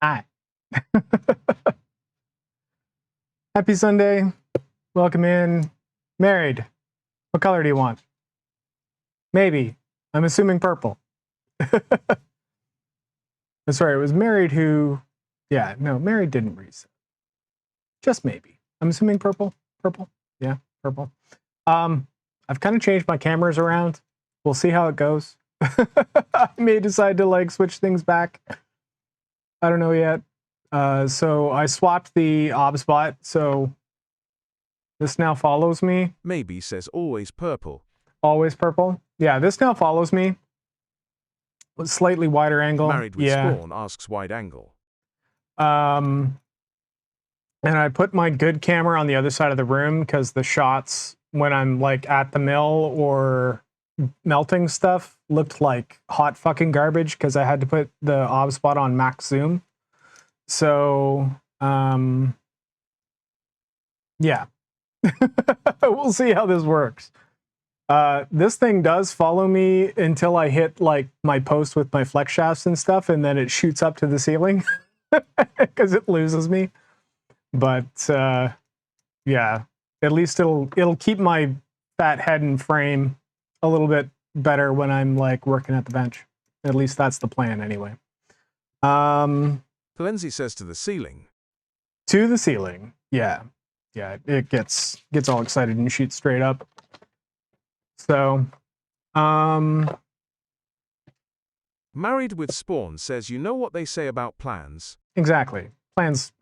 Hi. Happy Sunday. Welcome in. Married. What color do you want? Maybe. I'm assuming purple. Sorry, it was married who... Yeah, no, married didn't reset. Just maybe. I'm assuming purple. Purple. Yeah, purple. I've kind of changed my cameras around. We'll see how it goes. I may decide to like switch things back. I don't know yet. So I swapped the ob spot, so this now follows me. Maybe says always purple. Always purple. Yeah, this now follows me. With slightly wider angle. Married with Spawn asks wide angle. And I put my good camera on the other side of the room because the shots when I'm like at the mill or melting stuff looked like hot fucking garbage because I had to put the ob spot on max zoom. So, yeah. We'll see how this works. This thing does follow me until I hit like my post with my flex shafts and stuff, and then it shoots up to the ceiling because it loses me. But yeah, at least it'll keep my fat head and frame a little bit better when I'm like working at the bench. At least that's the plan anyway. Valenzi says to the ceiling. To the ceiling. Yeah. Yeah, it gets all excited and shoots straight up. So, Married with Spawn says, you know what they say about plans. Exactly. Plans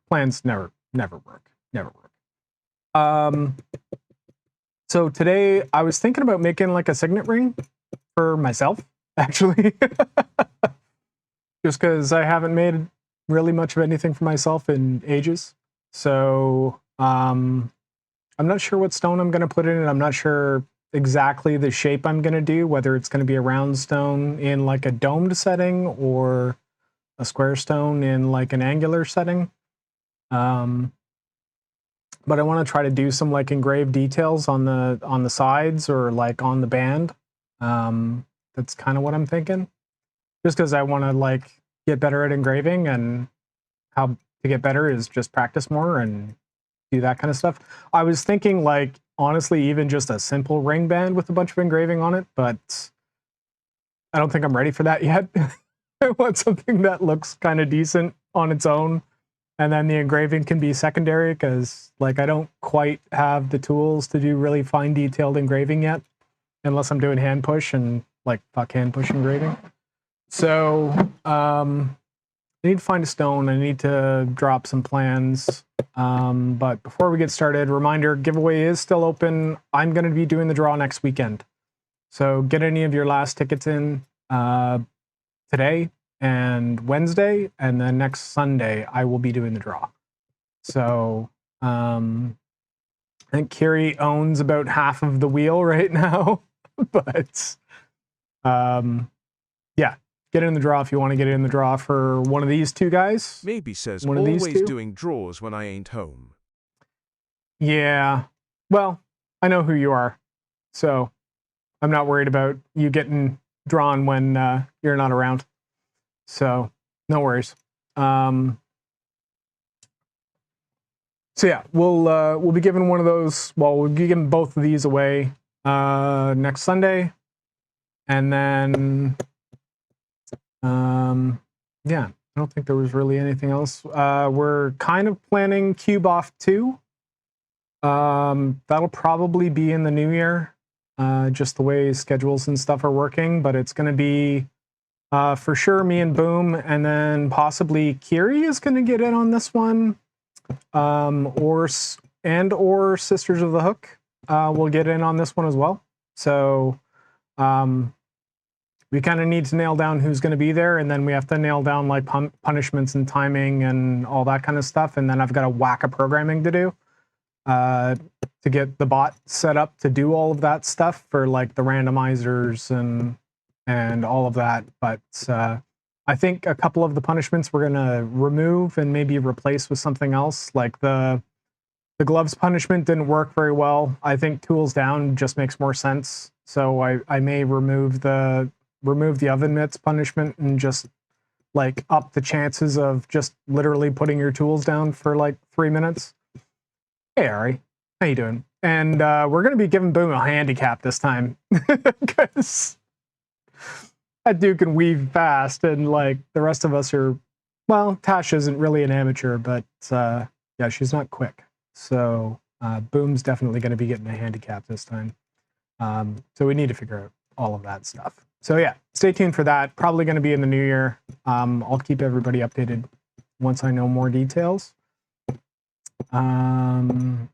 never work. Never work. So today I was thinking about making like a signet ring for myself, actually. Just because I haven't made really much of anything for myself in ages. So I'm not sure what stone I'm going to put in it. I'm not sure exactly the shape I'm going to do, whether it's going to be a round stone in like a domed setting or a square stone in like an angular setting. But I want to try to do some like engraved details on the sides or like on the band. That's kind of what I'm thinking. Just because I want to like get better at engraving, and how to get better is just practice more and do that kind of stuff. I was thinking like, honestly, even just a simple ring band with a bunch of engraving on it, but I don't think I'm ready for that yet. I want something that looks kind of decent on its own, and then the engraving can be secondary because like I don't quite have the tools to do really fine detailed engraving yet, unless I'm doing hand push, and like fuck hand push engraving. So I need to find a stone. I need to drop some plans. But before we get started, reminder, giveaway is still open. I'm going to be doing the draw next weekend. So get any of your last tickets in today and Wednesday, and then next Sunday I will be doing the draw. So I think Kiri owns about half of the wheel right now. But yeah. Get in the draw if you want to get in the draw for one of these two guys. Maybe says one of always these two. Doing draws when I ain't home. Yeah. Well, I know who you are, so I'm not worried about you getting drawn when you're not around. So no worries. So yeah, we'll be giving one of those. Well, we'll be giving both of these away next Sunday, and then. Yeah, I don't think there was really anything else. We're kind of planning Cube Off 2. That'll probably be in the new year, just the way schedules and stuff are working, but it's going to be for sure me and Boom, and then possibly Kiri is going to get in on this one, or Sisters of the Hook will get in on this one as well. So we kind of need to nail down who's going to be there, and then we have to nail down like punishments and timing and all that kind of stuff. And then I've got a whack of programming to do to get the bot set up to do all of that stuff for like the randomizers and all of that. But I think a couple of the punishments we're going to remove and maybe replace with something else. Like the gloves punishment didn't work very well. I think tools down just makes more sense. So I may remove the oven mitts punishment and just like up the chances of just literally putting your tools down for like 3 minutes. Hey, Ari, how you doing? And we're gonna be giving Boom a handicap this time because that dude can weave fast, and like the rest of us are, well, Tash isn't really an amateur, but yeah, she's not quick. So Boom's definitely going to be getting a handicap this time. So we need to figure out all of that stuff. So yeah, stay tuned for that. Probably going to be in the new year. I'll keep everybody updated once I know more details. Other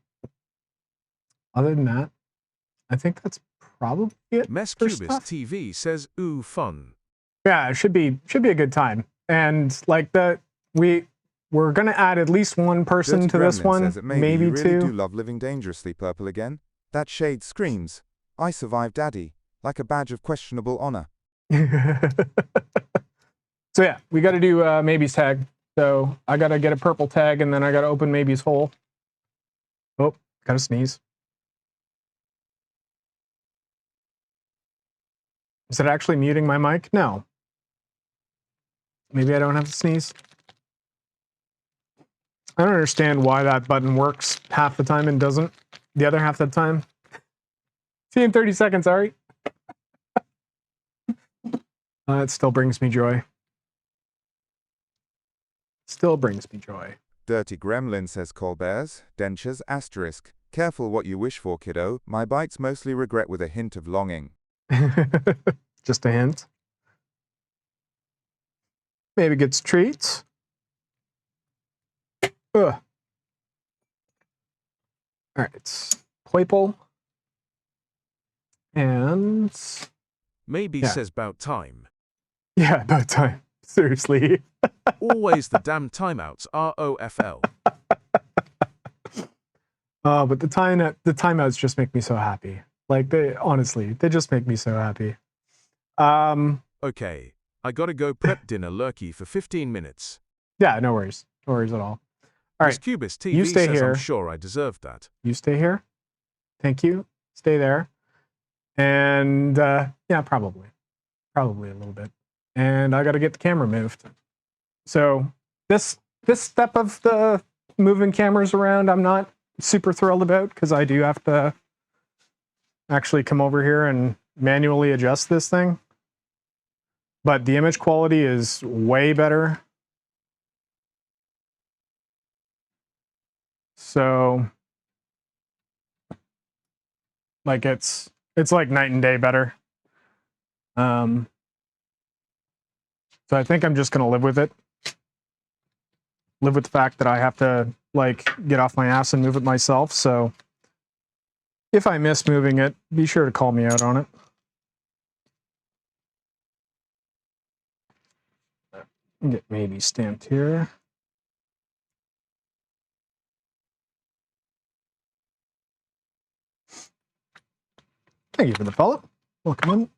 than that, I think that's probably it. Mescubus TV says, "Ooh, fun." Yeah, it should be a good time. And like we're gonna add at least one person Dirty to this Gremlin one, says that maybe maybe you really two. do love living dangerously purple again. That shade screams, "I survived Daddy," like a badge of questionable honor. So yeah, we got to do Maybe's tag. So I got to get a purple tag, and then I got to open Maybe's hole. Oh, got to sneeze. Is it actually muting my mic? No. Maybe I don't have to sneeze. I don't understand why that button works half the time and doesn't the other half of the time. See you in 30 seconds, Ari. It still brings me joy. Still brings me joy. Dirty Gremlin says Colbert's, dentures, asterisk. Careful what you wish for, kiddo. My bites mostly regret with a hint of longing. Just a hint. Maybe gets treats. Ugh. All right, Poiple. And Maybe says about time. Yeah, about time. Seriously. Always the damn timeouts. ROFL. But the timeouts just make me so happy. Like honestly, they just make me so happy. Okay, I gotta go prep dinner lurky for 15 minutes. Yeah, no worries. No worries at all. All right. Mescubus TV You stay says here. I'm sure I deserved that. You stay here. Thank you. Stay there. And yeah, probably a little bit. And I got to get the camera moved. So this step of the moving cameras around, I'm not super thrilled about, because I do have to actually come over here and manually adjust this thing. But the image quality is way better. So like it's like night and day better. So I think I'm just gonna live with it. Live with the fact that I have to like get off my ass and move it myself. So if I miss moving it, be sure to call me out on it. Get maybe stamped here. Thank you for the follow. Welcome in.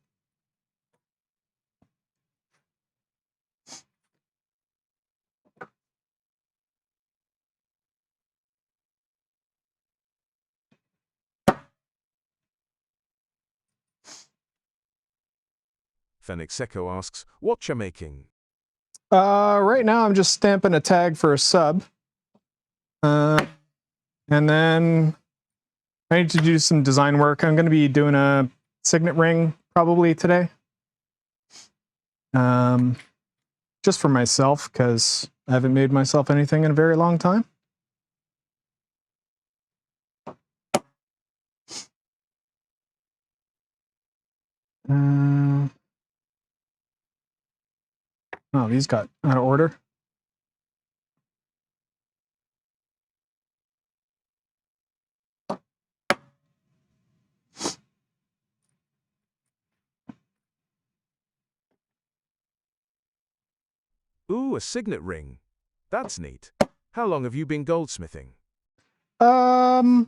Fenix Echo asks, what you making? Right now I'm just stamping a tag for a sub. And then I need to do some design work. I'm going to be doing a signet ring probably today. Just for myself, because I haven't made myself anything in a very long time. Oh, these got out of order. Ooh, a signet ring. That's neat. How long have you been goldsmithing? Off and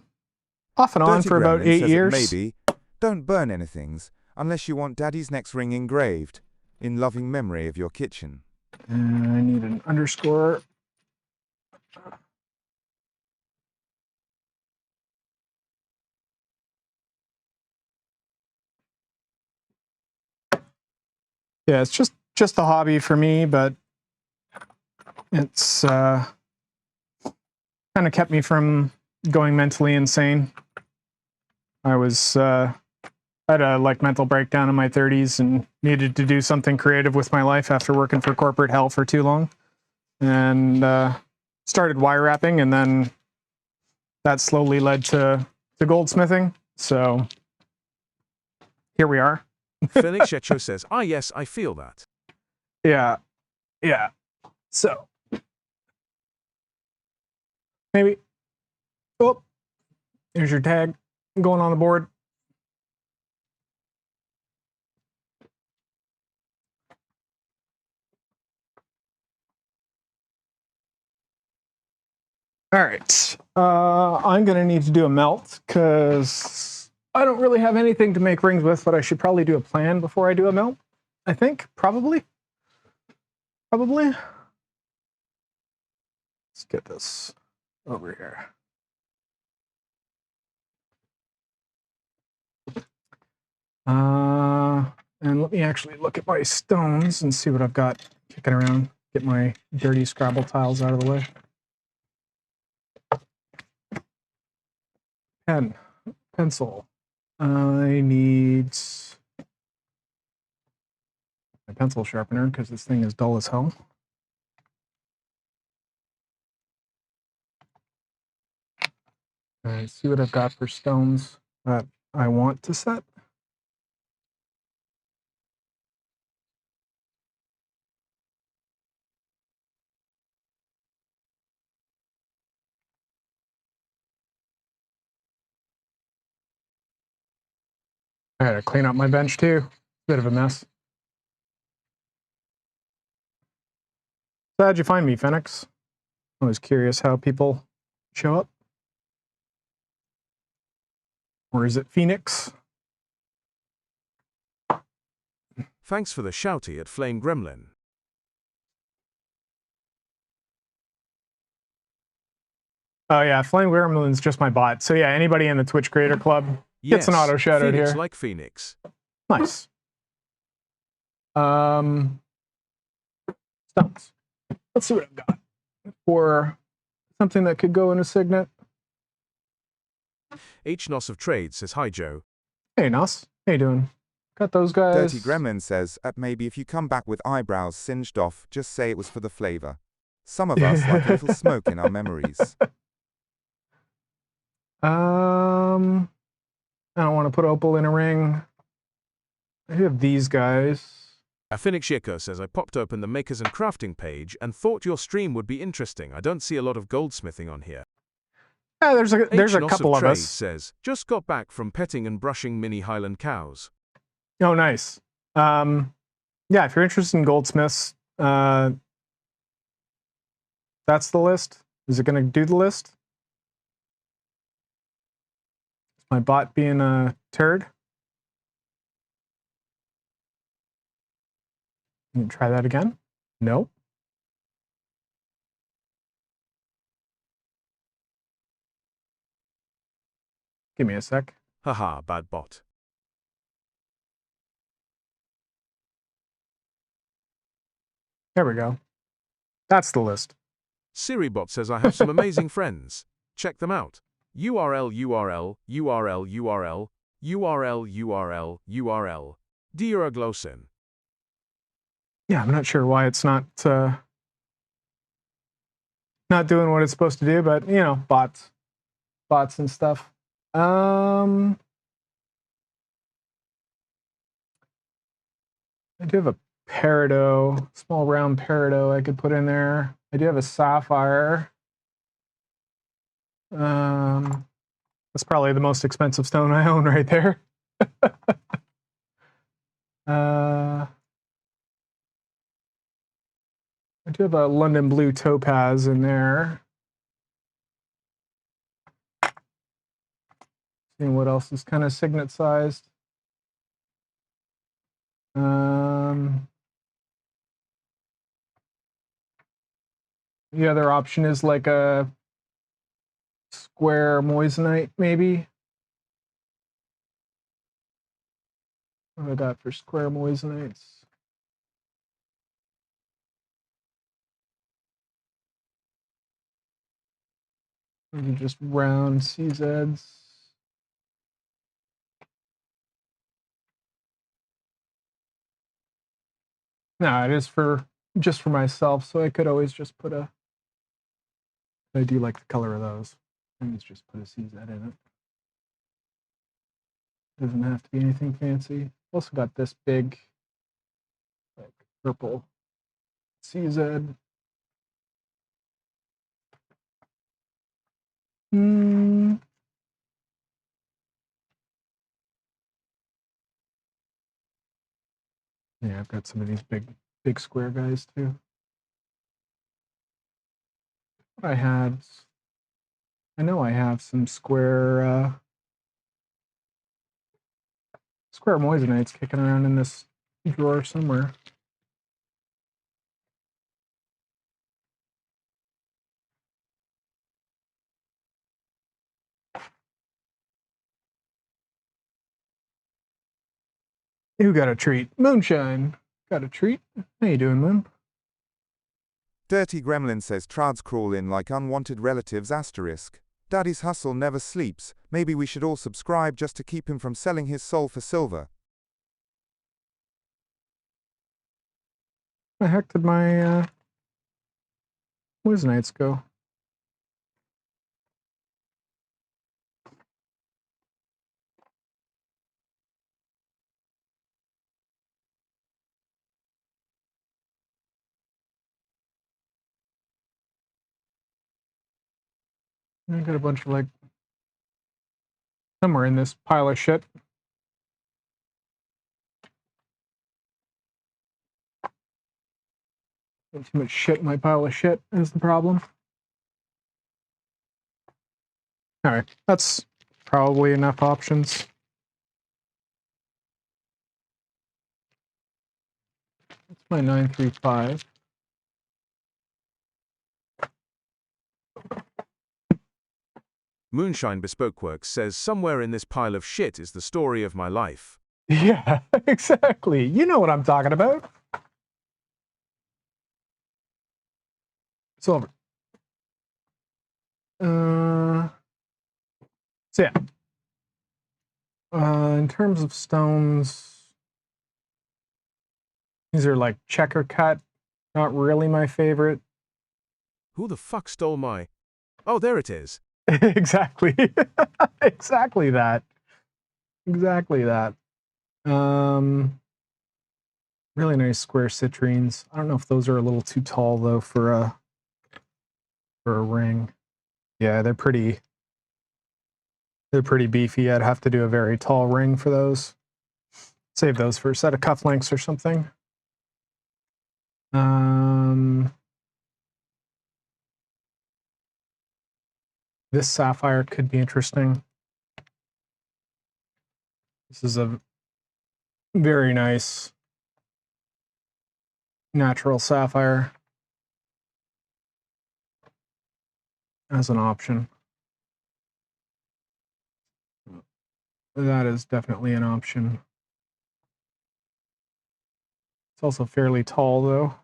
on Dirty for about Gremlin 8 says years. that maybe don't burn anythings unless you want Daddy's next ring engraved in loving memory of your kitchen. And I need an underscore. Yeah, it's just a hobby for me, but It's kind of kept me from going mentally insane. I was had a mental breakdown in my 30s and needed to do something creative with my life after working for corporate hell for too long, and started wire wrapping, and then that slowly led to goldsmithing. So here we are. Phoenix Shecho says, ah yes, I feel that. Yeah. So maybe. Oh, here's your tag going on the board. All right. I'm going to need to do a melt because I don't really have anything to make rings with, but I should probably do a plan before I do a melt. I think, probably. Let's get this over here. And let me actually look at my stones and see what I've got kicking around. Get my dirty Scrabble tiles out of the way. Pencil. I need my pencil sharpener because this thing is dull as hell. All right, see what I've got for stones that I want to set. I gotta clean up my bench too. Bit of a mess. So how'd you find me, Phoenix? I was curious how people show up. Or is it Phoenix? Thanks for the shouty at Flame Gremlin. Oh yeah, Flame Gremlin's just my bot. So yeah, anybody in the Twitch Creator Club gets Yes, an auto shout out Phoenix here. like Phoenix. Nice. Stones. Let's see what I've got for something that could go in a signet. H. Noss of Trade says, hi Joe. Hey Nos, how you doing? Got those guys. Dirty Gremlin says, maybe if you come back with eyebrows singed off, just say it was for the flavor. Some of us like a little smoke in our memories. I don't want to put opal in a ring. I have these guys. Phoenix Shiko says, I popped open the Makers and Crafting page and thought your stream would be interesting. I don't see a lot of goldsmithing on here. Yeah, there's a H. couple of Trade us. says, just got back from petting and brushing mini Highland cows. Oh, nice. Yeah, if you're interested in goldsmiths, that's the list. Is it going to do the list? Is my bot being a turd? Can you try that again? No. Give me a sec. Haha, bad bot. There we go. That's the list. Siribot says, I have some amazing friends. Check them out. URL URL URL URL URL URL URL Diuraglosin. Yeah, I'm not sure why it's not doing what it's supposed to do, but you know, bots and stuff. I do have a peridot, small round peridot I could put in there. I do have a sapphire. That's probably the most expensive stone I own right there. I do have a London blue topaz in there. Seeing what else is kind of signet sized. The other option is like a square moissanite, maybe. What have I got for square moissanites? Those are just round CZs. No, it is for just for myself, so I could always just put a. I do like the color of those. Let's just put a CZ in it. Doesn't have to be anything fancy. Also got this big, like purple CZ. Yeah, I've got some of these big square guys too. I know I have some square moisanites kicking around in this drawer somewhere. Who got a treat? Moonshine got a treat. How you doing, Moon? Dirty Gremlin says trads crawl in like unwanted relatives asterisk. Daddy's hustle never sleeps. Maybe we should all subscribe just to keep him from selling his soul for silver. Where the heck did my moisanites go? I got a bunch of like somewhere in this pile of shit. Too much shit in my pile of shit is the problem. All right, that's probably enough options. That's my 935. Moonshine Bespoke Works says somewhere in this pile of shit is the story of my life. Yeah, exactly. You know what I'm talking about. Silver. So yeah. In terms of stones, these are like checker cut. Not really my favorite. Who the fuck stole my... Oh, there it is. Exactly. Exactly that. Exactly that. Really nice square citrines. I don't know if those are a little too tall though for a ring. Yeah, they're pretty beefy. I'd have to do a very tall ring for those. Save those for a set of cufflinks or something. This sapphire could be interesting. This is a very nice natural sapphire as an option. That is definitely an option. It's also fairly tall though.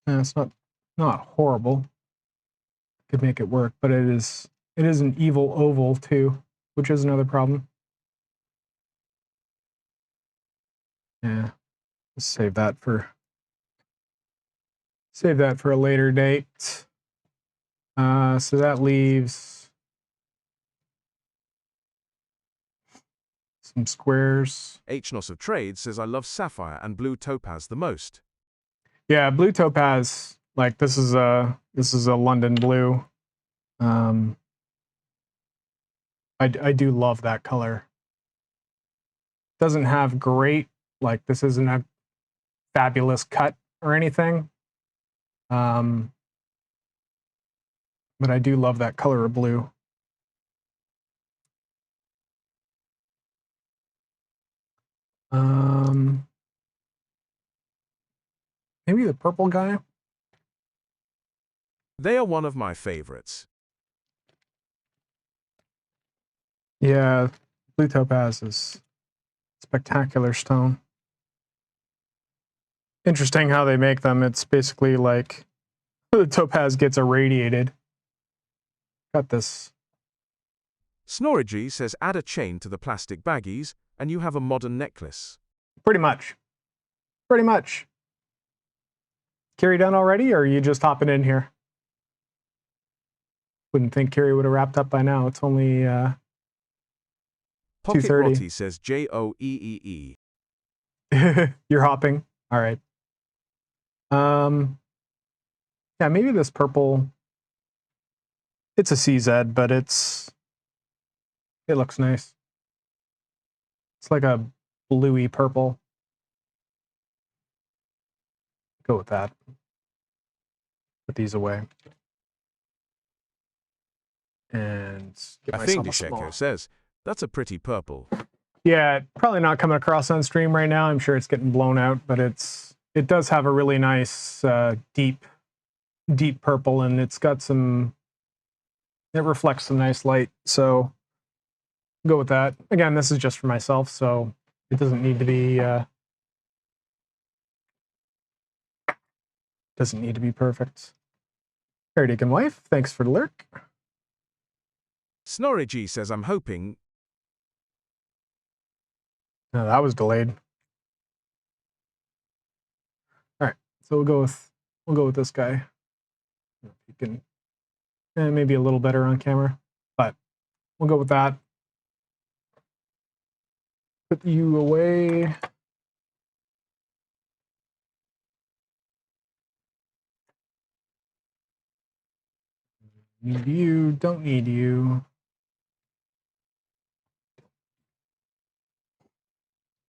And it's not horrible. Could make it work, but it is an evil oval too, which is another problem. Yeah. Let's save that for a later date. So that leaves some squares. Hnos of Trade says I love sapphire and blue topaz the most. Yeah, blue topaz, like this is a London blue. I do love that color. Doesn't have great, like this isn't a fabulous cut or anything. But I do love that color of blue. Maybe the purple guy. They are one of my favorites. Yeah, blue topaz is spectacular stone. Interesting how they make them. It's basically like The topaz gets irradiated. Got this. Snorrigi says add a chain to the plastic baggies, and you have a modern necklace. Pretty much. Pretty much. Carrie done already, or are you just hopping in here? Wouldn't think Carrie would have wrapped up by now. It's only Pocket 2:30. Rotty says JOEEE. You're hopping. All right. Yeah, maybe this purple. It's a CZ, but it looks nice. It's like a bluey purple. Go with that. Put these away. And get I think myself a small. Disheko says, that's a pretty purple. Yeah, probably not coming across on stream right now. I'm sure it's getting blown out, but it does have a really nice deep purple, and it's got some. It reflects some nice light, so go with that. Again, this is just for myself, so it doesn't need to be perfect. Paradigm Wife, thanks for the lurk. Snorrigi says I'm hoping. No, that was delayed. All right, so we'll go with this guy. You can maybe a little better on camera, but we'll go with that. Put you away. Need you, don't need you.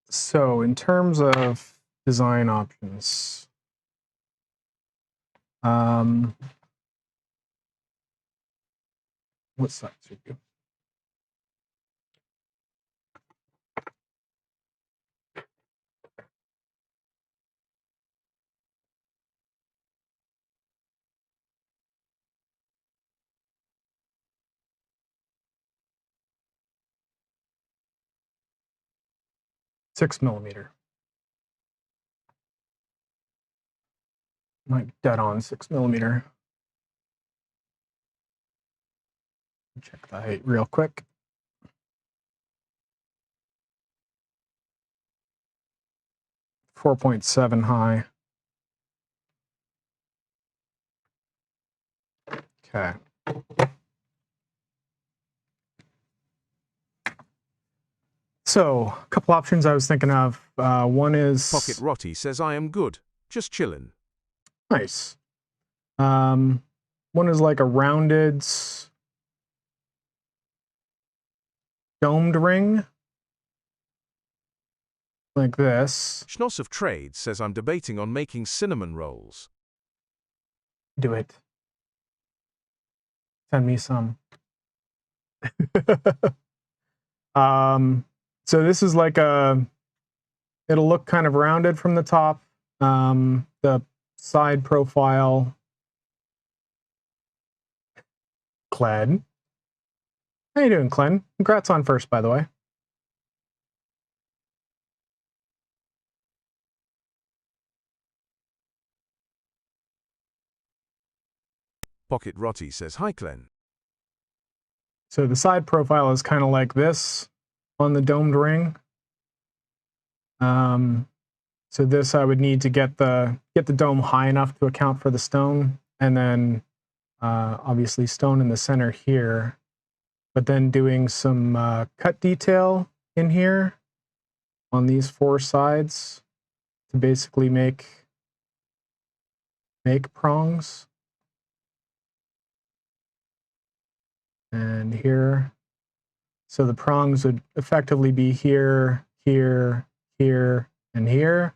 So in terms of design options, what size are you? Six millimeter. Like dead on 6 millimeter. Check the height real quick. .7 high. Okay. So, a couple options I was thinking of. One is Pocket Rotty says I am good, just chillin'. nice. One is like a rounded domed ring, like this. Schnoss of Trade says I'm debating on making cinnamon rolls. Do it. Send me some. So this is like it'll look kind of rounded from the top. The side profile. Cled. How you doing, Clen? Congrats on first, by the way. Pocket Rotty says hi, Clen. So the side profile is kind of like this on the domed ring. So this I would need to get the dome high enough to account for the stone, and then obviously stone in the center here, but then doing some cut detail in here on these four sides to basically make prongs. And here. So the prongs would effectively be here, here, here, and here.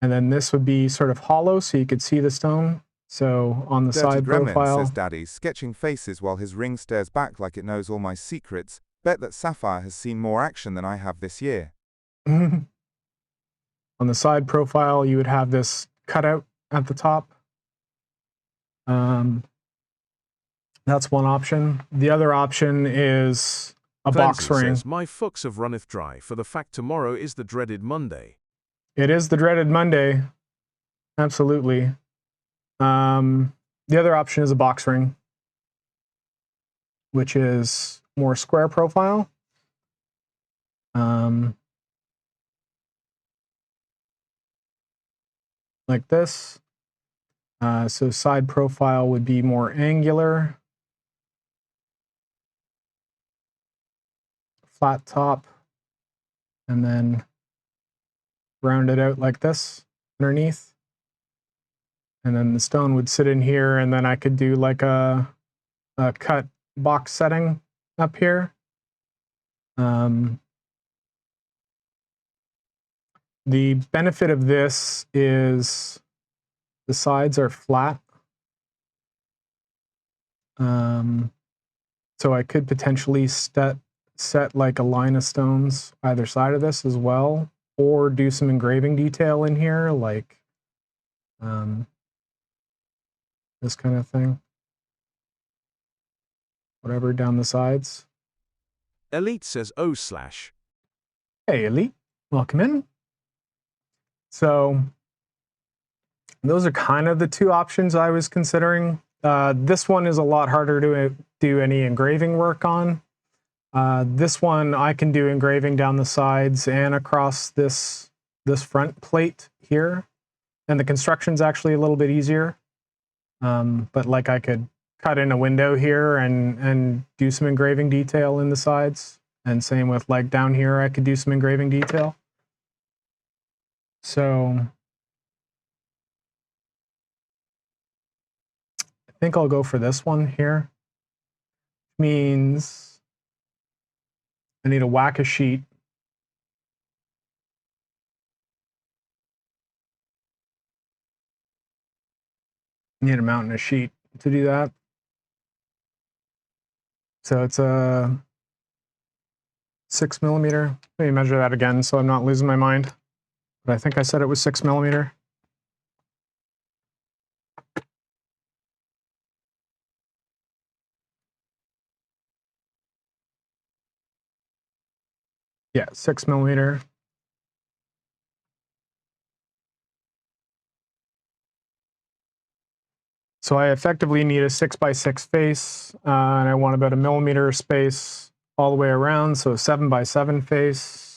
And then this would be sort of hollow, so you could see the stone. So on the Dirty side Gremlin, profile. says Daddy, sketching faces while his ring stares back like it knows all my secrets. Bet that Sapphire has seen more action than I have this year. On the side profile, you would have this cutout at the top. That's one option. The other option is a box Clancy ring. says my fucks have runneth dry for the fact tomorrow is the dreaded Monday. It is the dreaded Monday. Absolutely. The other option is a box ring, which is more square profile. Like this. So side profile would be more angular. Flat top. And then round it out like this underneath. And then the stone would sit in here, and then I could do like a cut box setting up here. The benefit of this is the sides are flat. So I could potentially set like a line of stones either side of this as well, or do some engraving detail in here, like this kind of thing. Whatever down the sides. Elite says oh/. Hey, Elite, welcome in. So those are kind of the two options I was considering. This one is a lot harder to do any engraving work on. This one I can do engraving down the sides and across this front plate here. And the construction's actually a little bit easier. But like I could cut in a window here and do some engraving detail in the sides. And same with like down here, I could do some engraving detail. So I think I'll go for this one here. Means I need to whack a sheet. Need a mountain of sheet to do that. So it's a 6mm. Let me measure that again so I'm not losing my mind. But I think I said it was 6mm. Yeah, 6mm. So I effectively need a 6x6 face, and I want about 1mm space all the way around, so 7x7 face.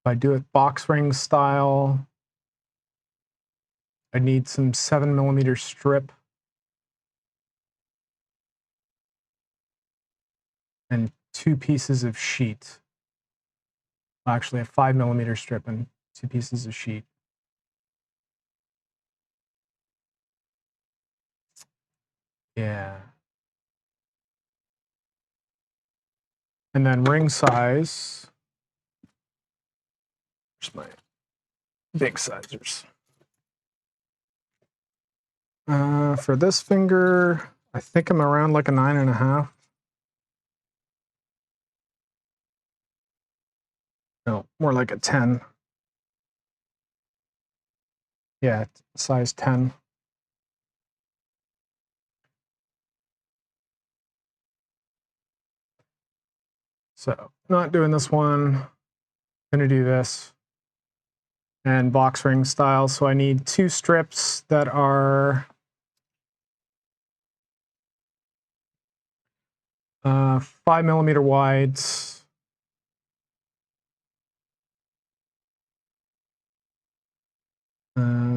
If I do it box ring style, I need some 7mm strip and 2 pieces of sheet. Actually, a 5mm strip and 2 pieces of sheet. Yeah. And then ring size. Where's my big sizers? For this finger, I think I'm around like a 9.5. No, more like a 10. Yeah, size 10. So not doing this one. Gonna do this. And box ring style. So I need 2 strips that are 5mm wide.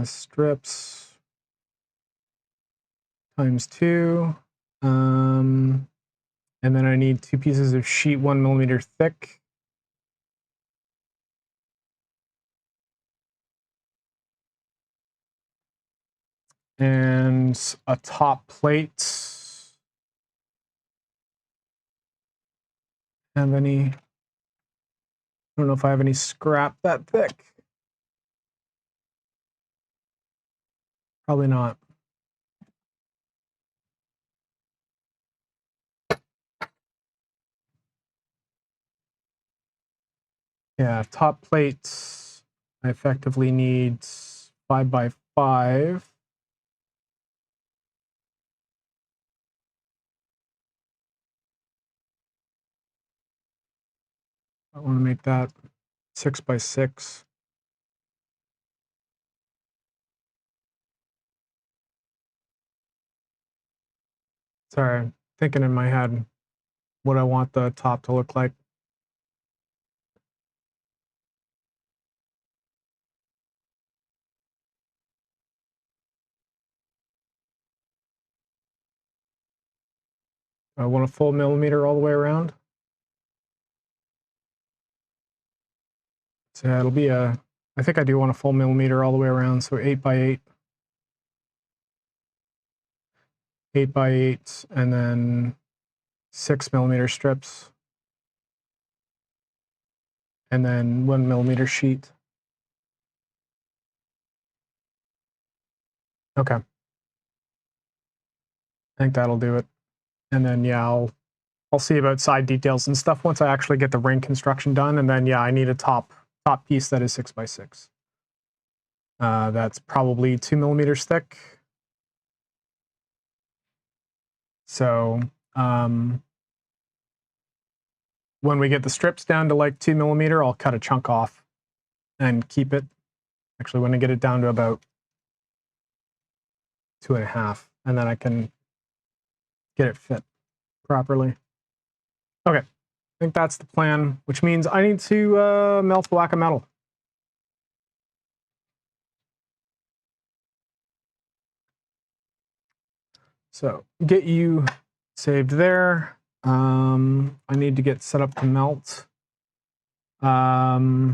Strips times 2. And then I need 2 pieces of sheet 1mm thick. And a top plate. Have any? I don't know if I have any scrap that thick. Probably not. Yeah, top plates. I effectively need 5x5. I want to make that 6 by 6. Sorry, I'm thinking in my head what I want the top to look like. I want a full millimeter all the way around. So yeah, it'll be I think I do want a full millimeter all the way around, so 8 by 8. 8 by 8, and then 6 millimeter strips. And then 1 millimeter sheet. Okay. I think that'll do it. And then yeah, I'll see about side details and stuff once I actually get the ring construction done. And then yeah, I need a top piece that is 6 by 6. That's probably 2 millimeters thick. So when we get the strips down to like 2 millimeter, I'll cut a chunk off and keep it. Actually, when I get it down to about 2.5, and then I can get it fit properly. Okay, I think that's the plan, which means I need to melt the whack of metal. So get you saved there. I need to get set up to melt. Let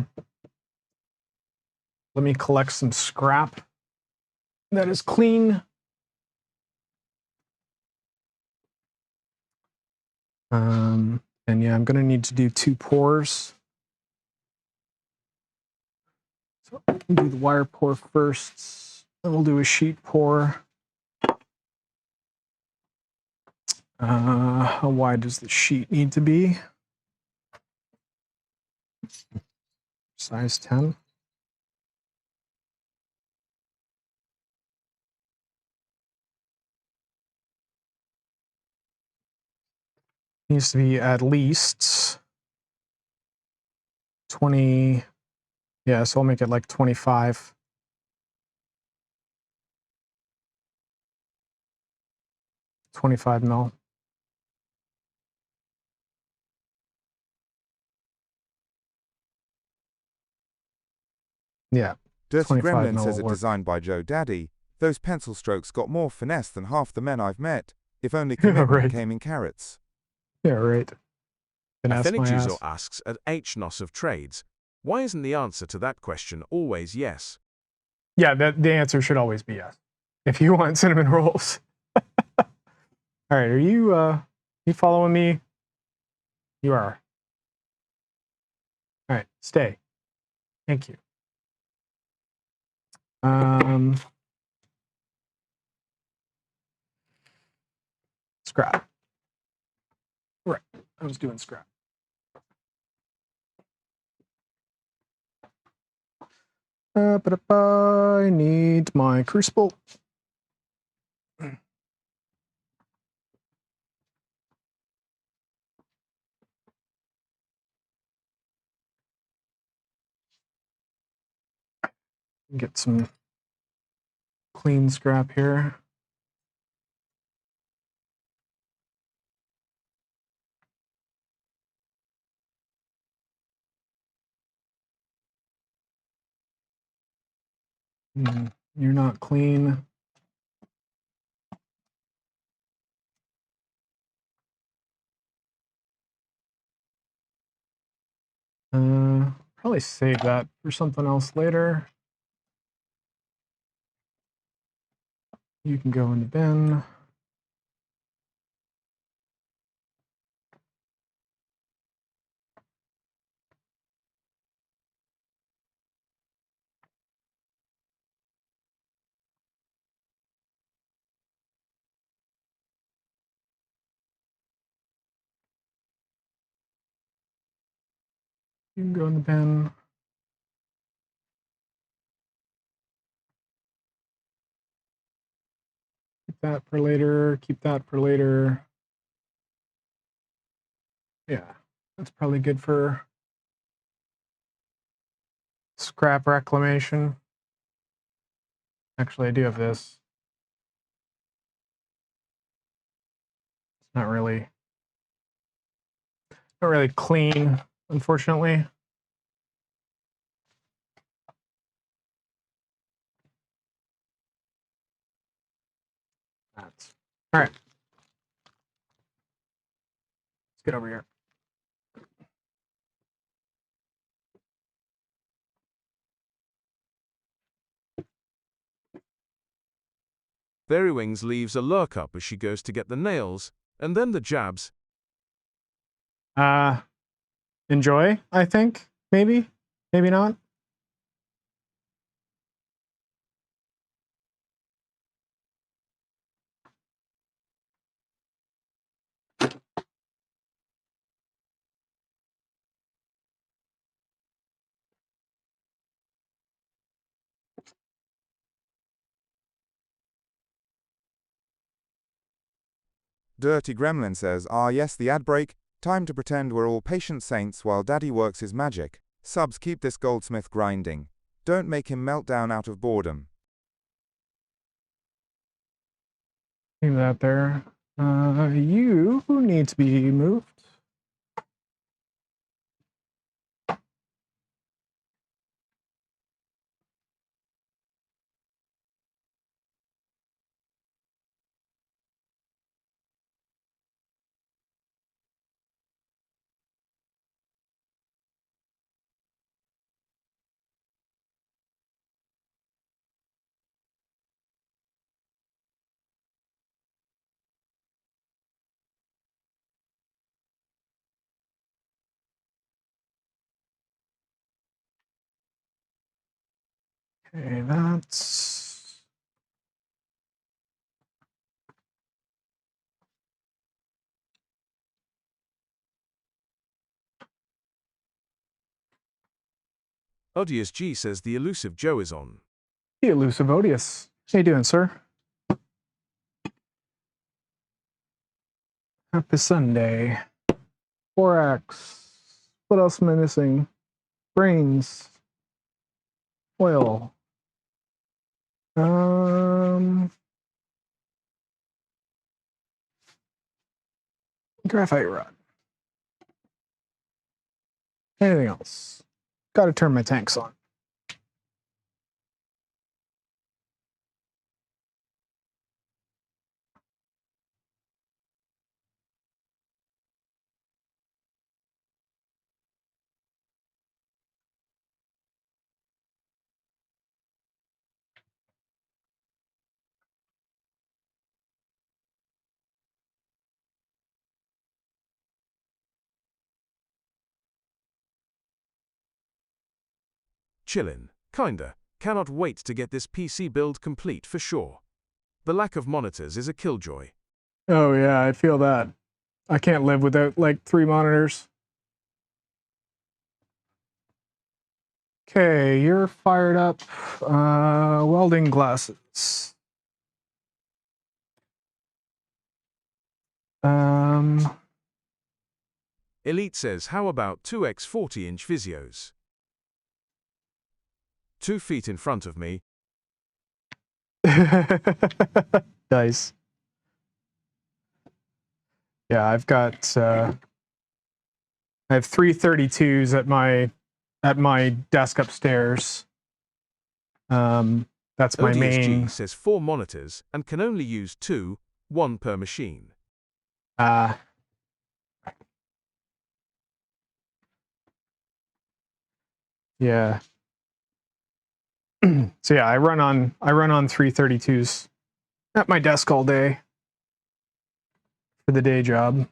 me collect some scrap that is clean. And yeah, I'm gonna need to do 2 pours. So we'll do the wire pour first, then we'll do a sheet pour. How wide does the sheet need to be? Size 10. Needs to be at least 20. Yeah, so I'll make it like 25. 25 mil. Yeah. Dirty 25 Gremlin mil says will it work. designed by Joe Daddy. Those pencil strokes got more finesse than half the men I've met. If only commitment Right. came in carrots. Yeah, right. Finesse Athenic my Juzo ass. asks at HNOS of Trades, why isn't the answer to that question always yes? Yeah, the answer should always be yes. If you want cinnamon rolls. All right, are you following me? You are. All right, stay. Thank you. Scrap. Right, I was doing scrap. I need my crucible. Get some clean scrap here. You're not clean. Probably save that for something else later. You can go in the bin. You can go in the bin. Keep that for later. Keep that for later. Yeah, that's probably good for scrap reclamation. Actually, I do have this. It's not really clean, unfortunately. That's all right. Let's get over here. Berrywings leaves a lurk up as she goes to get the nails, and then the jabs. Enjoy, I think. Maybe not. Dirty Gremlin says, ah yes, the ad break. Time to pretend we're all patient saints while Daddy works his magic. Subs, keep this Goldsmith grinding. Don't make him melt down out of boredom. Leave that there. You need to be moved. Okay, that's Odious G says the elusive Joe is on. the elusive Odious. How you doing, sir? Happy Sunday. 4X. What else am I missing? Brains. Oil. Graphite rod. Anything else? Got to turn my tanks on. Chillin', kinda. Cannot wait to get this PC build complete for sure. The lack of monitors is a killjoy. Oh yeah, I feel that. I can't live without like 3 monitors. Okay, you're fired up. Welding glasses. Elite says how about 2x 40-inch physios? 2 feet in front of me. Nice. Yeah, I've got I have 332s at my desk upstairs. That's my Odious G main. says 4 monitors and can only use 2, 1 per machine. Yeah. So yeah, I run on 332s at my desk all day for the day job.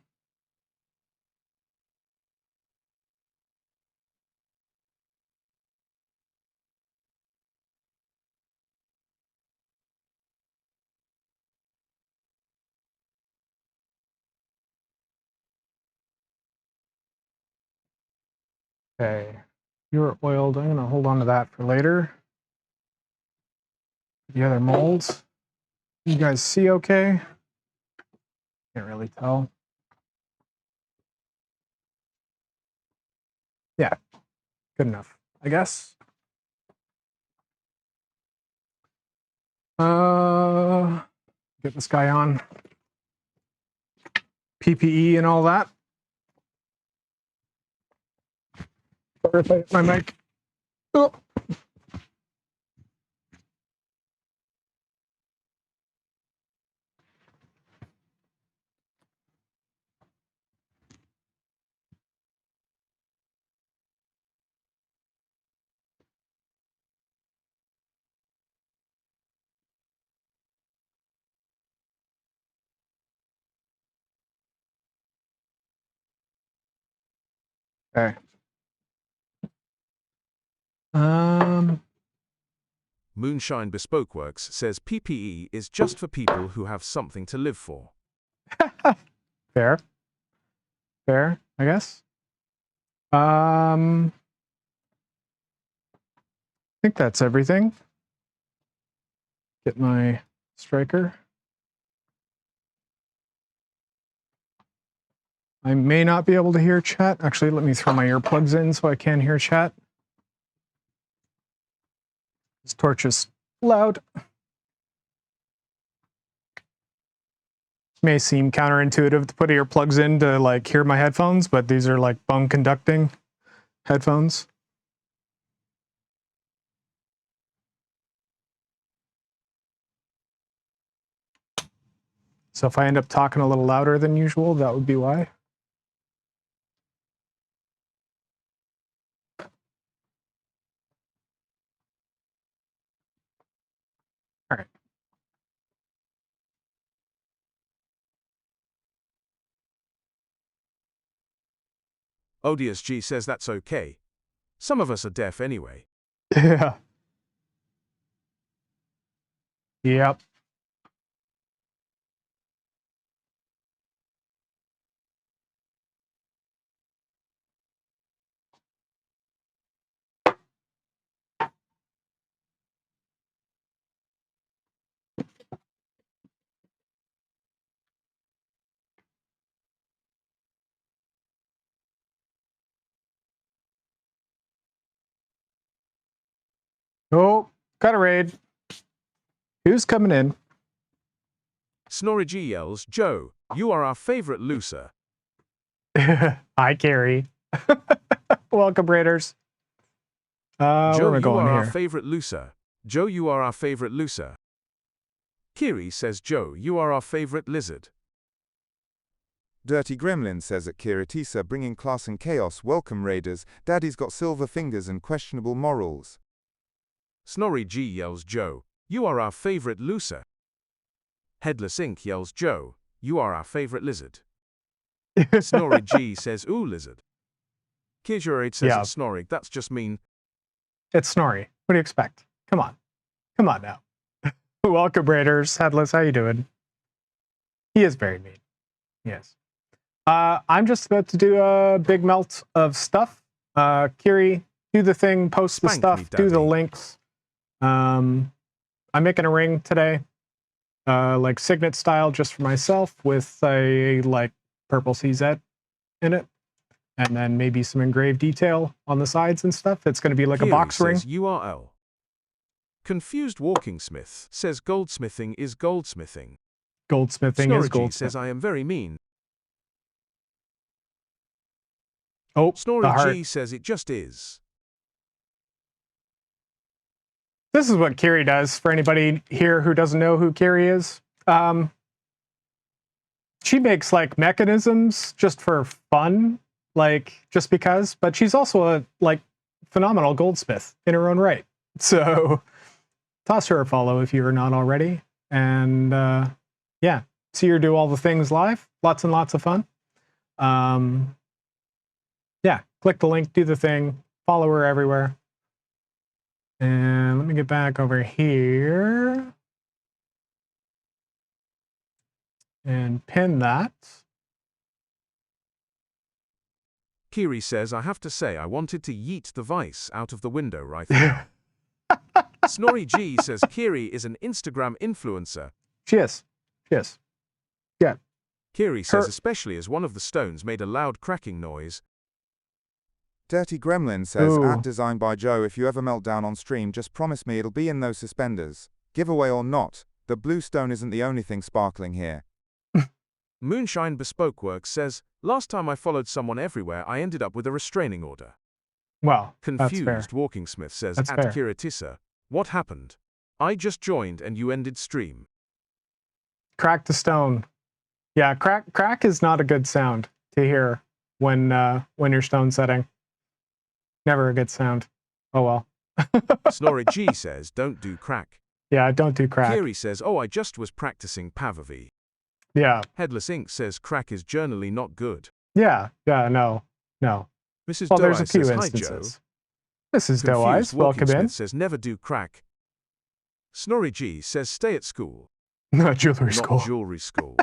Okay. You're oiled. I'm gonna hold on to that for later. The other molds. You guys see okay? Can't really tell. Yeah, good enough, I guess. Get this guy on. PPE and all that. Sorry if I hit my mic. Oh. Okay. Moonshine Bespoke Works says PPE is just for people who have something to live for. Fair. Fair, I guess. I think that's everything. Get my striker. I may not be able to hear chat. Actually, let me throw my earplugs in so I can hear chat. This torch is loud. May seem counterintuitive to put earplugs in to like hear my headphones, but these are like bone conducting headphones. So if I end up talking a little louder than usual, that would be why. All right. Odious G says that's okay. Some of us are deaf anyway. Yeah. Yep. Oh, got a raid. Who's coming in? Snorri G yells, Joe, you are our favorite loser. Hi, Carrie. Welcome, Raiders. Where Joe, am I you going are our here? favorite loser. Joe, you are our favorite loser. Kiri says, Joe, you are our favorite lizard. Dirty Gremlin says at Kiritisa, bringing class and chaos. Welcome Raiders. Daddy's got silver fingers and questionable morals. Snorri G yells, Joe, you are our favorite loser. Headless Ink yells, Joe, you are our favorite lizard. Snorri G says, ooh, lizard. Kijurade says, Yeah. It's Snorri, that's just mean. It's Snorri. What do you expect? Come on. Come on now. Welcome, Raiders. Headless, how you doing? He is very mean. Yes. I'm just about to do a big melt of stuff. Kiri, do the thing, post the Spank stuff, me, do the Daddy. links. I'm making a ring today, like signet style, just for myself, with a like purple CZ in it, and then maybe some engraved detail on the sides and stuff. It's going to be like Kiri a box ring. says URL. Confused Walking Smith says goldsmithing is goldsmithing. Goldsmithing Snorri is G goldsmithing. says I am very mean. Oh, the Snorri heart. G says it just is. This is what Kiri does for anybody here who doesn't know who Kiri is. She makes like mechanisms just for fun, like just because, but she's also a like phenomenal goldsmith in her own right. So toss her a follow if you are not already. And yeah, see her do all the things live. Lots and lots of fun. Yeah, click the link, do the thing, follow her everywhere. And let me get back over here and pin that. Kiri says I have to say I wanted to yeet the vice out of the window right now. Snorri G says Kiri is an Instagram influencer. She is. She is. Yeah. Kiri says especially as one of the stones made a loud cracking noise. Dirty Gremlin says, Ooh. at designed by Joe, if you ever melt down on stream, just promise me it'll be in those suspenders. Giveaway or not, the blue stone isn't the only thing sparkling here. Moonshine Bespoke Works says, last time I followed someone everywhere, I ended up with a restraining order. Well, that's fair. Confused Walking Smith says, That's at fair. Kiratissa, what happened? I just joined and you ended stream. Crack the stone. Yeah, crack is not a good sound to hear when you're stone setting. Never a good sound. Oh well. Snorri G says, don't do crack. Yeah, don't do crack. Kiri says, oh, I just was practicing Pavavi. Yeah. Headless Ink says, crack is generally not good. Yeah, no. Mrs. Well, Doe there's a few says, hi instances. Joe. Mrs. Doe Eyes, Confused Walking welcome in. Smith says, never do crack. Snorri G says, stay at school. Not jewelry school. Not jewelry school.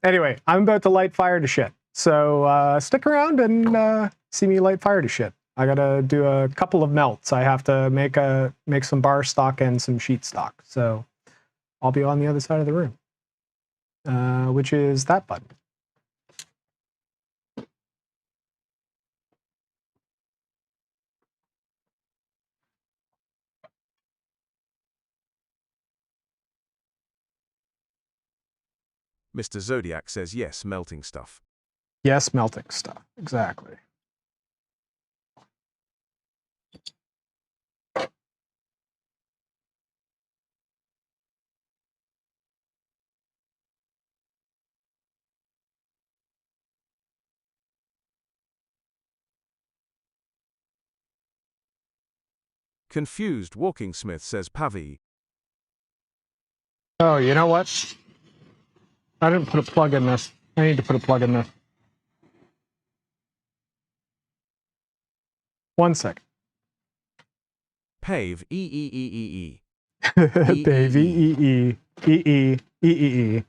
Anyway, I'm about to light fire to shit. So stick around and see me light fire to shit. I gotta do a couple of melts. I have to make some bar stock and some sheet stock. So I'll be on the other side of the room, which is that button. Mr. Zodiac says, yes, melting stuff. Yes, melting stuff. Exactly. Confused Walking Smith says, Pavi. Oh, you know what? I didn't put a plug in this. I need to put a plug in this. 1 second. Pave E. Baby E.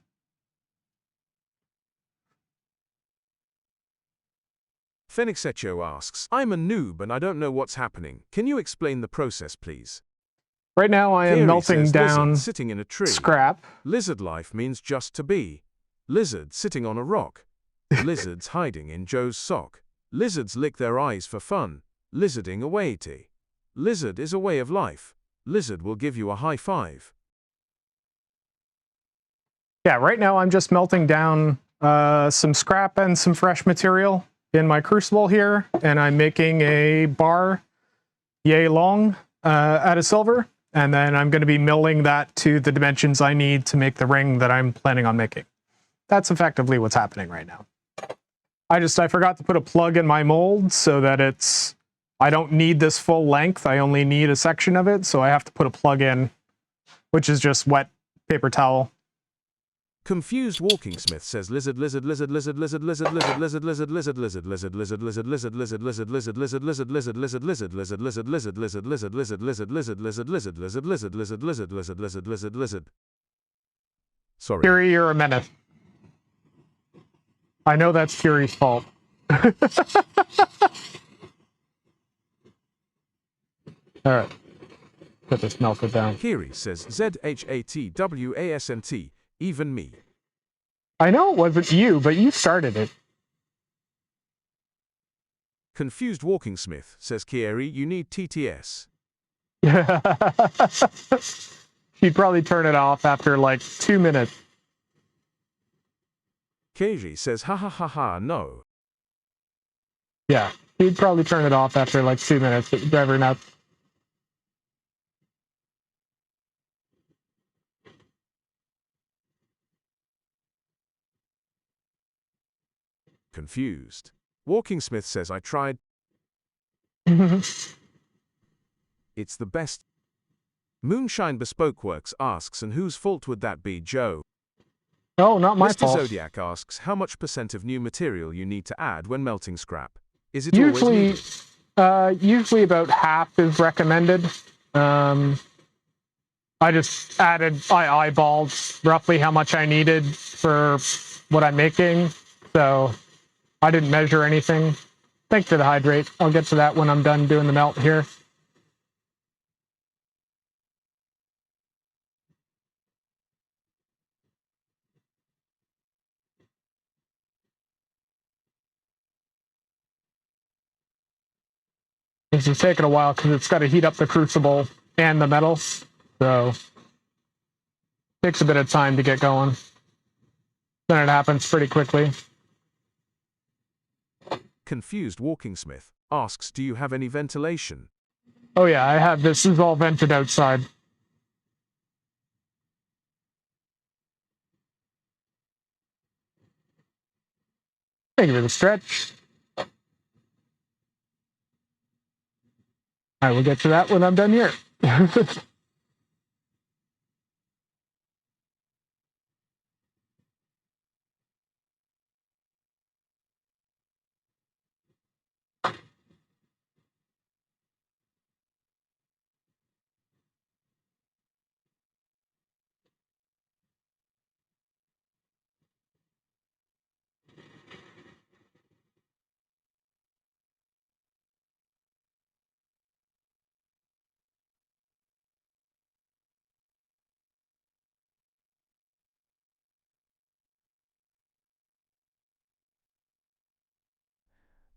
Phoenix Echo asks, I'm a noob and I don't know what's happening. Can you explain the process, please? Right now I am Kiri melting says, down lizard sitting in a tree. scrap. Lizard life means just to be. Lizard sitting on a rock. Lizards hiding in Joe's sock. Lizards lick their eyes for fun. Lizarding away tea. Lizard is a way of life. Lizard will give you a high five. Yeah, right now I'm just melting down some scrap and some fresh material in my crucible here, and I'm making a bar yay long out of silver, and then I'm going to be milling that to the dimensions I need to make the ring that I'm planning on making. That's effectively what's happening right now. I forgot to put a plug in my mold so that I don't need this full length. I only need a section of it, so I have to put a plug in, which is just wet paper towel. Confused Walking Smith says, lizard Sorry. Kiri, you're a menace. I know that's Kiri's fault. Alright. Put this melted down. Kiri says, ZHATWASNT, even me. I know it wasn't you, but you started it. Confused Walking Smith says, Kiri, you need TTS. She'd probably turn it off after like 2 minutes. Kiri says, ha ha ha ha, no. Yeah, she'd probably turn it off after like 2 minutes. It would drive her nuts. Confused. Walking Smith says, I tried. It's the best. Moonshine Bespoke Works asks, and whose fault would that be, Joe? No, not my Mr. fault. Zodiac asks, how much % of new material you need to add when melting scrap? Is it always needed? Usually about half is recommended. I just I eyeballed roughly how much I needed for what I'm making, so I didn't measure anything. Thanks for the hydrate. I'll get to that when I'm done doing the melt here. This is taking a while because it's got to heat up the crucible and the metal. So Takes a bit of time to get going. Then it happens pretty quickly. Confused Walkingsmith asks, do you have any ventilation? Oh yeah, I have this. Is all vented outside. Thank you for the stretch. All right, we'll get to that when I'm done here.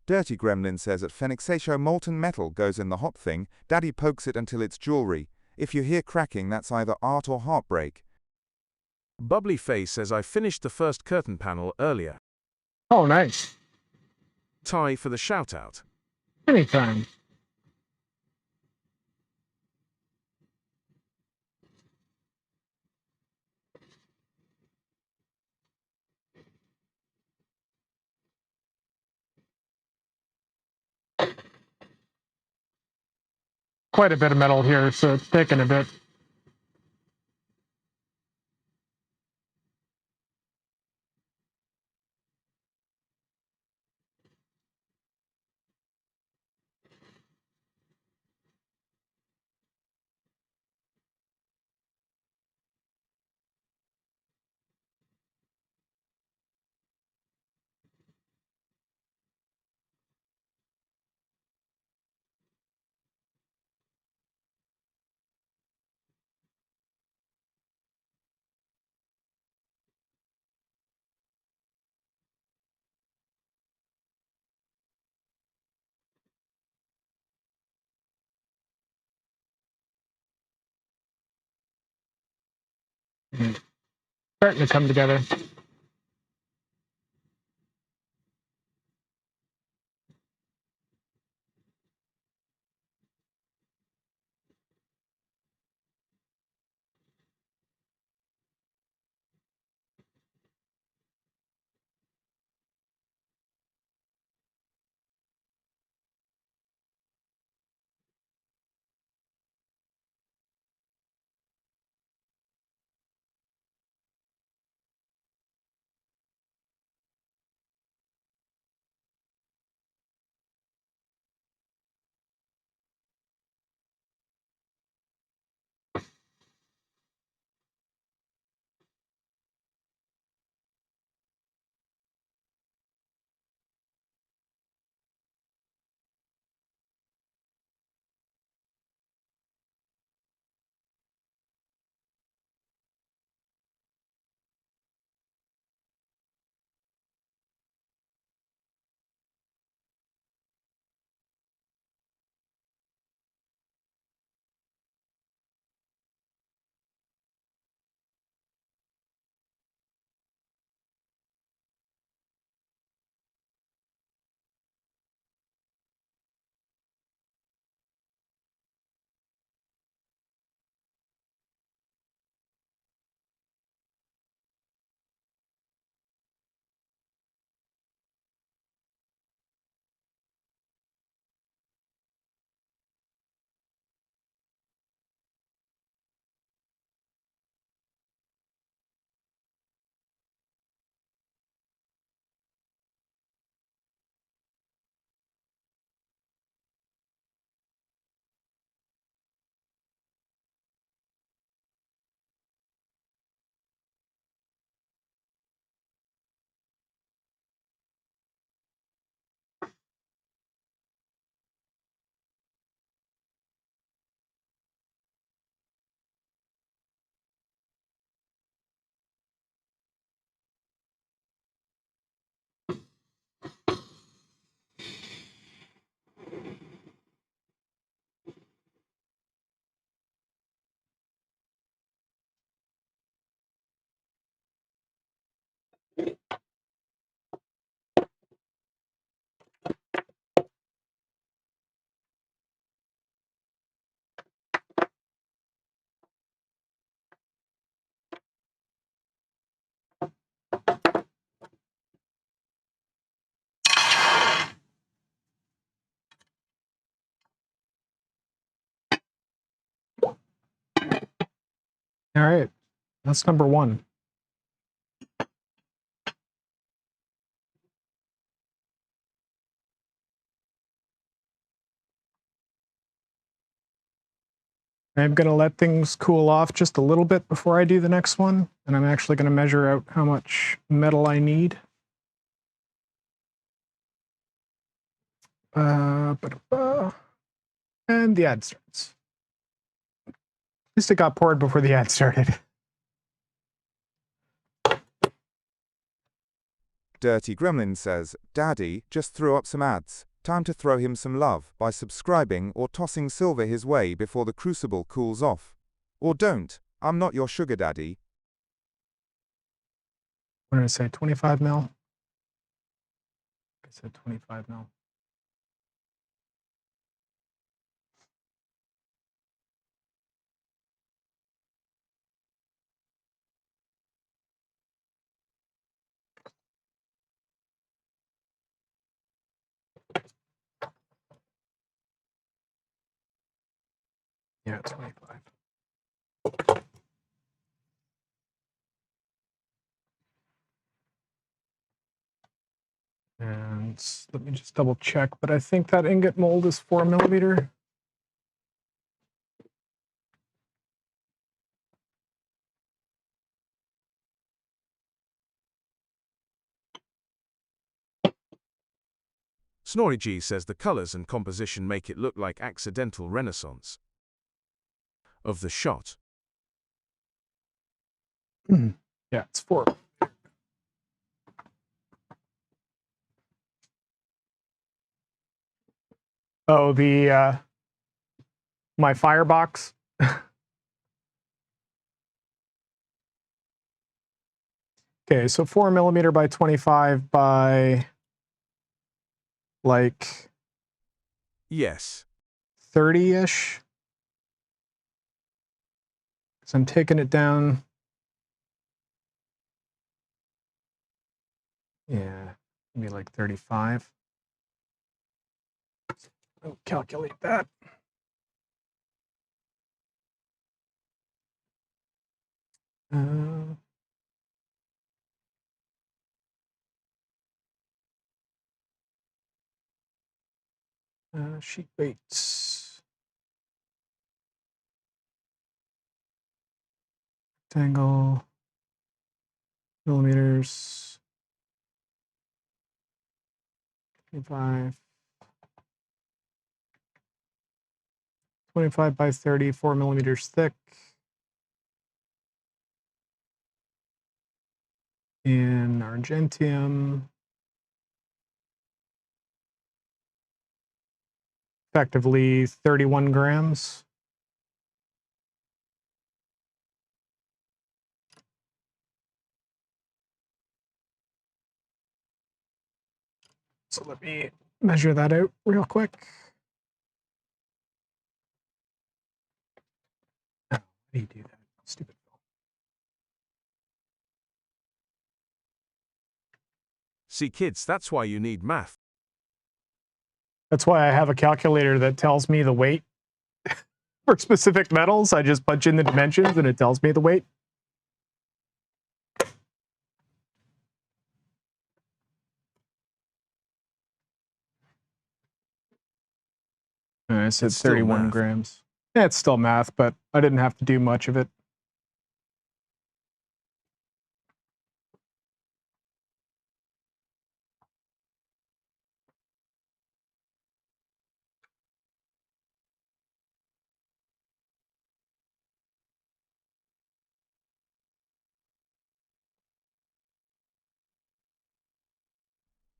Dirty Gremlin says at Phenixatio molten metal goes in the hot thing, Daddy pokes it until it's jewelry. If you hear cracking, that's either art or heartbreak. Bubbly Face says, I finished the first curtain panel earlier. Oh, nice. Ty for the shout-out. Anytime. Quite a bit of metal here, so it's taking a bit. Starting to come together. All right, that's number one. I'm going to let things cool off just a little bit before I do the next one, and I'm actually going to measure out how much metal I need. And the ad starts. At least it got poured before the ad started. Dirty Gremlin says, Daddy just threw up some ads. Time to throw him some love by subscribing or tossing silver his way before the crucible cools off. Or don't. I'm not your sugar daddy. What did I say? 25 mil? I said 25 mil. Yeah, 25. And let me just double check, but I think that ingot mold is 4 millimeter. Snorri G says the colors and composition make it look like accidental renaissance of the shot. Yeah, it's 4. Oh, the my firebox. Okay, so 4 millimeter by 25 by like Yes. 30-ish. So I'm taking it down. Yeah, maybe like 35. I'll calculate that. Uh, sheet weights. Rectangle. Millimeters. 25. 25 by 30, 4 millimeters thick. In Argentium. Effectively 31 grams. So let me measure that out real quick. Oh, how do you do that? Stupid. See, kids, that's why you need math. That's why I have a calculator that tells me the weight for specific metals. I just punch in the dimensions and it tells me the weight. I said It's still 31 math. grams. Yeah, it's still math, but I didn't have to do much of it.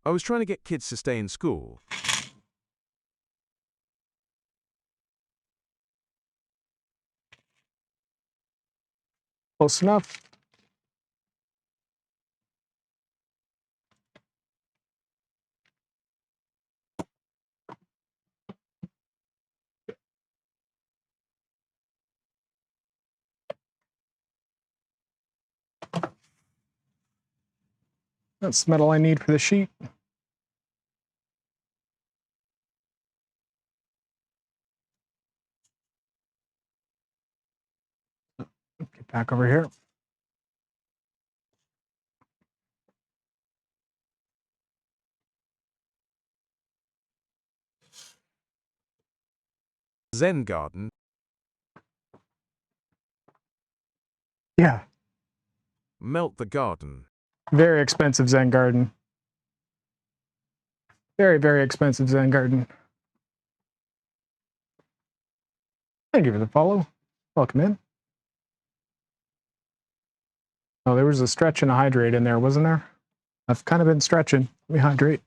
I was trying to get kids to stay in school. Close enough. That's the metal I need for the sheet. Get back over here. Zen garden. Yeah, Melt the garden. very expensive Zen garden. Very, very expensive Zen garden. Thank you for the follow. Welcome in. Oh, there was a stretch and a hydrate in there, wasn't there? I've kind of been stretching. Let me hydrate.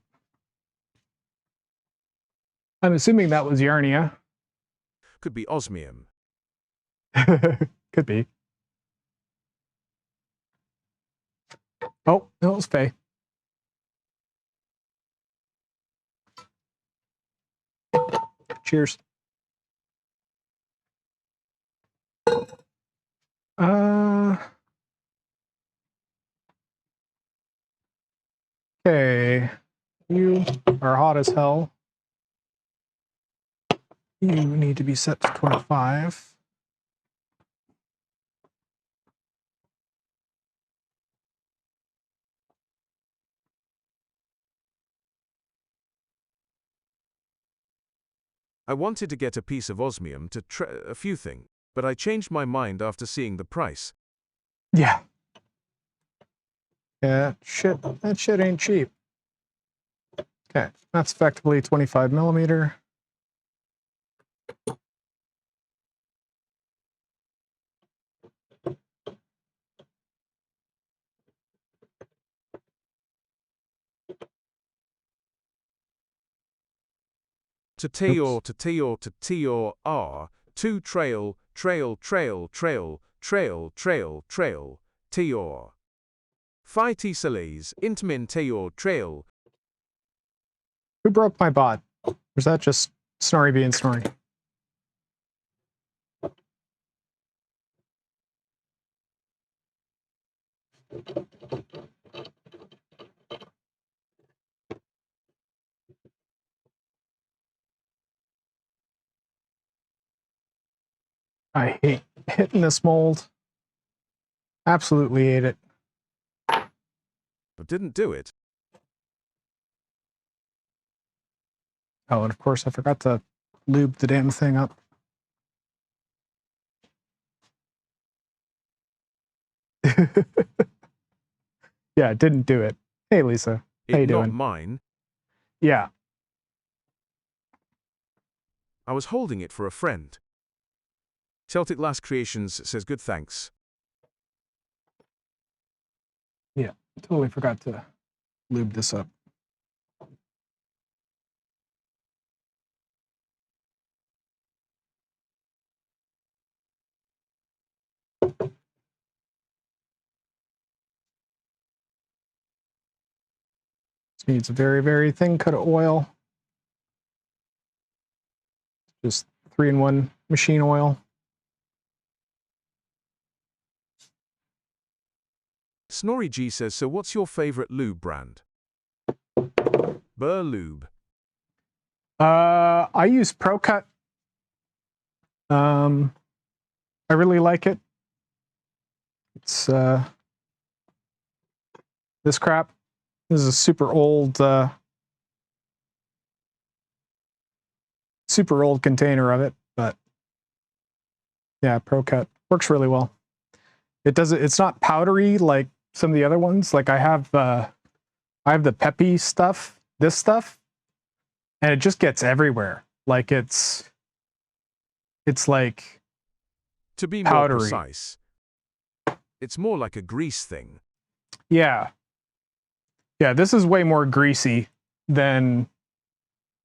I'm assuming that was Yarnia. Could be osmium. Could be. Oh, no, it was Faye. Cheers. Okay. You are hot as hell. You need to be set to 25. I wanted to get a piece of osmium to a few things, but I changed my mind after seeing the price. Yeah. Yeah, that shit ain't cheap. Okay, that's effectively 25 millimeter. To Teor R, to trail, Teor. Phi T Salés, Intmin Teor trail. Who broke my bot? Or is that just Snorri being Snorri? I hate hitting this mold. Absolutely hate it. But didn't do it. Oh, and of course I forgot to lube the damn thing up. Yeah, it didn't do it. Hey, Lisa. How you Not doing? mine. Yeah. I was holding it for a friend. Celtic Last Creations says good thanks. Yeah, totally forgot to lube this up. This needs a very, very thin cut of oil. Just 3-in-1 machine oil. Snorri G says, so what's your favorite lube brand? Burr Lube. I use ProCut. I really like it. It's this crap. This is a super old container of it, but yeah, ProCut works really well. It's not powdery like some of the other ones. Like I have the Peppy stuff, this stuff, and it just gets everywhere. Like it's like To be powdery. more precise, it's more like a grease thing. Yeah. Yeah, this is way more greasy than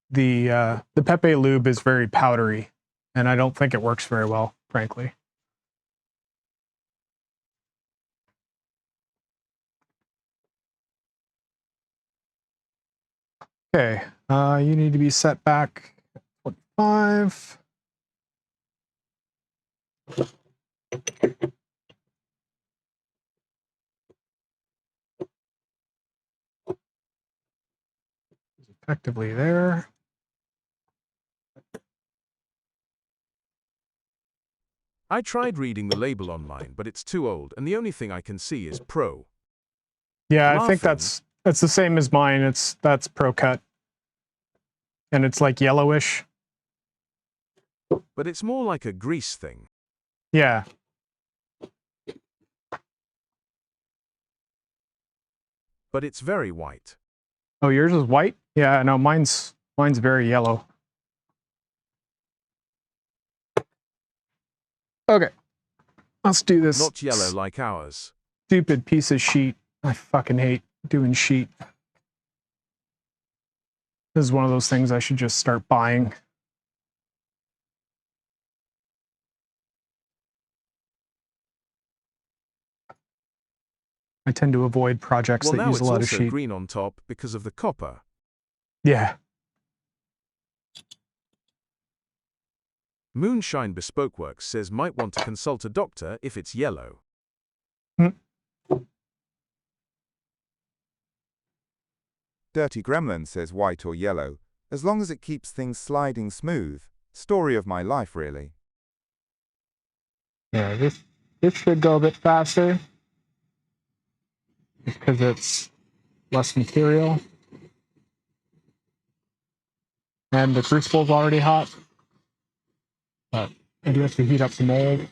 the Pepe lube is very powdery, and I don't think it works very well, frankly. Okay, you need to be set back 25. Effectively there. I tried reading the label online, but it's too old, and the only thing I can see is Pro. Yeah, I think Laughing. that's the same as mine. That's Pro Cut. And it's like yellowish. But it's more like a grease thing. Yeah. But it's very white. Oh, yours is white? Yeah, no, mine's very yellow. Okay. Let's do this. Not yellow like ours. Stupid piece of sheet. I fucking hate doing sheet. This is one of those things I should just start buying. I tend to avoid projects Well, that now use a it's lot of also sheet. green on top because of the copper. Yeah. Moonshine Bespoke Works says might want to consult a doctor if it's yellow. Dirty Gremlin says white or yellow, as long as it keeps things sliding smooth. Story of my life, really. Yeah, this should go a bit faster. Just because it's less material. And the crucible's already hot. But I do have to heat up the mold.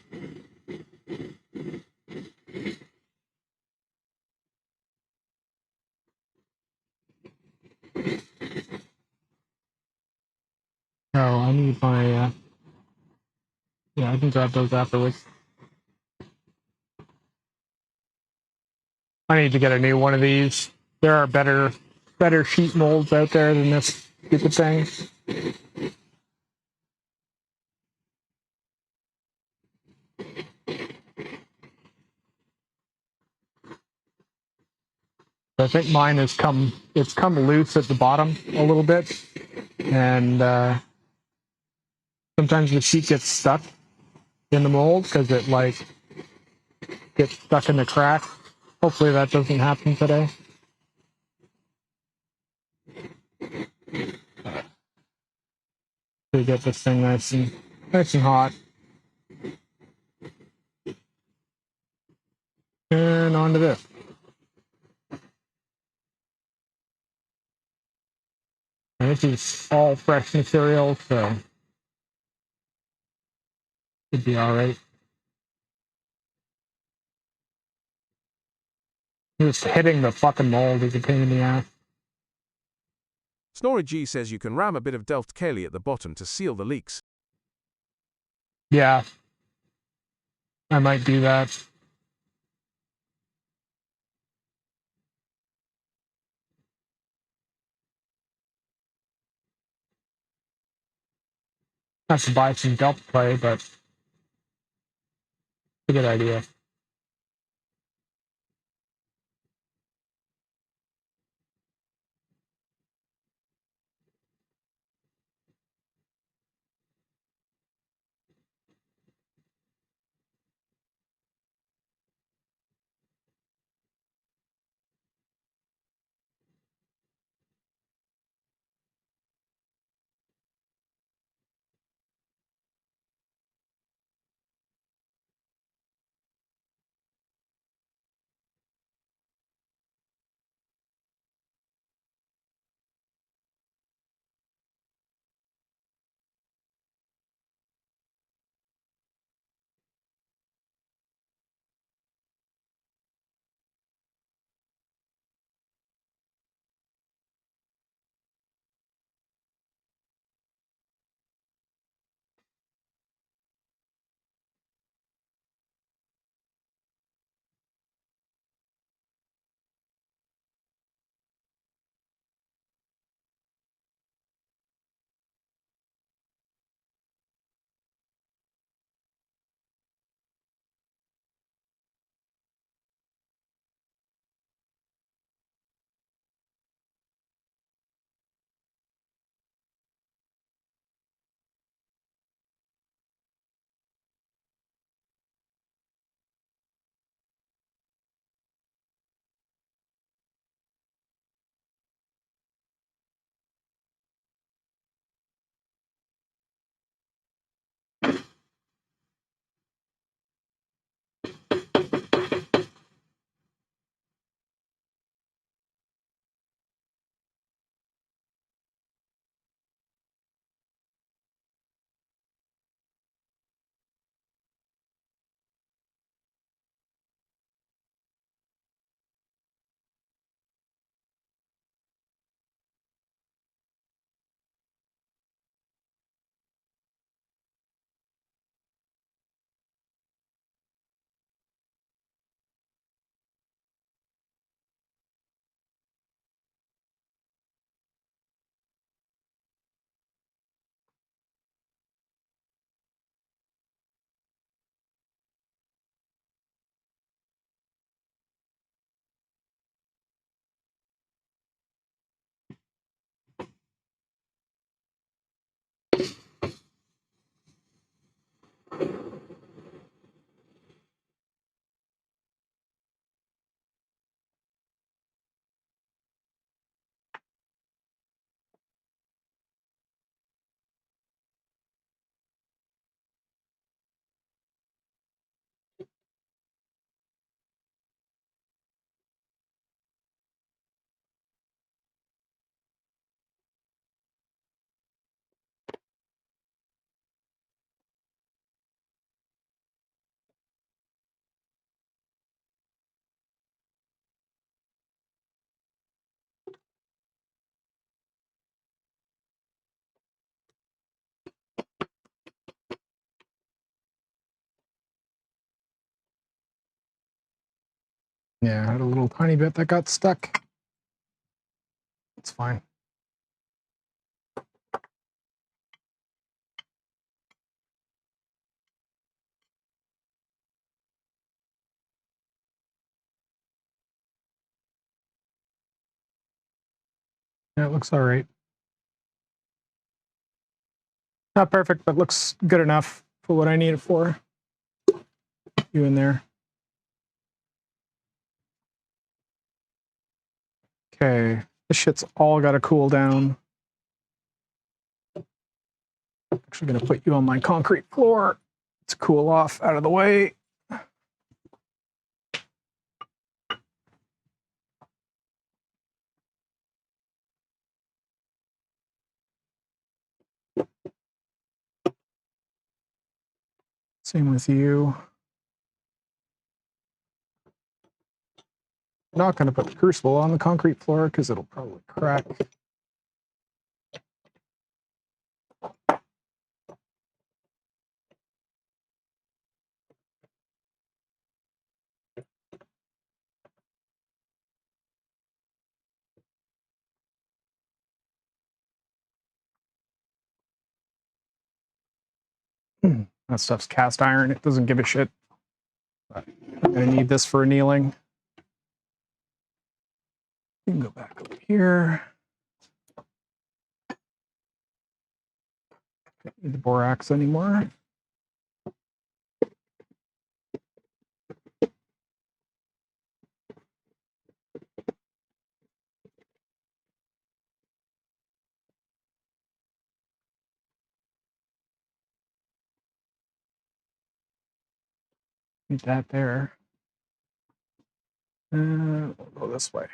Oh, I need my, yeah, I can grab those afterwards. I need to get a new one of these. There are better sheet molds out there than this stupid thing. I think mine has come loose at the bottom a little bit, and sometimes the sheet gets stuck in the mold because it like gets stuck in the crack. Hopefully that doesn't happen today. To get this thing nice and hot. And on to this. And this is all fresh material, so should be all right. Just hitting the fucking mold is a pain in the ass. Snorri G says you can ram a bit of Delft Kali at the bottom to seal the leaks. Yeah, I might do that. I have to buy some Delft clay, but it's a good idea. Yeah, I had a little tiny bit that got stuck. It's fine. Yeah, it looks all right. Not perfect, but looks good enough for what I need it for. You in there. Okay, this shit's all got to cool down. Actually gonna put you on my concrete floor to cool off out of the way. Same with you. I'm not gonna put the crucible on the concrete floor because it'll probably crack. That stuff's cast iron. It doesn't give a shit. But I'm gonna need this for annealing. You can go back over here. Don't need the borax anymore. Need that there. We'll go this way.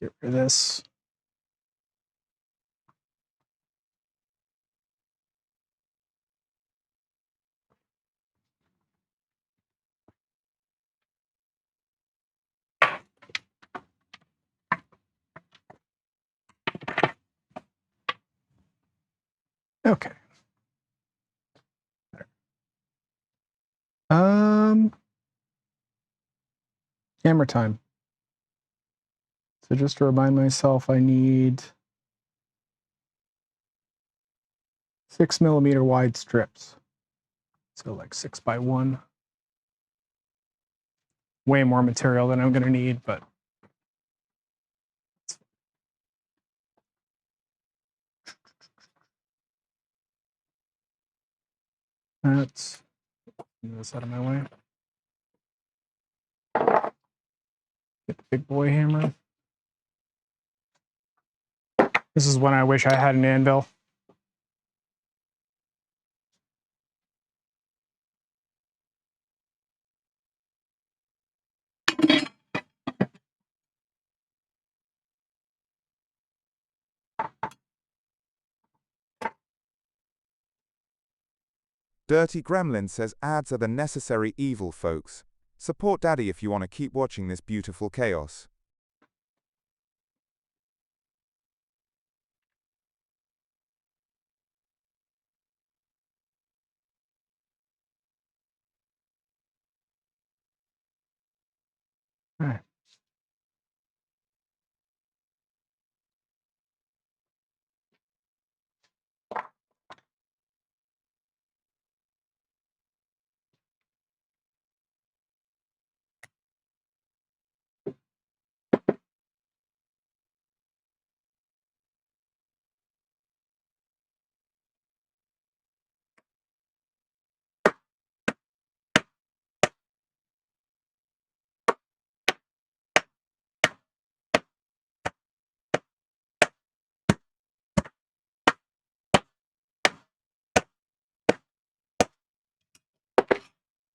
Get rid of this. Okay. Hammer time. So just to remind myself, I need 6mm wide strips. So like 6x1. Way more material than I'm gonna need, but let's move this out of my way. Get the big boy hammer. This is when I wish I had an anvil. Dirty Gremlin says ads are the necessary evil, folks. Support Daddy if you want to keep watching this beautiful chaos. All right.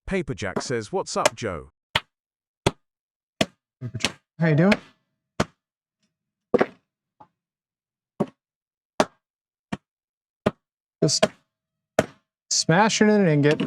Paperjack says, "What's up, Joe?" How you doing? Just smashing an ingot.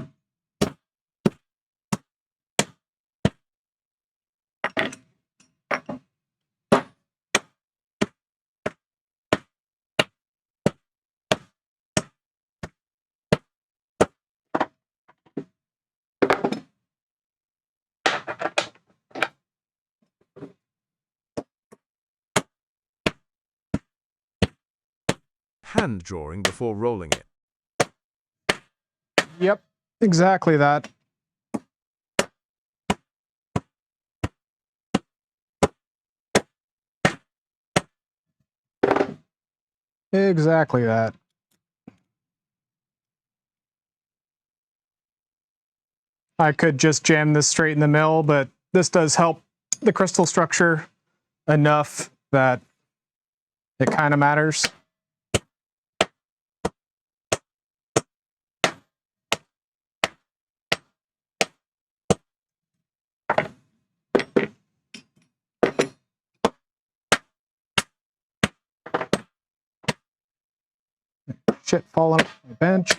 Hand drawing before rolling it. Yep, exactly that. Exactly that. I could just jam this straight in the mill, but this does help the crystal structure enough that it kind of matters. Shit falling off my bench.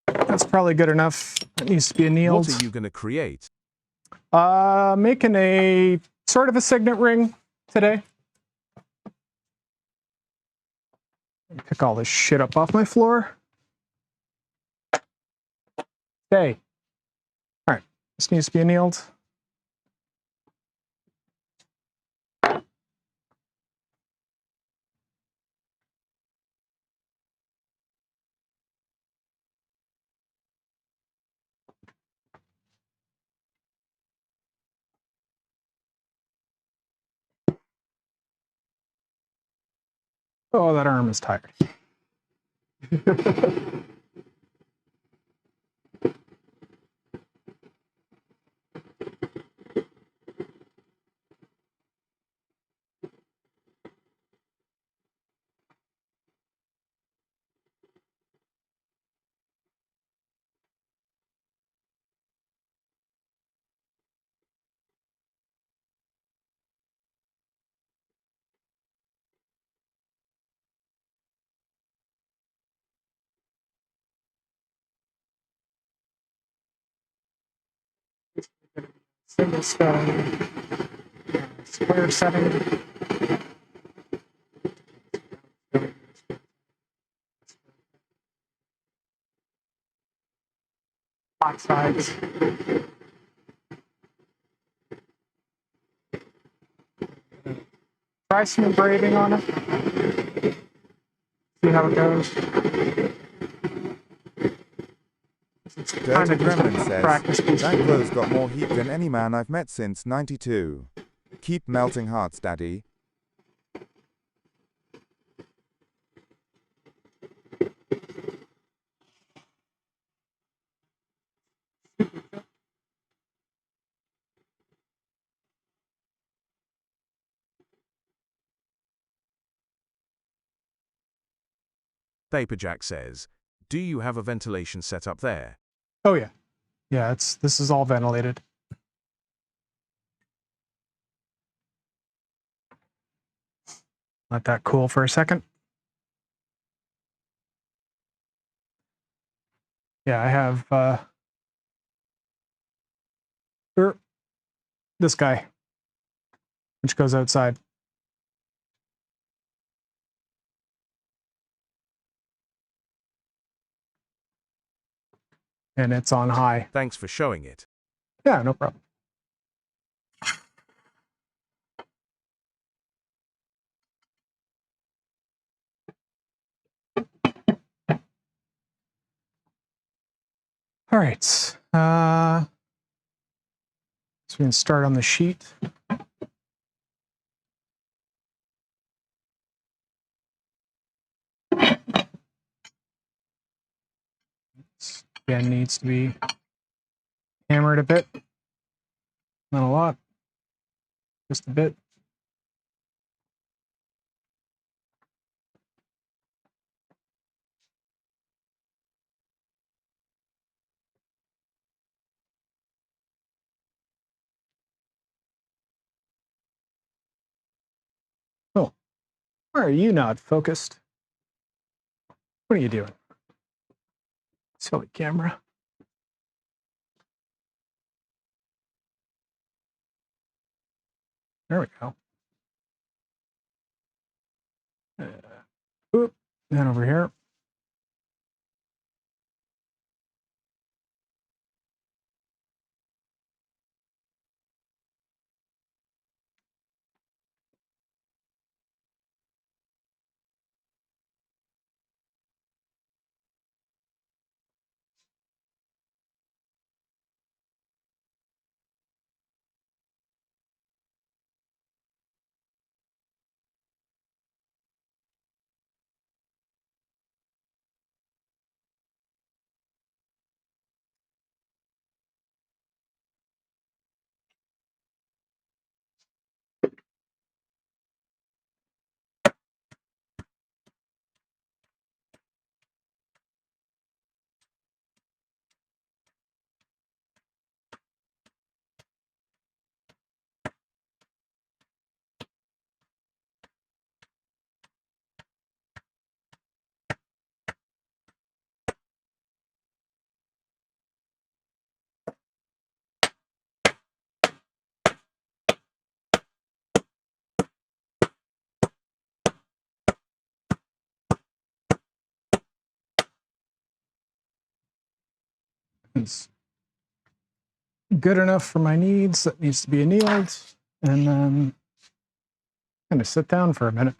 That's probably good enough. It needs to be annealed. What are you going to create? Making a sort of a signet ring today. Pick all this shit up off my floor. Okay. All right. This needs to be annealed. Oh, that arm is tired. Single stone, square setting. Hot sides. Try some engraving on it. See how it goes. Dirty Gremlin practice says, piece. that glow's got more heat than any man I've met since '92. Keep melting hearts, Daddy. Paperjack says, do you have a ventilation set up there? Oh yeah. Yeah, this is all ventilated. Let that cool for a second. Yeah, I have this guy, which goes outside. And it's on high. Thanks for showing it. Yeah, no problem. All right. So we can start on the sheet. This, again, needs to be hammered a bit. Not a lot. Just a bit. Oh, why are you not focused? What are you doing? Silly camera. There we go. Oop. And over here. It's good enough for my needs. That needs to be annealed. And then I'm going to sit down for a minute.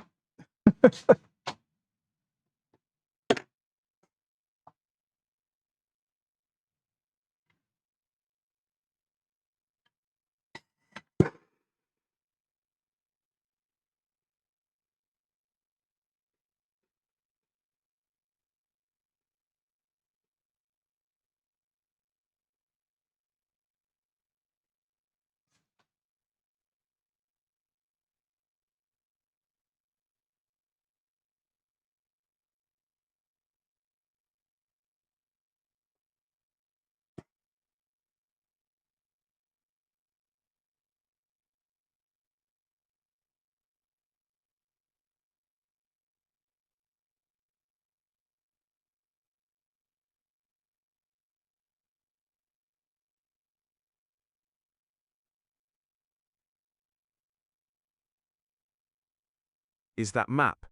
Is that map?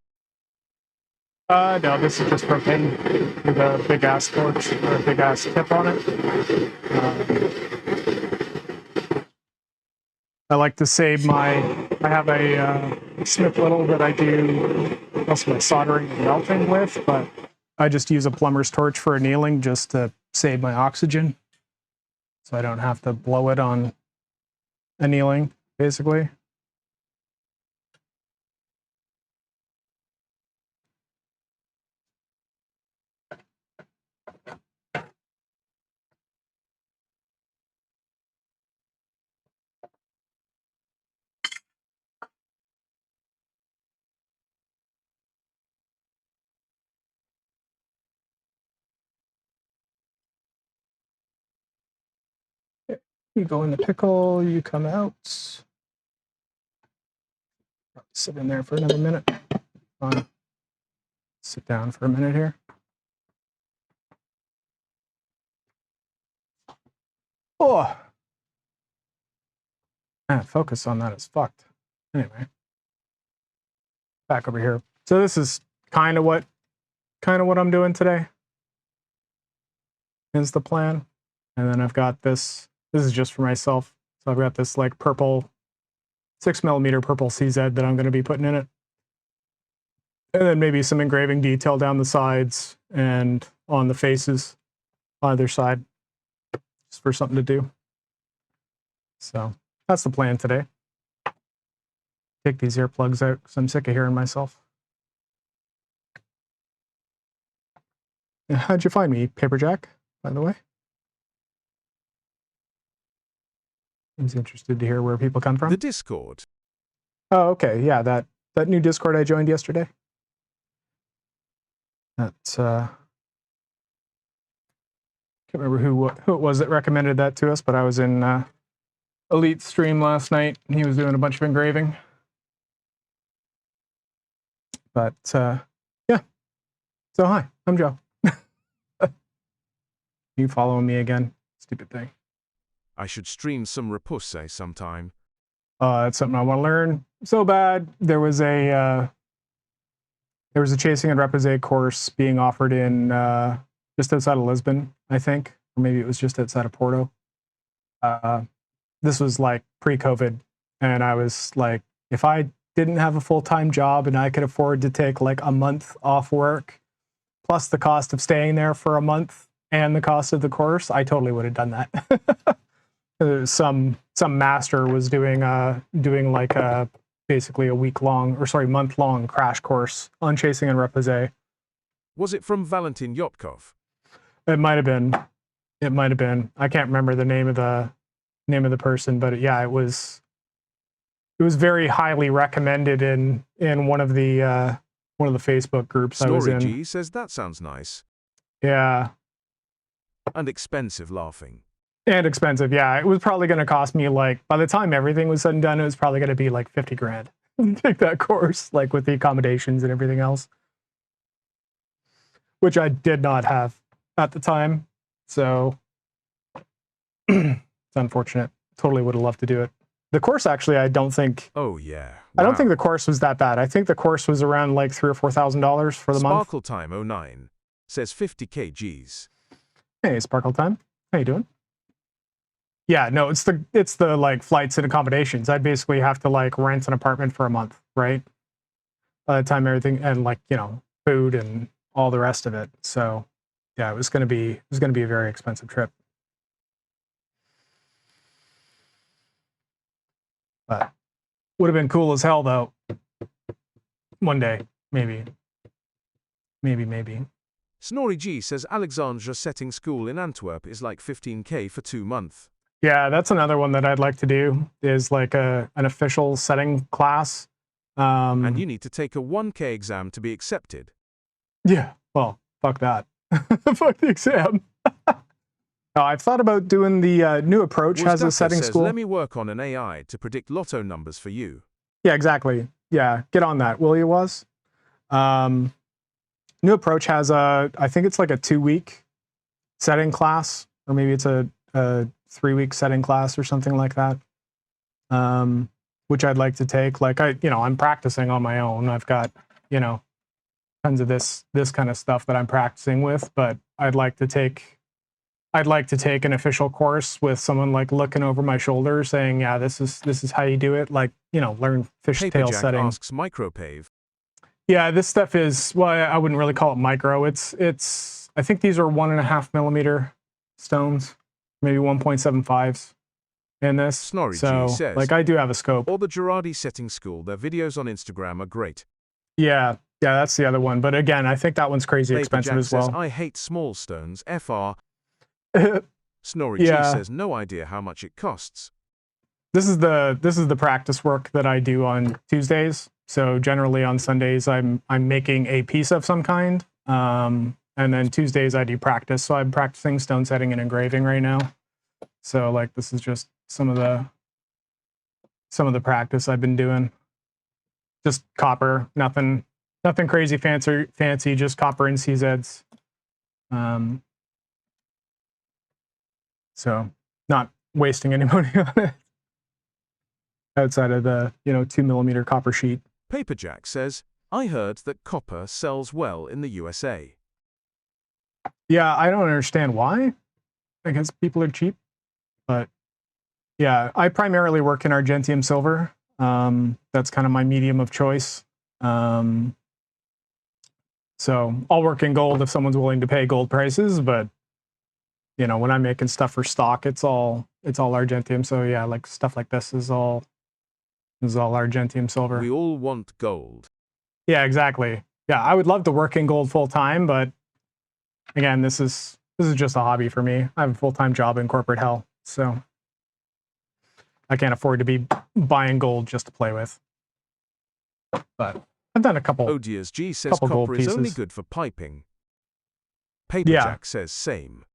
No, this is just propane with a big ass torch or a big ass tip on it. I like to save I have a Smith Little that I do most of my soldering and melting with, but I just use a plumber's torch for annealing just to save my oxygen. So I don't have to blow it on annealing, basically. You go in the pickle, you come out. Sit in there for another minute. Sit down for a minute here. Oh, man, focus on that is fucked. Anyway, back over here. So this is kind of what I'm doing today. Is the plan, and then I've got this. This is just for myself. So I've got this like purple, 6mm purple CZ that I'm going to be putting in it, and then maybe some engraving detail down the sides and on the faces on either side, just for something to do. So that's the plan today. Take these earplugs out because I'm sick of hearing myself. How'd you find me, Paperjack, by the way? I was interested to hear where people come from. The Discord. Oh, okay. Yeah, that new Discord I joined yesterday. That's can't remember who it was that recommended that to us, but I was in Elite's stream last night and he was doing a bunch of engraving. But yeah, So hi, I'm Joe. You following me again? Stupid thing. I should stream some Repousse sometime. It's something I want to learn so bad. There was a chasing and repousse course being offered in just outside of Lisbon, I think, or maybe it was just outside of Porto. This was like pre-COVID, and I was like, if I didn't have a full-time job and I could afford to take like a month off work, plus the cost of staying there for a month and the cost of the course, I totally would have done that. Some master was doing like a basically a month-long crash course on chasing and repousse. Was it from Valentin Yotkov? It might have been. It might have been. I can't remember the name of the person, but yeah, it was very highly recommended in one of the Facebook groups I was in. Snorri G says that sounds nice. Yeah. And expensive laughing. And expensive, yeah. It was probably going to cost me, like, by the time everything was said and done, it was probably going to be like 50 grand to take that course, like with the accommodations and everything else, which I did not have at the time. So it's unfortunate. Totally would have loved to do it. The course, actually, I don't think. Oh yeah. Wow. I don't think the course was that bad. I think the course was around like $3,000 or $4,000 for the month. Sparkle Time 09 says 50 kgs. Hey, Sparkle Time. How you doing? Yeah, no, it's the like flights and accommodations. I'd basically have to like rent an apartment for a month, right? By the time everything, and like, you know, food and all the rest of it. So yeah, it was gonna be a very expensive trip. But would have been cool as hell though. One day, maybe. Snorri G says Alexandra setting school in Antwerp is like 15k for 2 months. Yeah, that's another one that I'd like to do, is like an official setting class. And you need to take a 1k exam to be accepted. Yeah, well, fuck that. Fuck the exam. I've thought about doing the New Approach has a setting school. Let me work on an AI to predict lotto numbers for you. Yeah, exactly. Yeah, get on that, will you, Was? New Approach has I think it's like a 2-week setting class, or maybe it's a 3-week setting class or something like that, which I'd like to take. Like I'm practicing on my own. I've got, tons of this kind of stuff that I'm practicing with, but I'd like to take an official course with someone like looking over my shoulder saying, yeah, this is how you do it. Like, learn fishtail setting. Asks micropave. Yeah, this stuff is, well, I wouldn't really call it micro. It's I think these are 1.5 millimeter stones, maybe 1.75s in this. Snorri so, G says, like, I do have a scope. Or the Girardi setting school. Their videos on Instagram are great. Yeah, that's the other one. But again, I think that one's crazy expensive as well. Says, I hate small stones. FR. Snorri G says, no idea how much it costs. This is the practice work that I do on Tuesdays. So generally on Sundays, I'm making a piece of some kind, and then Tuesdays I do practice. So I'm practicing stone setting and engraving right now. So like this is just some of the practice I've been doing. Just copper, nothing crazy fancy, just copper and CZs. So not wasting any money on it outside of the 2 millimeter copper sheet. Paperjack says, I heard that copper sells well in the USA. Yeah, I don't understand why. I guess people are cheap. But yeah, I primarily work in argentium silver. That's kind of my medium of choice. So I'll work in gold if someone's willing to pay gold prices, but when I'm making stuff for stock, it's all argentium. So yeah, like stuff like this is all argentium silver. We all want gold. Yeah, exactly. Yeah, I would love to work in gold full time, but again, this is just a hobby for me. I have a full-time job in corporate hell, so I can't afford to be buying gold just to play with. But I've done a couple. Odious G says copper is only good for piping. Paperjack says same.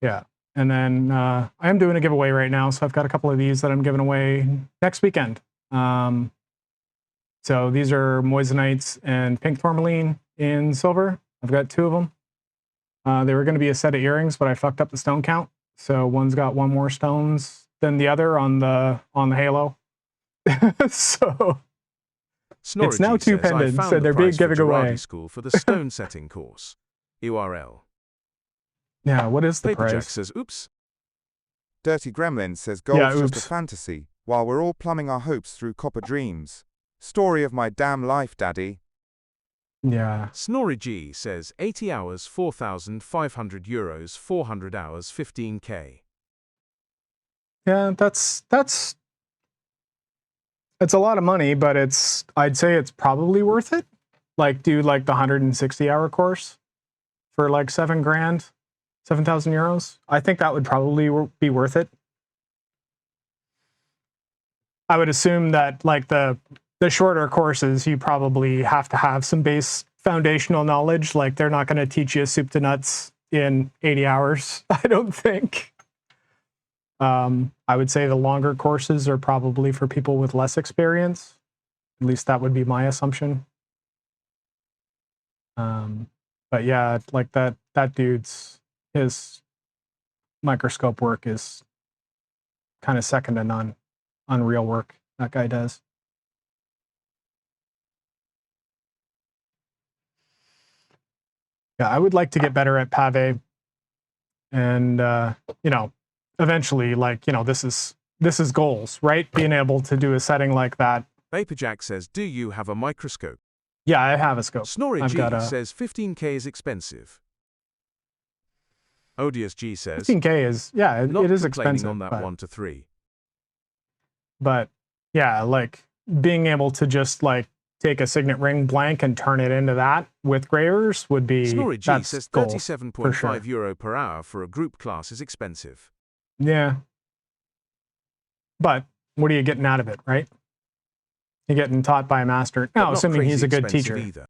Yeah. And then I am doing a giveaway right now, so I've got a couple of these that I'm giving away next weekend. So these are moisanites and pink tourmaline in silver. I've got 2 of them. They were going to be a set of earrings, but I fucked up the stone count. So one's got 1 more stones than the other on the halo. So it's now 2 pendants, and they're being given away. School for the stone setting course. URL. Yeah, what is the Paperjack price? says, oops. Dirty Gremlin says gold's just a oops. fantasy, while we're all plumbing our hopes through copper dreams. Story of my damn life, Daddy. Yeah. Snorri G says 80 hours, 4,500 euros, 400 hours, 15k. Yeah, that's it's a lot of money, but I'd say it's probably worth it. Like, do like the 160-hour course for like 7 grand, 7,000 euros. I think that would probably be worth it. I would assume that like the shorter courses, you probably have to have some base foundational knowledge. Like, they're not going to teach you soup to nuts in 80 hours, I don't think. I would say the longer courses are probably for people with less experience. At least that would be my assumption. But yeah, like that his microscope work is kind of second to none. Unreal work that guy does. Yeah, I would like to get better at pave, and eventually, like, this is goals, right? Being able to do a setting like that. Paperjack says, do you have a microscope? Yeah, I have a scope. Snorri G says 15k is expensive. Odious G says 15k is, yeah, it is expensive on that 1 to 3. But yeah, like being able to just like take a signet ring blank and turn it into that with gravers would be. Snorri G says 37.5 euro per hour for a group class is expensive. Yeah. But what are you getting out of it, right? You're getting taught by a master. No, assuming he's a good teacher. Either.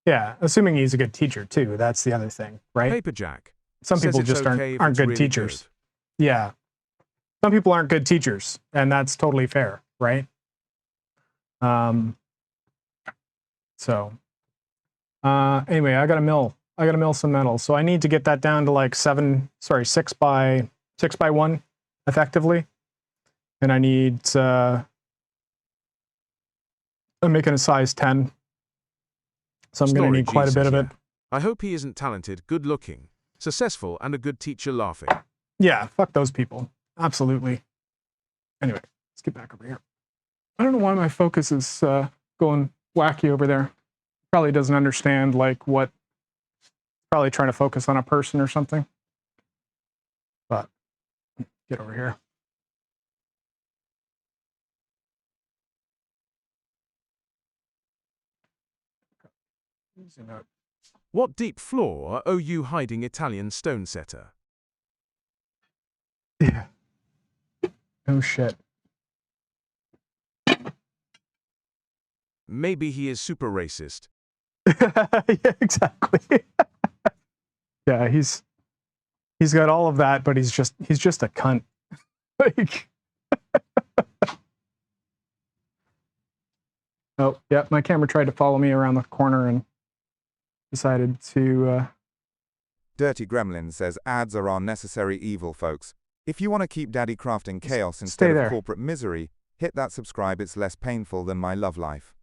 Yeah, assuming he's a good teacher too. That's the other thing, right? Paperjack. Some people just aren't good teachers. Yeah. Some people aren't good teachers, and that's totally fair, right? Anyway, I gotta mill some metal. So I need to get that down to like 6 by 1 effectively. And I need I'm making a size 10. So I'm gonna need quite a bit of it. I hope he isn't talented, good looking, successful, and a good teacher laughing. Yeah, fuck those people. Absolutely. Anyway, let's get back over here. I don't know why my focus is going wacky over there. Probably doesn't understand like what. Probably trying to focus on a person or something. But get over here. Zoom out. What deep flaw are you hiding, Italian stone setter? Yeah. Oh shit. Maybe he is super racist. Yeah, exactly. Yeah, he's got all of that, but he's just a cunt. Like, oh, yeah, my camera tried to follow me around the corner and decided to Dirty Gremlin says ads are our necessary evil, folks. If you want to keep Daddy crafting chaos instead of corporate misery, hit that subscribe. It's less painful than my love life.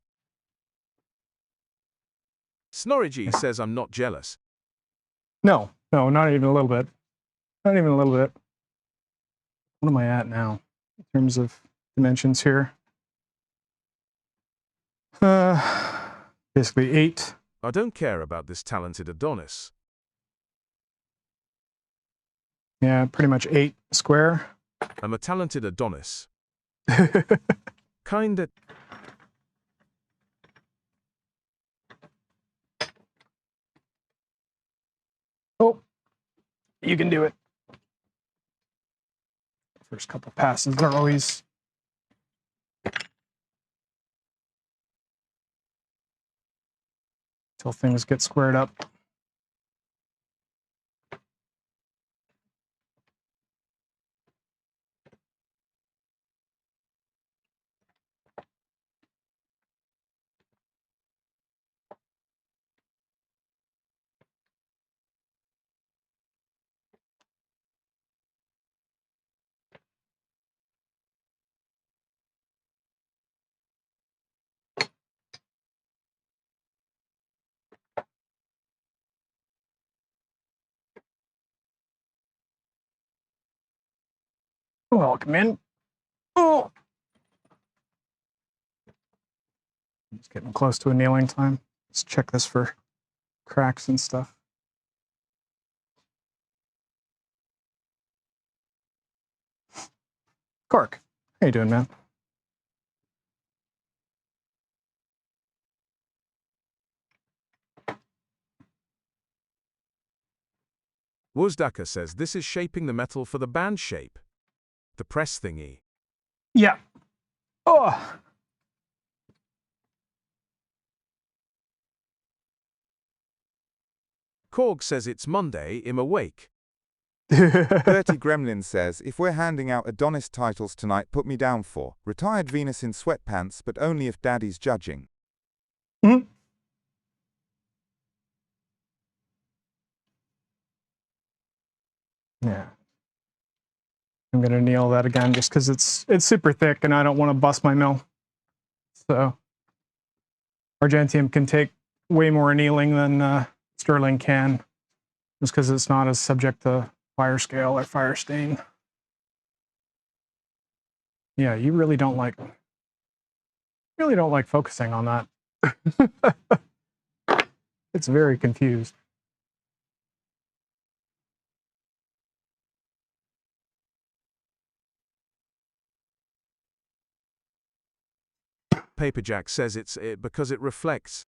Snorri G says I'm not jealous. No, not even a little bit. Not even a little bit. What am I at now in terms of dimensions here? Basically 8. I don't care about this talented Adonis. Yeah, pretty much 8 square. I'm a talented Adonis. Kinda. Oh, you can do it. First couple passes are always till things get squared up. Welcome in. Oh, it's getting close to annealing time. Let's check this for cracks and stuff. Cork, how you doing, man? Wozdaka says this is shaping the metal for the band shape. The press thingy. Yeah. Oh. Korg says it's Monday, I'm awake. 30 Gremlin says, if we're handing out Adonis titles tonight, put me down for retired Venus in sweatpants, but only if Daddy's judging. Mm-hmm. Yeah. I'm gonna anneal that again just because it's super thick and I don't want to bust my mill. So Argentium can take way more annealing than Sterling can, just because it's not as subject to fire scale or fire stain. Yeah, you really don't like focusing on that. It's very confused. Paperjack says it's because it reflects.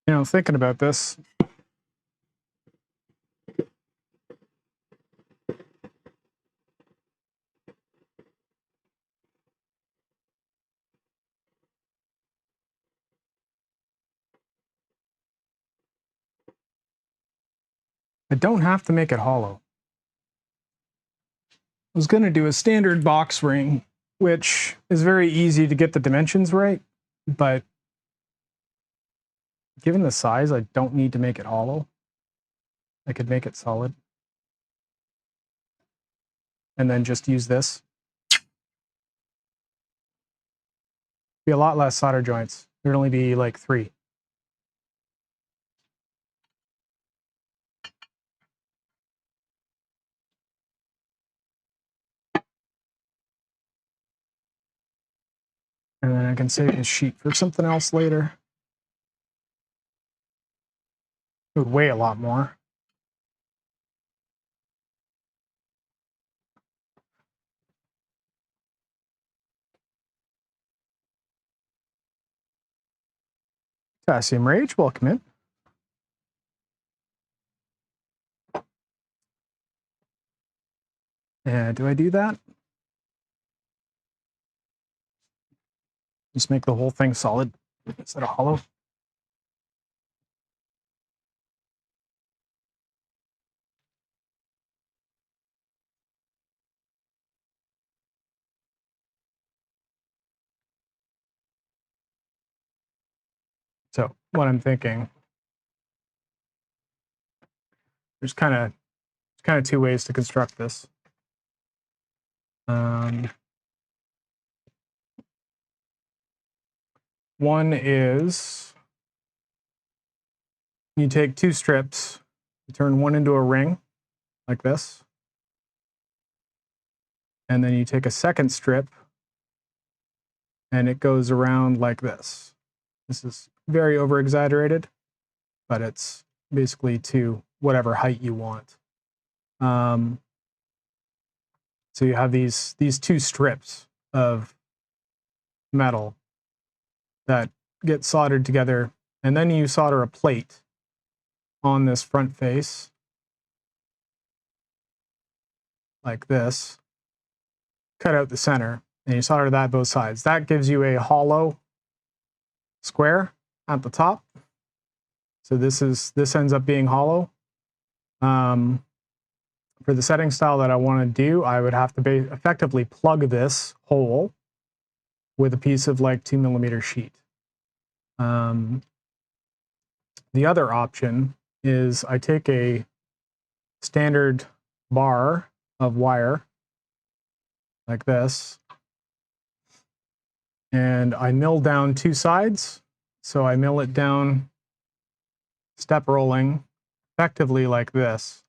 You know, thinking about this, I don't have to make it hollow. I was going to do a standard box ring, which is very easy to get the dimensions right, but given the size, I don't need to make it hollow. I could make it solid. And then just use this. Be a lot less solder joints. There'd only be like 3. And then I can save this sheet for something else later. It would weigh a lot more. Potassium Rage, welcome in. And do I do that? Just make the whole thing solid instead of hollow. So what I'm thinking, there's kind of 2 ways to construct this. One is you take 2 strips, you turn one into a ring like this, and then you take a second strip and it goes around like this. This is very over exaggerated, but it's basically to whatever height you want. So you have these 2 strips of metal, that get soldered together. And then you solder a plate on this front face like this, cut out the center, and you solder that both sides. That gives you a hollow square at the top. So this ends up being hollow. For the setting style that I want to do, I would have to effectively plug this hole with a piece of like 2mm sheet. The other option is I take a standard bar of wire like this, and I mill down two sides. So I mill it down step rolling effectively like this.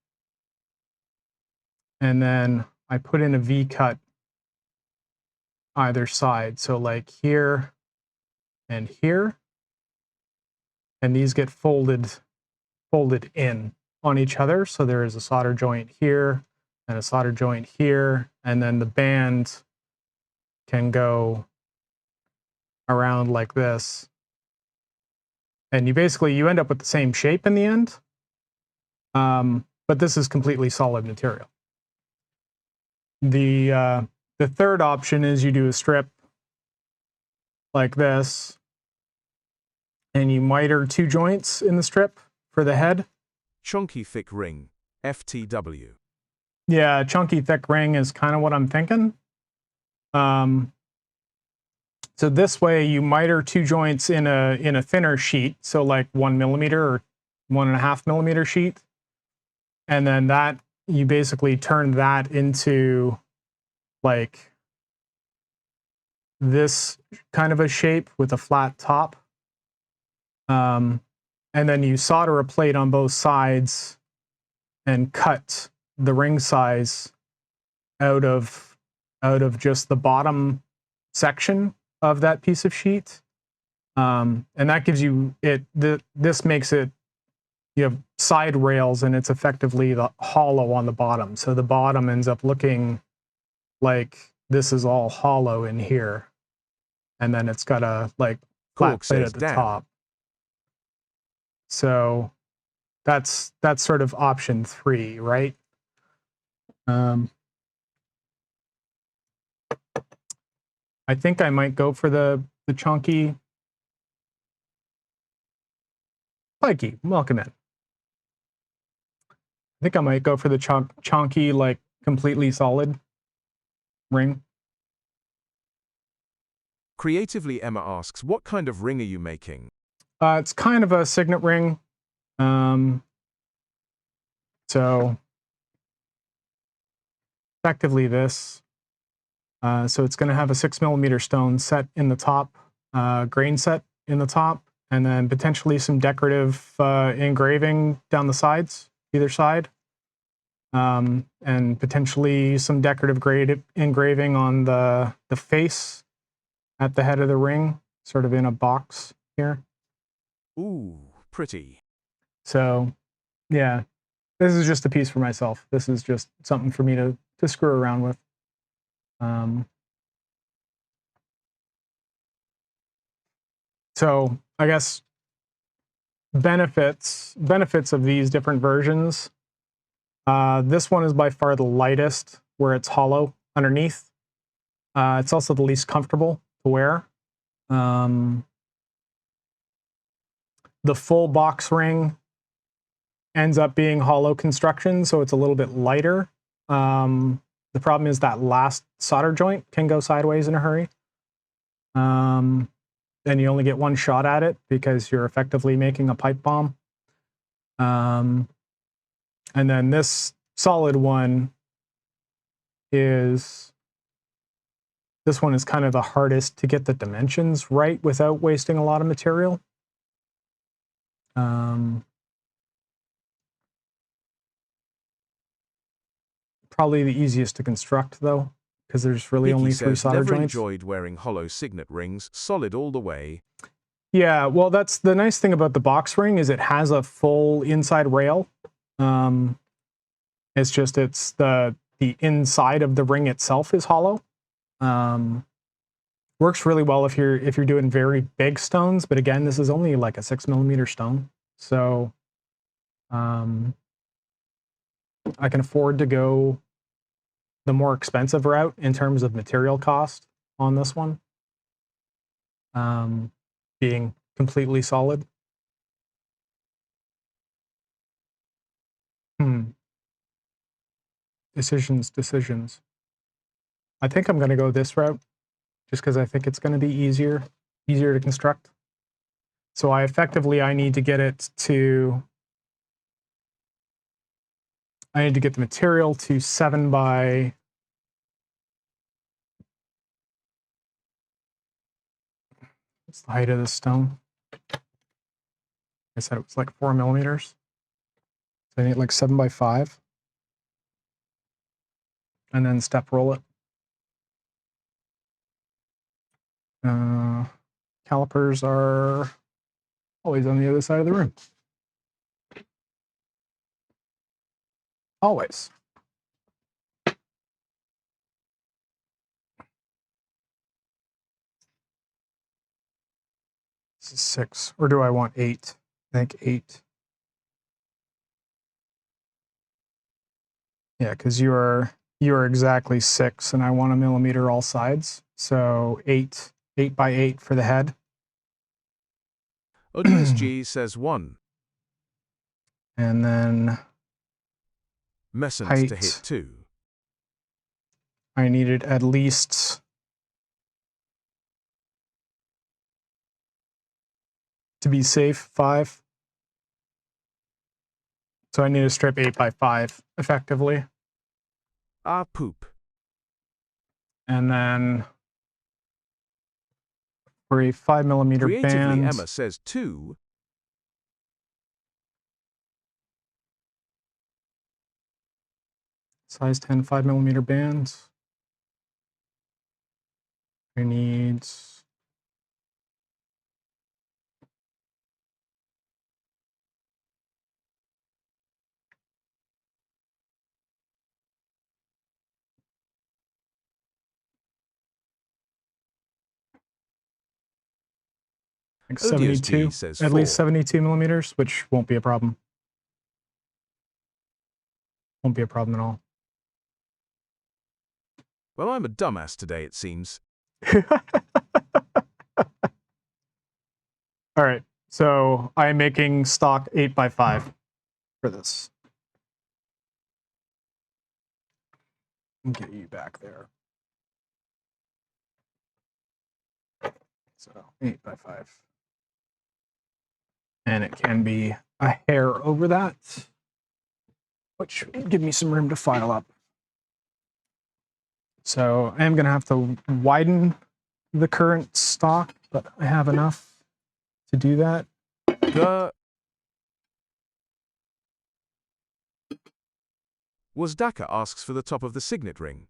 And then I put in a V-cut either side. So like here and here. And these get folded in on each other. So there is a solder joint here and a solder joint here. And then the band can go around like this. And you end up with the same shape in the end. But this is completely solid material. The third option is you do a strip like this, and you miter two joints in the strip for the head. Chunky thick ring, FTW. Yeah, chunky thick ring is kind of what I'm thinking. So this way you miter two joints in a thinner sheet, so like 1mm or 1.5mm sheet, and then that you basically turn that into like this kind of a shape with a flat top. And then you solder a plate on both sides and cut the ring size out of just the bottom section of that piece of sheet. And that gives you this makes it, you have side rails, and it's effectively the hollow on the bottom. So the bottom ends up looking like this is all hollow in here. And then it's got a like flat plate at the top. So that's sort of option 3, right? I think I might go for the chunky. Mikey, welcome in. I think I might go for the chunky, like completely solid ring. Creatively, Emma asks, what kind of ring are you making? It's kind of a signet ring. So effectively this. So it's going to have a 6mm stone set in the top, grain set in the top, and then potentially some decorative engraving down the sides, either side. And potentially some decorative engraving on the face at the head of the ring, sort of in a box here. Ooh, pretty. So, yeah, this is just a piece for myself. This is just something for me to screw around with. So I guess benefits of these different versions. This one is by far the lightest, where it's hollow underneath. It's also the least comfortable to wear. The full box ring ends up being hollow construction, so it's a little bit lighter. The problem is that last solder joint can go sideways in a hurry. And you only get one shot at it because you're effectively making a pipe bomb. And then this solid one is kind of the hardest to get the dimensions right without wasting a lot of material. Probably the easiest to construct, though, because there's really only 3 solder never joints. Enjoyed wearing hollow signet rings, solid all the way. Yeah, well, that's the nice thing about the box ring, is it has a full inside rail. It's just the inside of the ring itself is hollow. Works really well if you're doing very big stones, but again, this is only like a 6mm stone, so I can afford to go the more expensive route in terms of material cost on this one, being completely solid. Decisions. I think I'm going to go this route just because I think it's going to be easier to construct. So I need to get it to, I need to get the material to 7 by, what's the height of this stone? I said it was like 4mm. So I need like 7 by 5. And then step roll it. Calipers are always on the other side of the room. Always. This is 6, or do I want 8? I think 8. Yeah, because you are exactly 6, and I want 1mm all sides. So 8 by 8 for the head. ODSG says 1. And then Messence height, to hit 2. I needed at least to be safe 5. So I need to strip 8 by 5 effectively. Ah, poop. And then for a 5mm Creatively, band, Emma says 2. size 10 5mm band. I need like 72, says at 4. least 72mm, which won't be a problem. Won't be a problem at all. Well, I'm a dumbass today, it seems. All right, so I'm making stock 8 by 5 for this. I'll get you back there. So 8 by 5. And it can be a hair over that, which would give me some room to file up. So I am going to have to widen the current stock, but I have enough to do that. Wasdaka asks for the top of the signet ring.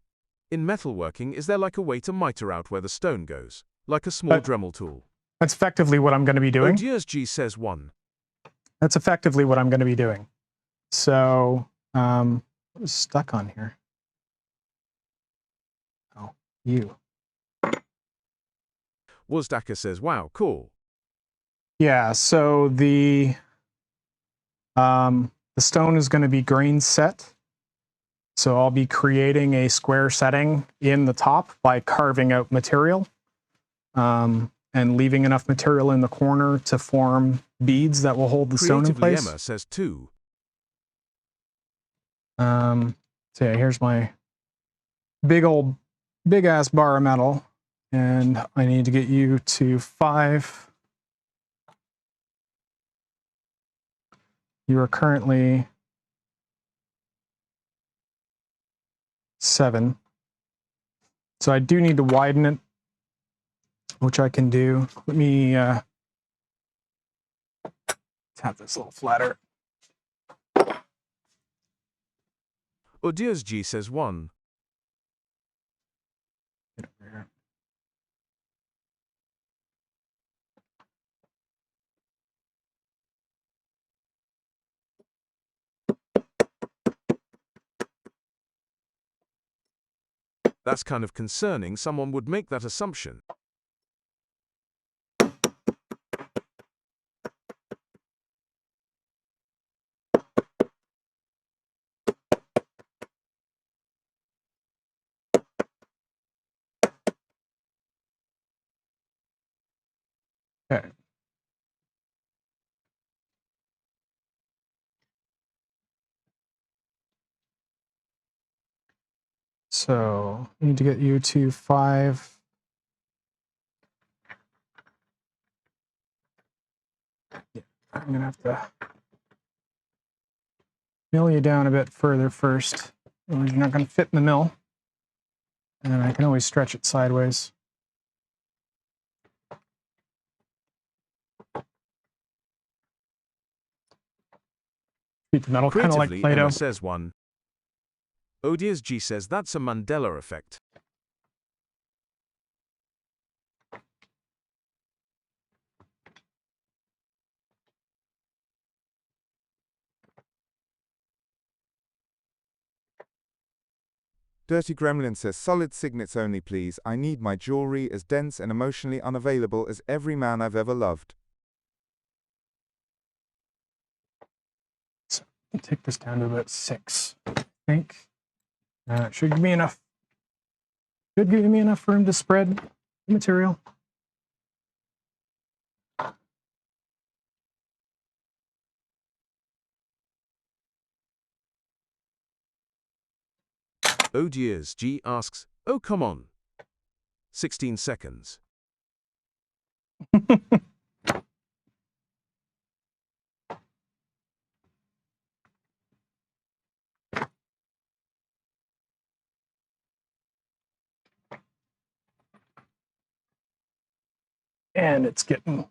In metalworking, is there like a way to miter out where the stone goes? Like a small Dremel tool? That's effectively what I'm going to be doing. ODSG says 1. That's effectively what I'm going to be doing. So, what is stuck on here? Oh, you. Wasdaka says, wow, cool. Yeah, so the stone is going to be grain set. So I'll be creating a square setting in the top by carving out material and leaving enough material in the corner to form beads that will hold the stone in place. Emma says 2. So yeah, here's my big ass bar of metal, and I need to get you to 5. You are currently 7. So I do need to widen it, which I can do. Let me tap this a little flatter. ODSG says 1. Get over here. That's kind of concerning. Someone would make that assumption. So I need to get you to 5. Yeah, I'm gonna have to mill you down a bit further first. Otherwise you're not gonna fit in the mill. And then I can always stretch it sideways. Treat the metal kind of like Creatively, Play-Doh. Emma says 1. Odious G says that's a Mandela effect. Dirty Gremlin says solid signets only please. I need my jewelry as dense and emotionally unavailable as every man I've ever loved. So I'll take this down to about 6, I think. It should give me enough. Should give me enough room to spread the material. Odious G asks, oh come on. 16 seconds. And it's getting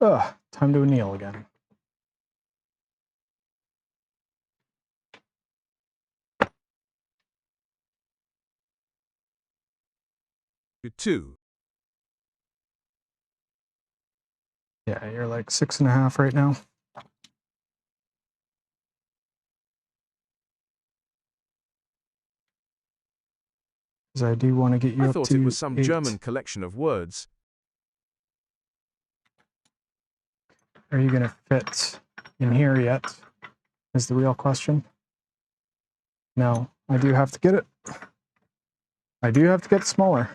time to anneal again. To 2. Yeah, you're like 6.5 right now. Because I do want to get you I up thought to it was some 8. German collection of words. Are you going to fit in here yet? Is the real question. No, I do have to get it. I do have to get smaller.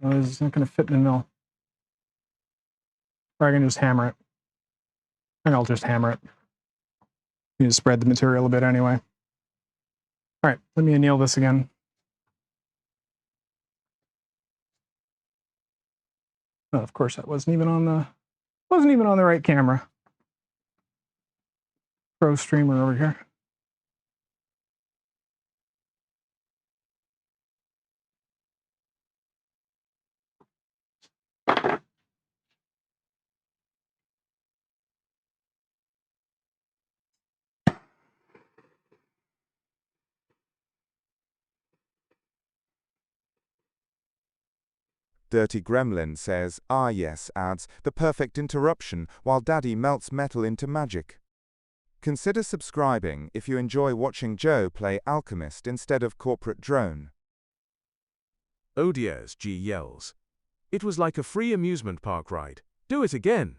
Otherwise, it's not going to fit in the mill. Or I can just hammer it. And I'll just hammer it. You need to spread the material a bit anyway. All right, let me anneal this again. Oh, of course, that wasn't even on the right camera. Pro streamer over here. Dirty Gremlin says, ah yes, adds, the perfect interruption while Daddy melts metal into magic. Consider subscribing if you enjoy watching Joe play Alchemist instead of Corporate Drone. Odious G yells. It was like a free amusement park ride. Do it again.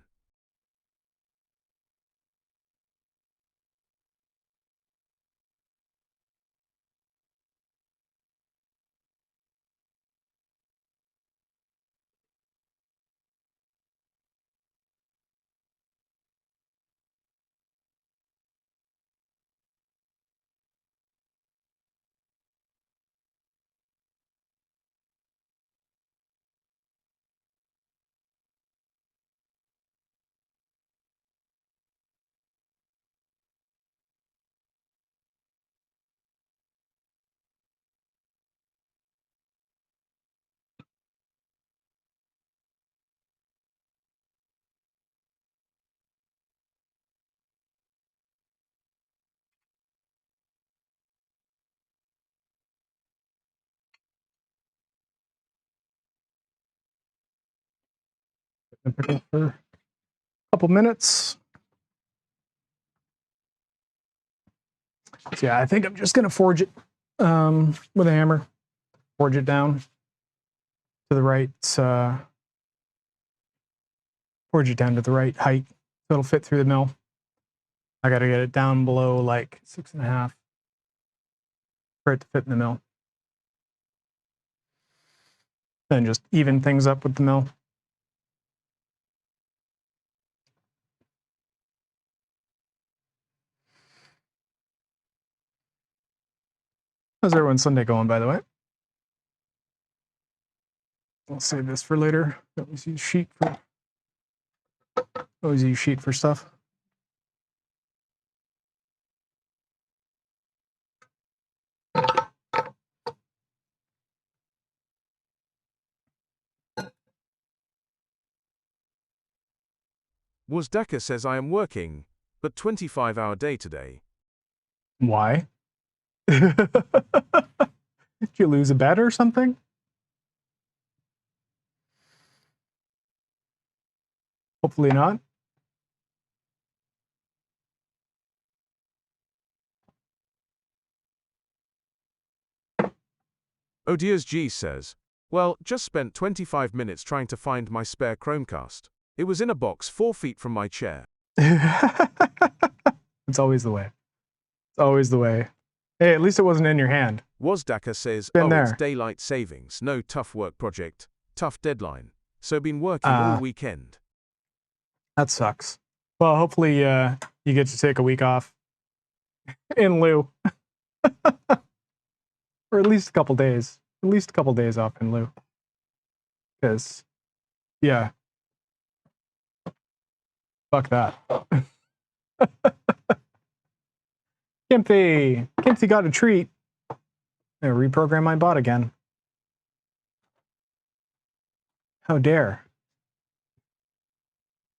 Pick it for a couple minutes. So yeah, I think I'm just going to forge it with a hammer. Forge it down to the right. Forge it down to the right height so it'll fit through the mill. I got to get it down below like 6.5 for it to fit in the mill. Then just even things up with the mill. How's everyone's Sunday going, by the way? I'll save this for later. Always use sheet for stuff. Wazdaka says I am working, but 25-hour day today. Why? Did you lose a bet or something? Hopefully not. Odiers G says, well, just spent 25 minutes trying to find my spare Chromecast. It was in a box 4 feet from my chair. It's always the way. It's always the way. Hey, at least it wasn't in your hand. Wazdaka says, Been it's there. daylight savings, no tough work project, tough deadline. So been working all weekend. That sucks. Well, hopefully you get to take a week off in lieu. Or at least a couple days. At least a couple days off in lieu. Because, yeah. Fuck that. Kimpy got a treat. I reprogram my bot again. How dare.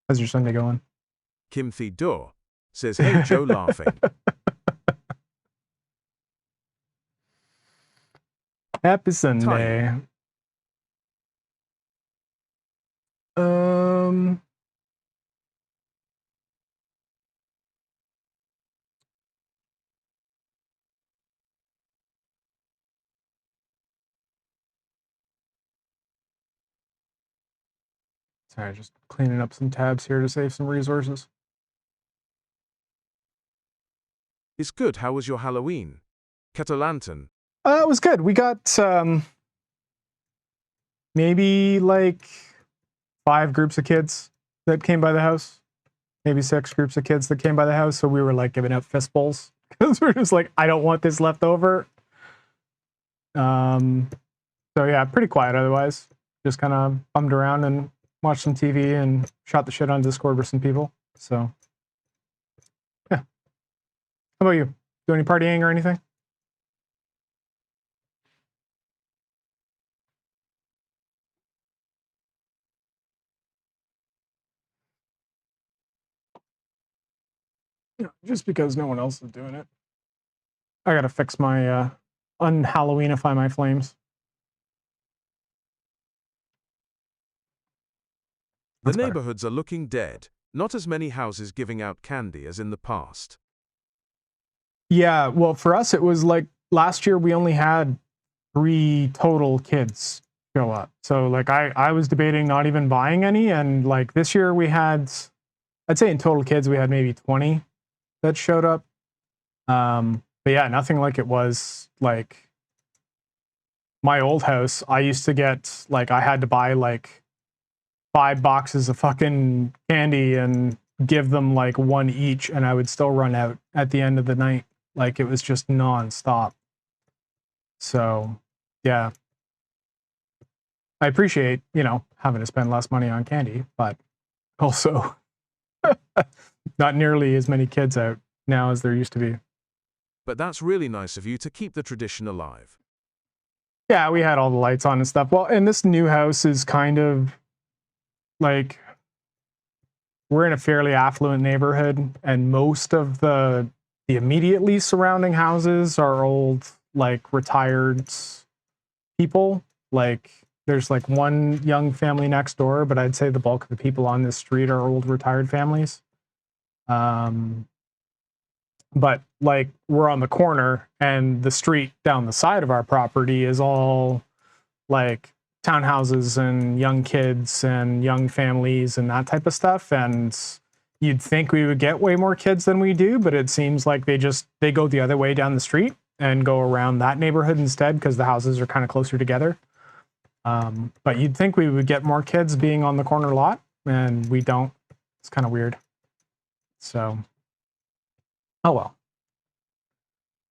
How's your Sunday going? Kimthi Dor says, hey Joe laughing. Happy Sunday. Sorry, just cleaning up some tabs here to save some resources. It's good. How was your Halloween? Catalantan. It was good. We got maybe like 5 groups of kids that came by the house. Maybe 6 groups of kids that came by the house. So we were like giving out fist bowls because we're just like, I don't want this left over. So yeah, pretty quiet otherwise. Just kind of bummed around and watched some TV and shot the shit on Discord with some people. So yeah. How about you? Do any partying or anything? Yeah, just because no one else is doing it. I gotta fix my un-Halloweenify my flames. The neighborhoods are looking dead. Not as many houses giving out candy as in the past. Yeah, well, for us, it was like last year we only had 3 total kids show up. So like I was debating not even buying any. And like this year we had, I'd say in total kids, we had maybe 20 that showed up. But yeah, nothing like it was like my old house. I used to get like, I had to buy like 5 boxes of fucking candy and give them like 1 each, and I would still run out at the end of the night. Like it was just nonstop. So yeah, I appreciate, you know, having to spend less money on candy, but also not nearly as many kids out now as there used to be. But that's really nice of you to keep the tradition alive. Yeah, we had all the lights on and stuff. Well, and this new house is kind of like, we're in a fairly affluent neighborhood, and most of the immediately surrounding houses are old, like retired people. Like there's like 1 young family next door, but I'd say the bulk of the people on this street are old retired families. But like we're on the corner, and the street down the side of our property is all like townhouses and young kids and young families and that type of stuff. And you'd think we would get way more kids than we do, but it seems like they go the other way down the street and go around that neighborhood instead, because the houses are kind of closer together. But you'd think we would get more kids being on the corner lot, and we don't. It's kind of weird. So, oh well.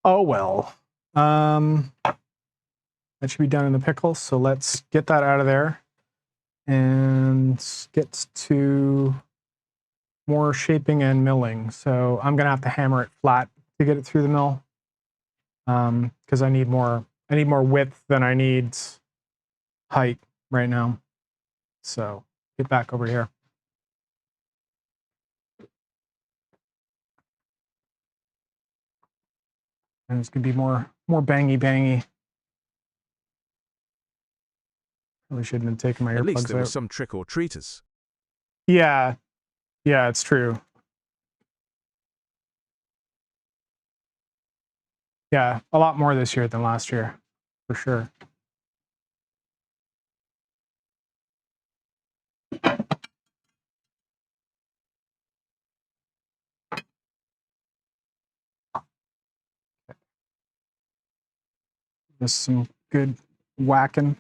Oh well. That should be done in the pickle. So let's get that out of there and get to more shaping and milling. So I'm gonna have to hammer it flat to get it through the mill, because I need more width than I need height right now. So get back over here. And it's gonna be more bangy. Probably shouldn't have taken my At least earplugs there was out. some trick or treaters. Yeah, it's true. Yeah, a lot more this year than last year, for sure. Just some good whacking.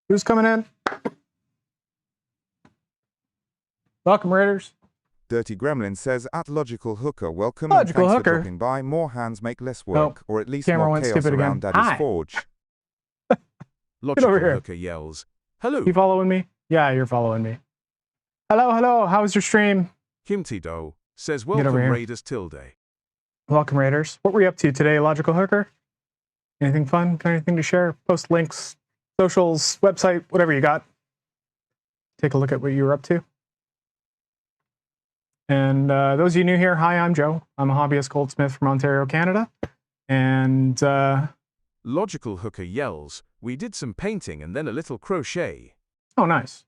Who's coming in? Welcome, Raiders. Dirty Gremlin says, at Logical Hooker, welcome Logical and thanks Hooker. for dropping by. More hands make less work, or at least Camera more went chaos stupid around again. Daddy's Hi. forge. Logical over here. Hooker yells, "Hello, You following me? Yeah, you're following me. Hello. How was your stream? Kimty Do," says, Get over "Welcome here. Raiders tilde." Welcome, Raiders. What were you up to today, Logical Hooker? Anything fun? Got anything to share? Post links, socials, website, whatever you got. Take a look at what you were up to. And those of you new here, hi, I'm Joe. I'm a hobbyist goldsmith from Ontario, Canada. And Logical Hooker yells, "We did some painting and then a little crochet." oh, nice.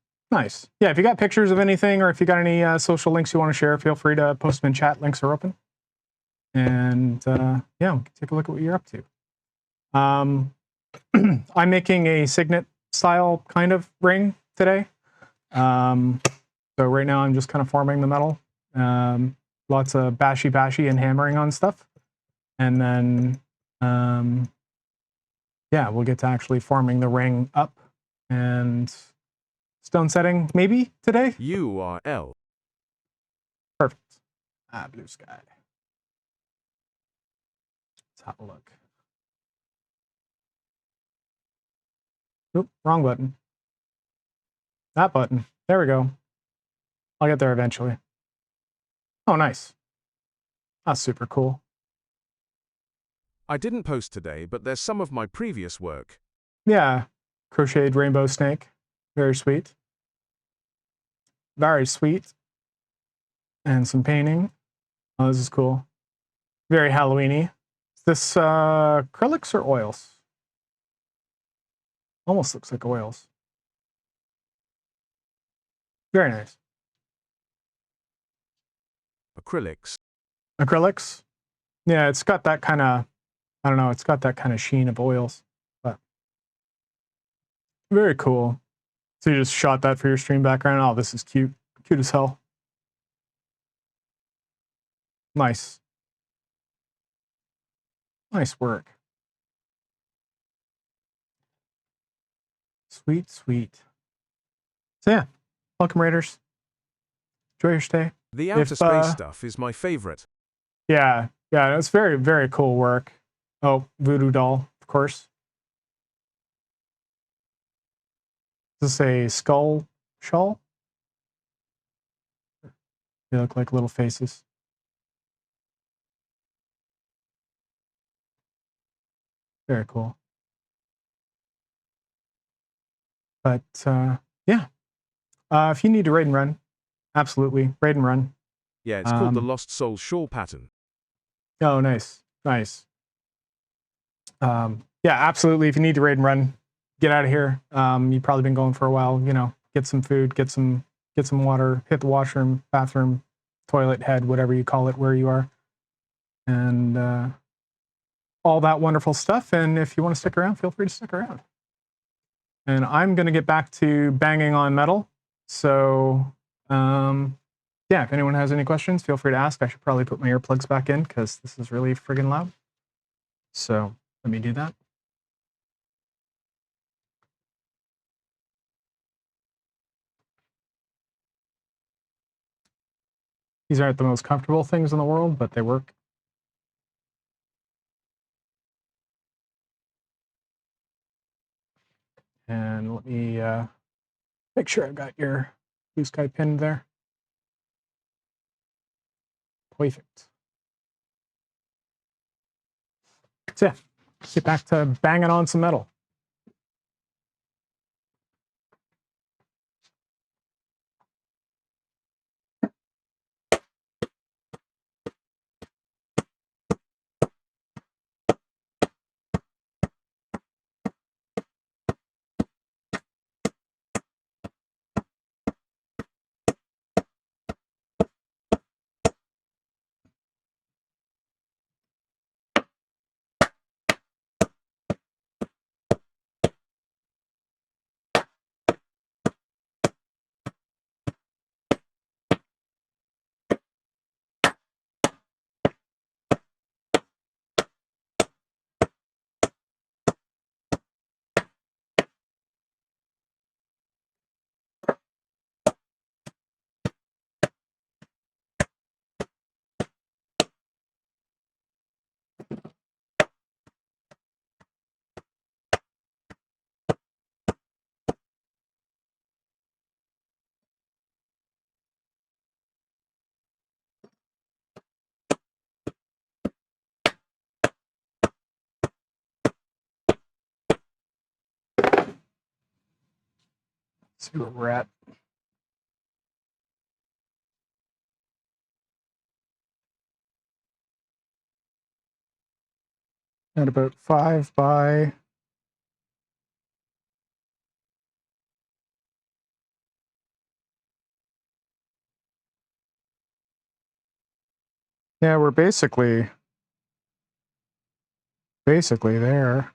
Yeah, if you got pictures of anything or if you got any social links you want to share, feel free to post them in chat. Links are open. And yeah, take a look at what you're up to. I'm making a signet style kind of ring today. So right now I'm just kind of forming the metal. Lots of bashy and hammering on stuff. And then, yeah, we'll get to actually forming the ring up and stone setting maybe today. URL. Perfect. Blue sky. Let's have a look. Oop, wrong button. That button. There we go. I'll get there eventually. Oh, nice. That's super cool. I didn't post today, but there's some of my previous work. Yeah. Crocheted rainbow snake. Very sweet. Very sweet. And some painting. Oh, this is cool. Very Halloween-y. Is this acrylics or oils? Almost looks like oils. Very nice. Acrylics. Acrylics? Yeah, it's got that kind of, I don't know, it's got that kind of sheen of oils. But very cool. So you just shot that for your stream background? Oh, this is cute. Cute as hell. Nice. Nice work. Sweet. So yeah, welcome Raiders. Enjoy your stay. The outer space stuff is my favorite. Yeah, it's very cool work. Oh, voodoo doll, of course. Is this a skull shawl? They look like little faces. Very cool. But yeah, if you need to raid and run, absolutely raid and run. Yeah, it's called the Lost Soul shawl pattern. Oh, nice. Yeah, absolutely. If you need to raid and run, get out of here. You've probably been going for a while. You know, get some food, get some water, hit the washroom, bathroom, toilet, head, whatever you call it, where you are, and all that wonderful stuff. And if you want to stick around, feel free to stick around. And I'm going to get back to banging on metal. So Yeah, if anyone has any questions, feel free to ask. I should probably put my earplugs back in because this is really friggin' loud. So let me do that. These aren't the most comfortable things in the world, but they work. And let me make sure I've got your blue sky pinned there. Perfect. So yeah, get back to banging on some metal. See where we're at. At about 5 by yeah, we're basically there.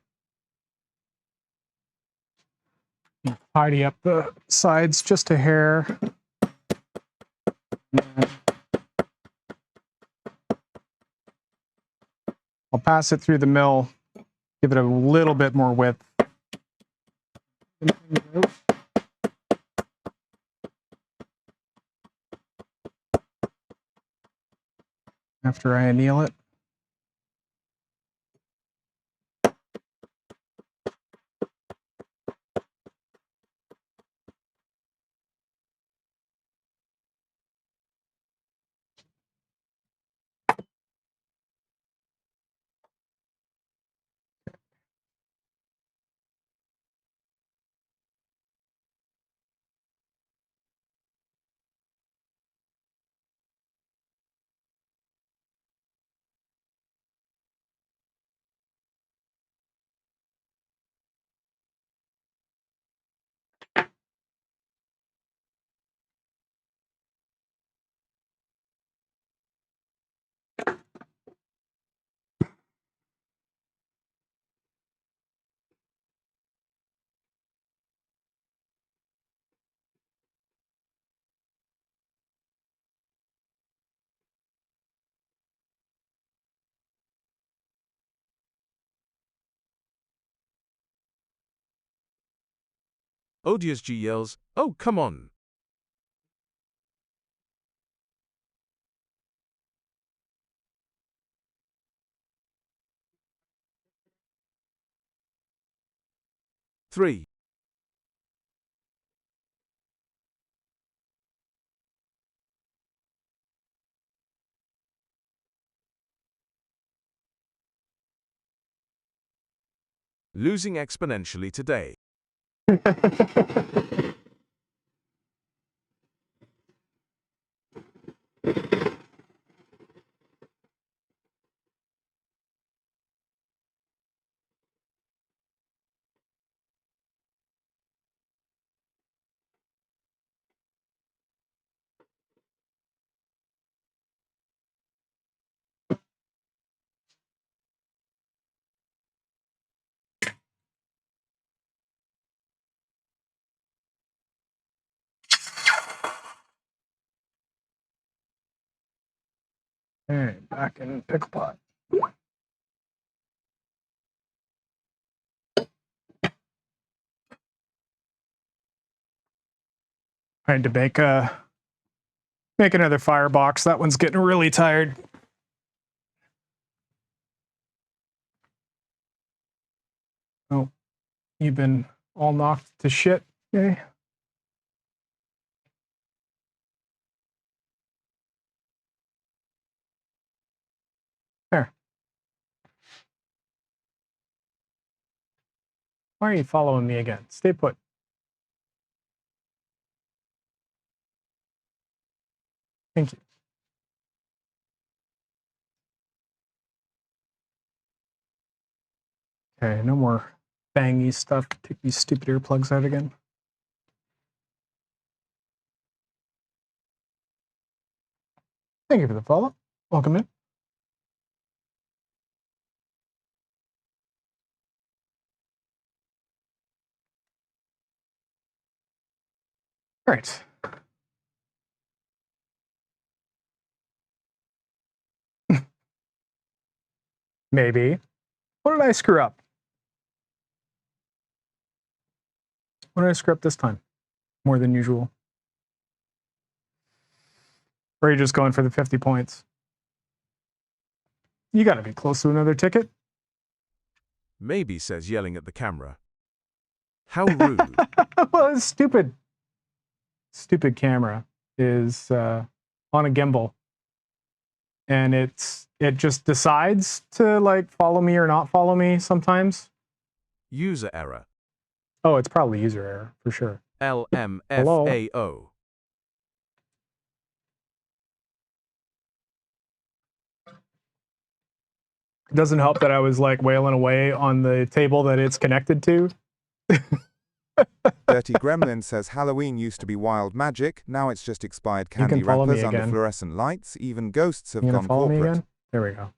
Tidy up the sides just a hair. I'll pass it through the mill, give it a little bit more width. After I anneal it. Odious G yells, "Oh, come on!" Three. Losing exponentially today. All right, back in pickle pot. Trying to make another firebox. That one's getting really tired. Oh, you've been all knocked to shit. Okay. There. Why are you following me again? Stay put. Thank you. Okay, no more bangy stuff. Take these stupid earplugs out again. Thank you for the follow. Welcome in. All right. Maybe. What did I screw up? What did I screw up this time? More than usual. Or are you just going for the 50 points? You got to be close to another ticket. Maybe says yelling at the camera. How rude. Well, it's stupid. Stupid camera is on a gimbal. And it just decides to like follow me or not follow me sometimes. User error. Oh, it's probably user error for sure. LMFAO. It doesn't help that I was like wailing away on the table that it's connected to. Dirty Gremlin says Halloween used to be wild magic, now it's just expired candy follow me wrappers under again. fluorescent lights, even ghosts have You gonna gone follow me corporate. again? There we go.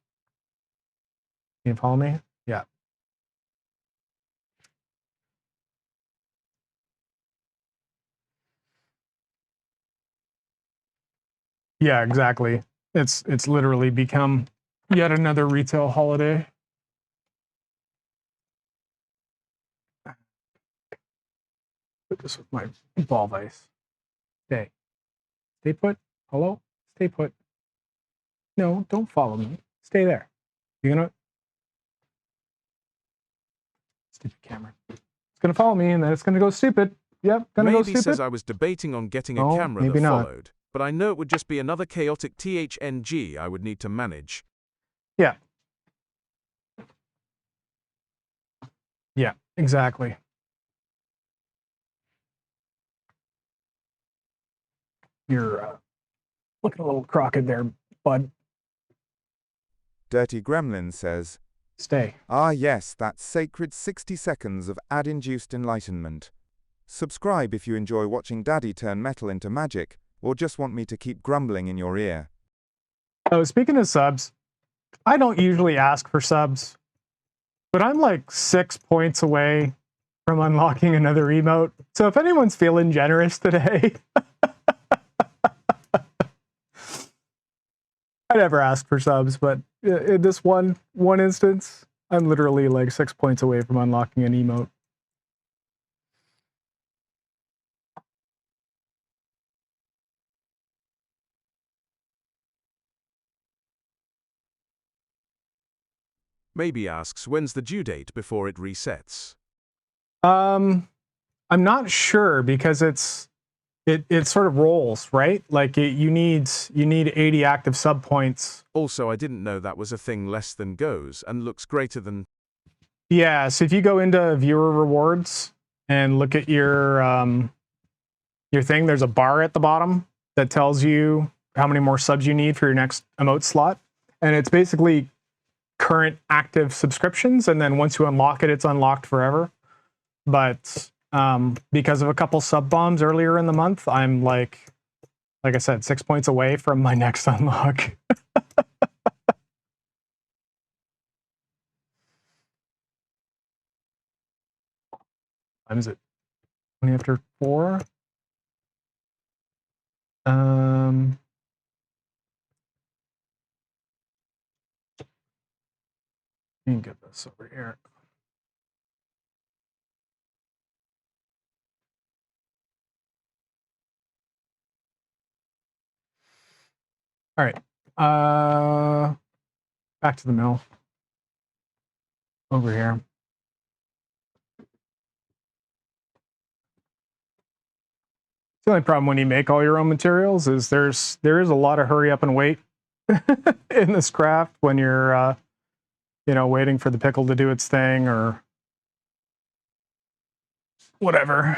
You can follow me? Yeah. Yeah, exactly. It's literally become yet another retail holiday. Put this with my ball vise. Stay. Stay put. Hello? Stay put. No, don't follow me. Stay there. You gonna stupid camera. It's gonna follow me and then it's gonna go stupid. Yep, gonna go Maybe stupid. says I was debating on getting a Oh, camera maybe that not. followed, but I know it would just be another chaotic THNG I would need to manage. Yeah. Yeah, exactly. You're looking a little crooked there, bud. Dirty Gremlin says, Stay. ah yes, that sacred 60 seconds of ad-induced enlightenment. Subscribe if you enjoy watching Daddy turn metal into magic, or just want me to keep grumbling in your ear. Oh, speaking of subs, I don't usually ask for subs, but I'm like 6 points away from unlocking another emote. So if anyone's feeling generous today, I never ask for subs, but in this one instance, I'm literally like 6 points away from unlocking an emote. Maybe asks when's the due date before it resets. I'm not sure because it sort of rolls, right? Like you need 80 active sub points. Also, I didn't know that was a thing less than goes and looks greater than. Yeah, so if you go into viewer rewards and look at your thing, there's a bar at the bottom that tells you how many more subs you need for your next emote slot. And it's basically current active subscriptions. And then once you unlock it, it's unlocked forever. But because of a couple sub bombs earlier in the month, I'm like I said, 6 points away from my next unlock. Time is it? 20 after 4? Let me get this over here. All right. Back to the mill. Over here. The only problem when you make all your own materials is there is a lot of hurry up and wait in this craft when you're you know, waiting for the pickle to do its thing or whatever.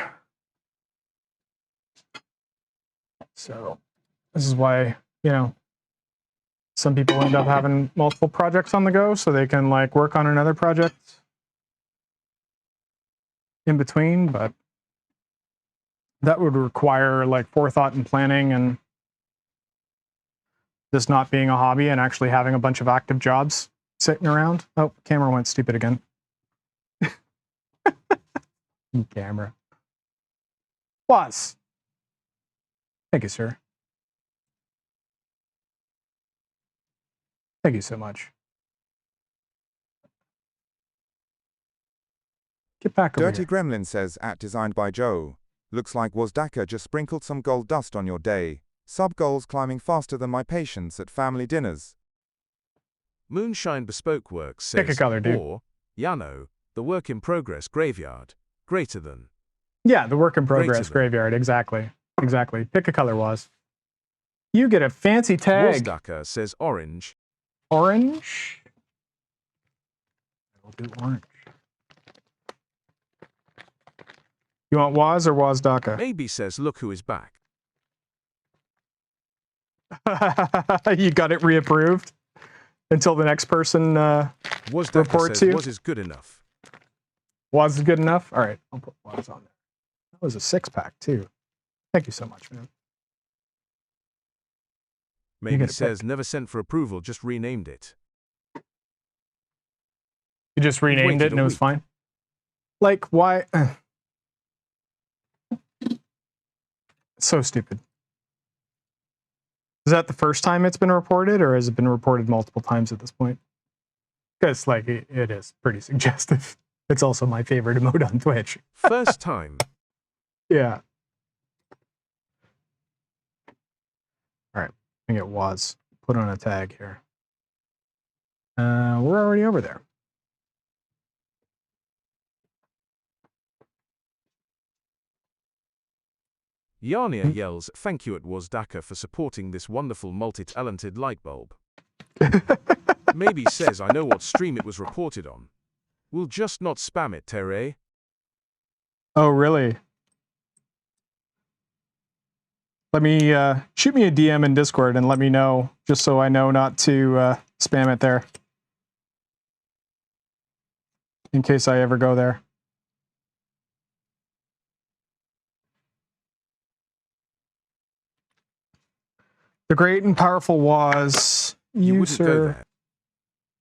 So this is why, you know, some people end up having multiple projects on the go so they can like work on another project in between, but that would require like forethought and planning and this not being a hobby and actually having a bunch of active jobs sitting around. Oh, camera went stupid again. Camera. Was. Thank you, sir. Thank you so much. Get back over Dirty here. Gremlin says at designed by Joe. Looks like Wazdaka just sprinkled some gold dust on your day. Sub goals climbing faster than my patience at family dinners. Moonshine Bespoke Works says, Pick a color, dude. or, Yano, the work in progress graveyard, greater than. Yeah, the work in progress Greater than. graveyard. Exactly. Exactly. Pick a color, Was. You get a fancy tag. Wazdaka says orange. Orange. I'll do orange. You want Was or Wazdaka? Maybe says look who is back. You got it reapproved until the next person Wazdaka reports says you. was is good enough. Was is good enough? All right, I'll put Was on there. That was a 6-pack too. Thank you so much, man. Maybe get a says never sent for approval, just renamed it. You just renamed waited it and a it was week. fine. Like, why? So stupid. Is that the first time it's been reported, or has it been reported multiple times at this point? Because, like, it is pretty suggestive. It's also my favorite emote on Twitch. First time. Yeah. All right. I think it was. Put on a tag here. We're already over there. Yarnia yells, thank you at Wazdaka for supporting this wonderful multi-talented light bulb. Maybe says I know what stream it was reported on. We'll just not spam it, Tere. Oh, really? Let me shoot me a DM in Discord and let me know, just so I know not to spam it there. In case I ever go there. The great and powerful was You you, wouldn't go sir. there.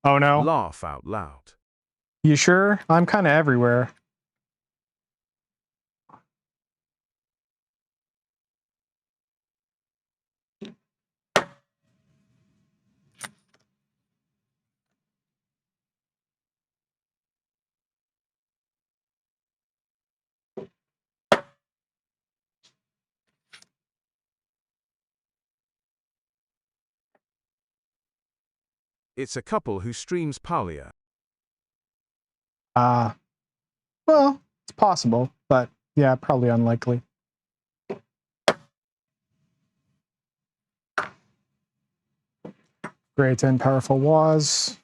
Oh no. Laugh out loud. You sure? I'm kind of everywhere. It's a couple who streams Palia. Well, it's possible, but yeah, probably unlikely. Great and powerful was.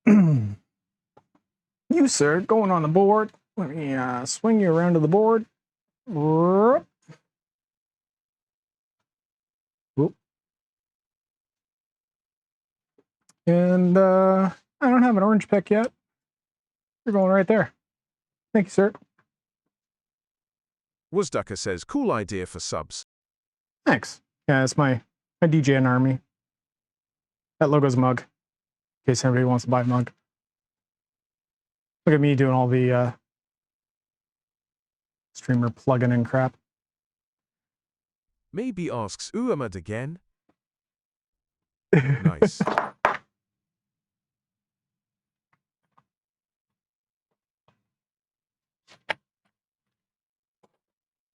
You, sir, going on the board. Let me swing you around to the board. Whoop. Whoop. And I don't have an orange pick yet. You're going right there. Thank you, sir. Wazdaka says cool idea for subs. Thanks. Yeah, it's my DJ and army. That logo's a mug. In case anybody wants to buy a mug. Look at me doing all the streamer plugin and crap. Maybe asks Ahmed again. Nice.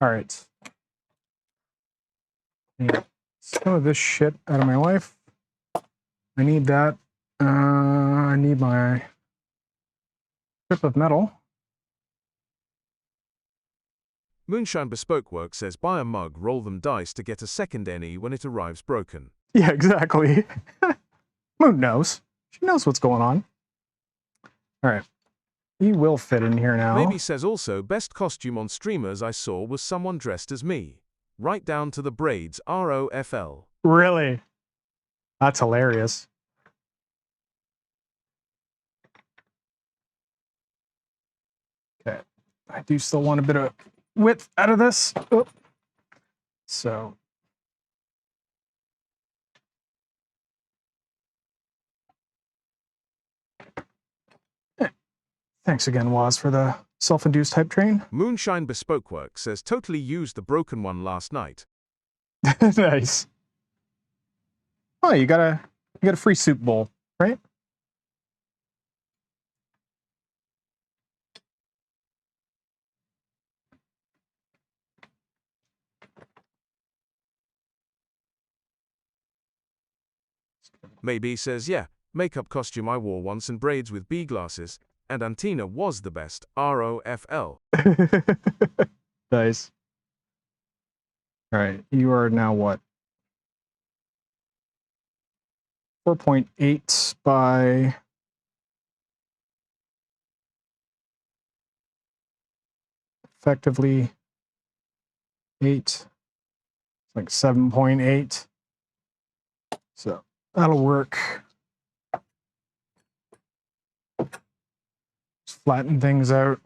All right. Get some of this shit out of my life. I need that. I need my strip of metal. Moonshine Bespoke Work says buy a mug, roll them dice to get a second NE when it arrives broken. Yeah, exactly. Moon knows. She knows what's going on. All right. He will fit in here now. Maybe says also best costume on streamers I saw was someone dressed as me. Right down to the braids, ROFL. Really? That's hilarious. Okay. I do still want a bit of width out of this. Oh. So. Thanks again, Waz, for the self-induced hype train. Moonshine Bespoke Work says totally used the broken one last night. Nice. Oh, you got a free soup bowl, right? Maybe says yeah, makeup costume I wore once and braids with B glasses, and Antina was the best, ROFL. Nice. All right, you are now what? 4.8 by effectively 8. It's like 7.8. So that'll work. Just flatten things out.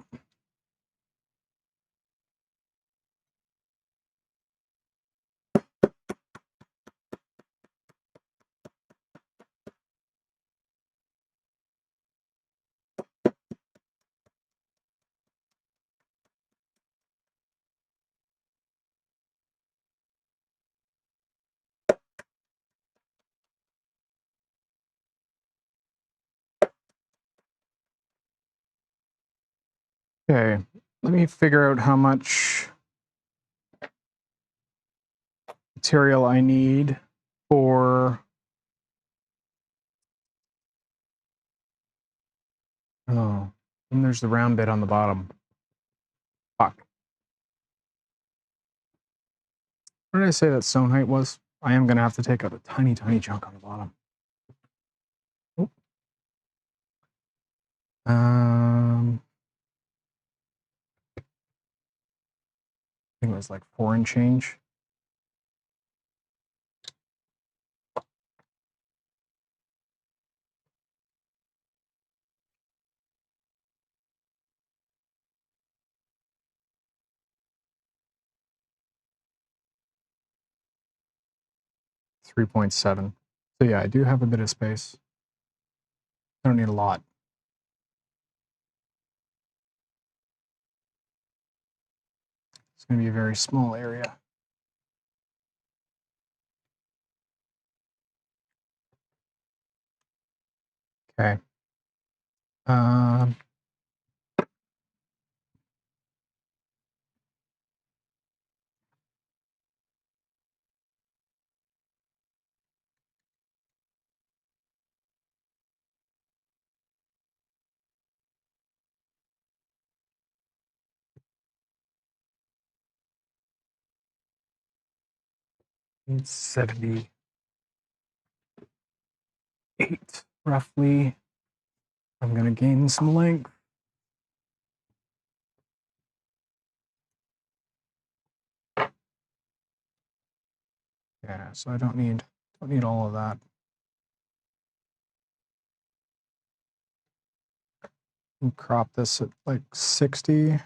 Okay, let me figure out how much material I need for. Oh, and there's the round bit on the bottom. Fuck. What did I say that stone height was? I am going to have to take out a tiny, tiny chunk on the bottom. Oop. I think it was like 4 and change. $3.7. So yeah, I do have a bit of space. I don't need a lot. It's going to be a very small area. Okay. Um, it's 78 roughly. I'm going to gain some length. Yeah, so I don't need all of that. And crop this at like 60-ish.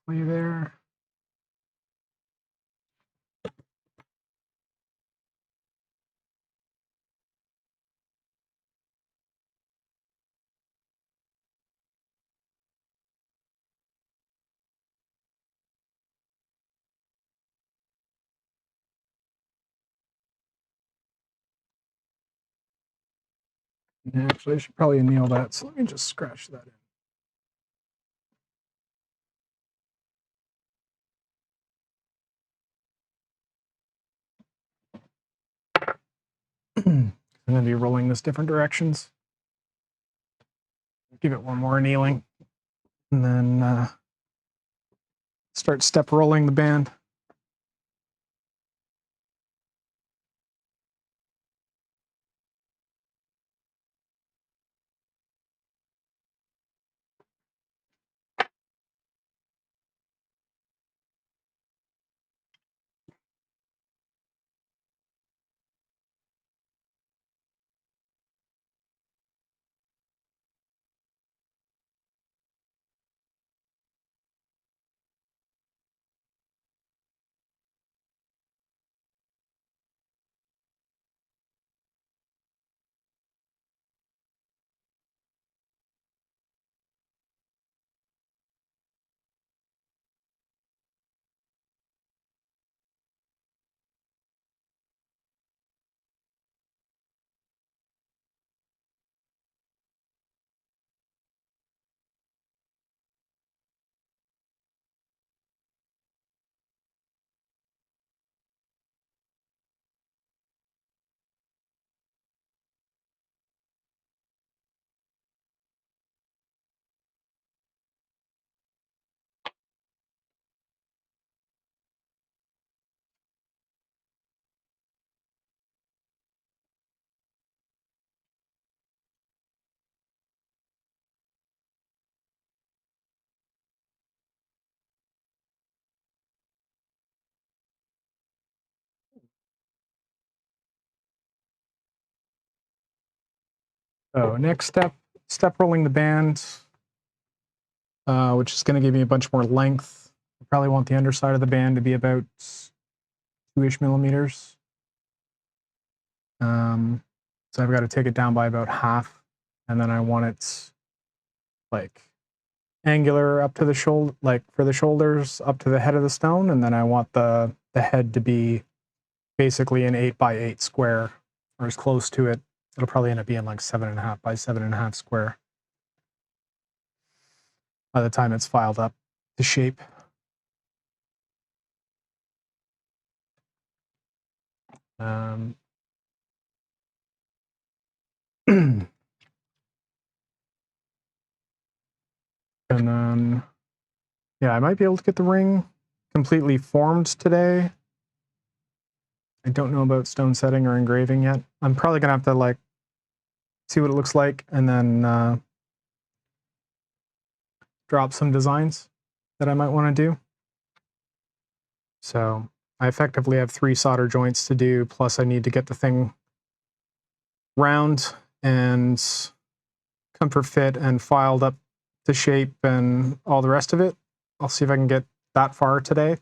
Play there. Actually, I should probably anneal that, so let me just scratch that in. I'm going to be rolling this different directions. Give it one more annealing, and then start step rolling the band. So next step rolling the band, which is going to give me a bunch more length. I probably want the underside of the band to be about 2-ish millimeters. So I've got to take it down by about half, and then I want it like angular up to the shoulder, like for the shoulders up to the head of the stone, and then I want the head to be basically an 8x8 square, or as close to it. It'll probably end up being like 7.5 by 7.5 square by the time it's filed up to shape. And then, yeah, I might be able to get the ring completely formed today. I don't know about stone setting or engraving yet. I'm probably gonna have to like see what it looks like and then drop some designs that I might want to do. So I effectively have 3 solder joints to do, plus I need to get the thing round and comfort fit and filed up to shape and all the rest of it. I'll see if I can get that far today.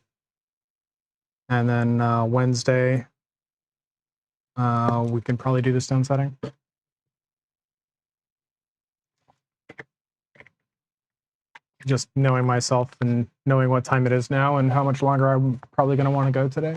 And then Wednesday, we can probably do the stone setting. Just knowing myself and knowing what time it is now and how much longer I'm probably going to want to go today.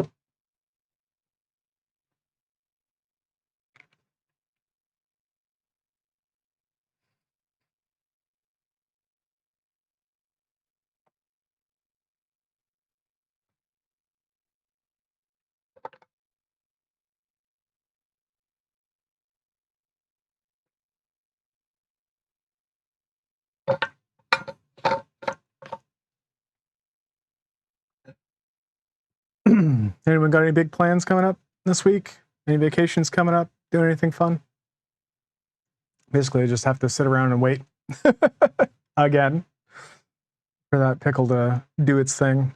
Anyone got any big plans coming up this week? Any vacations coming up? Doing anything fun? Basically, I just have to sit around and wait again for that pickle to do its thing.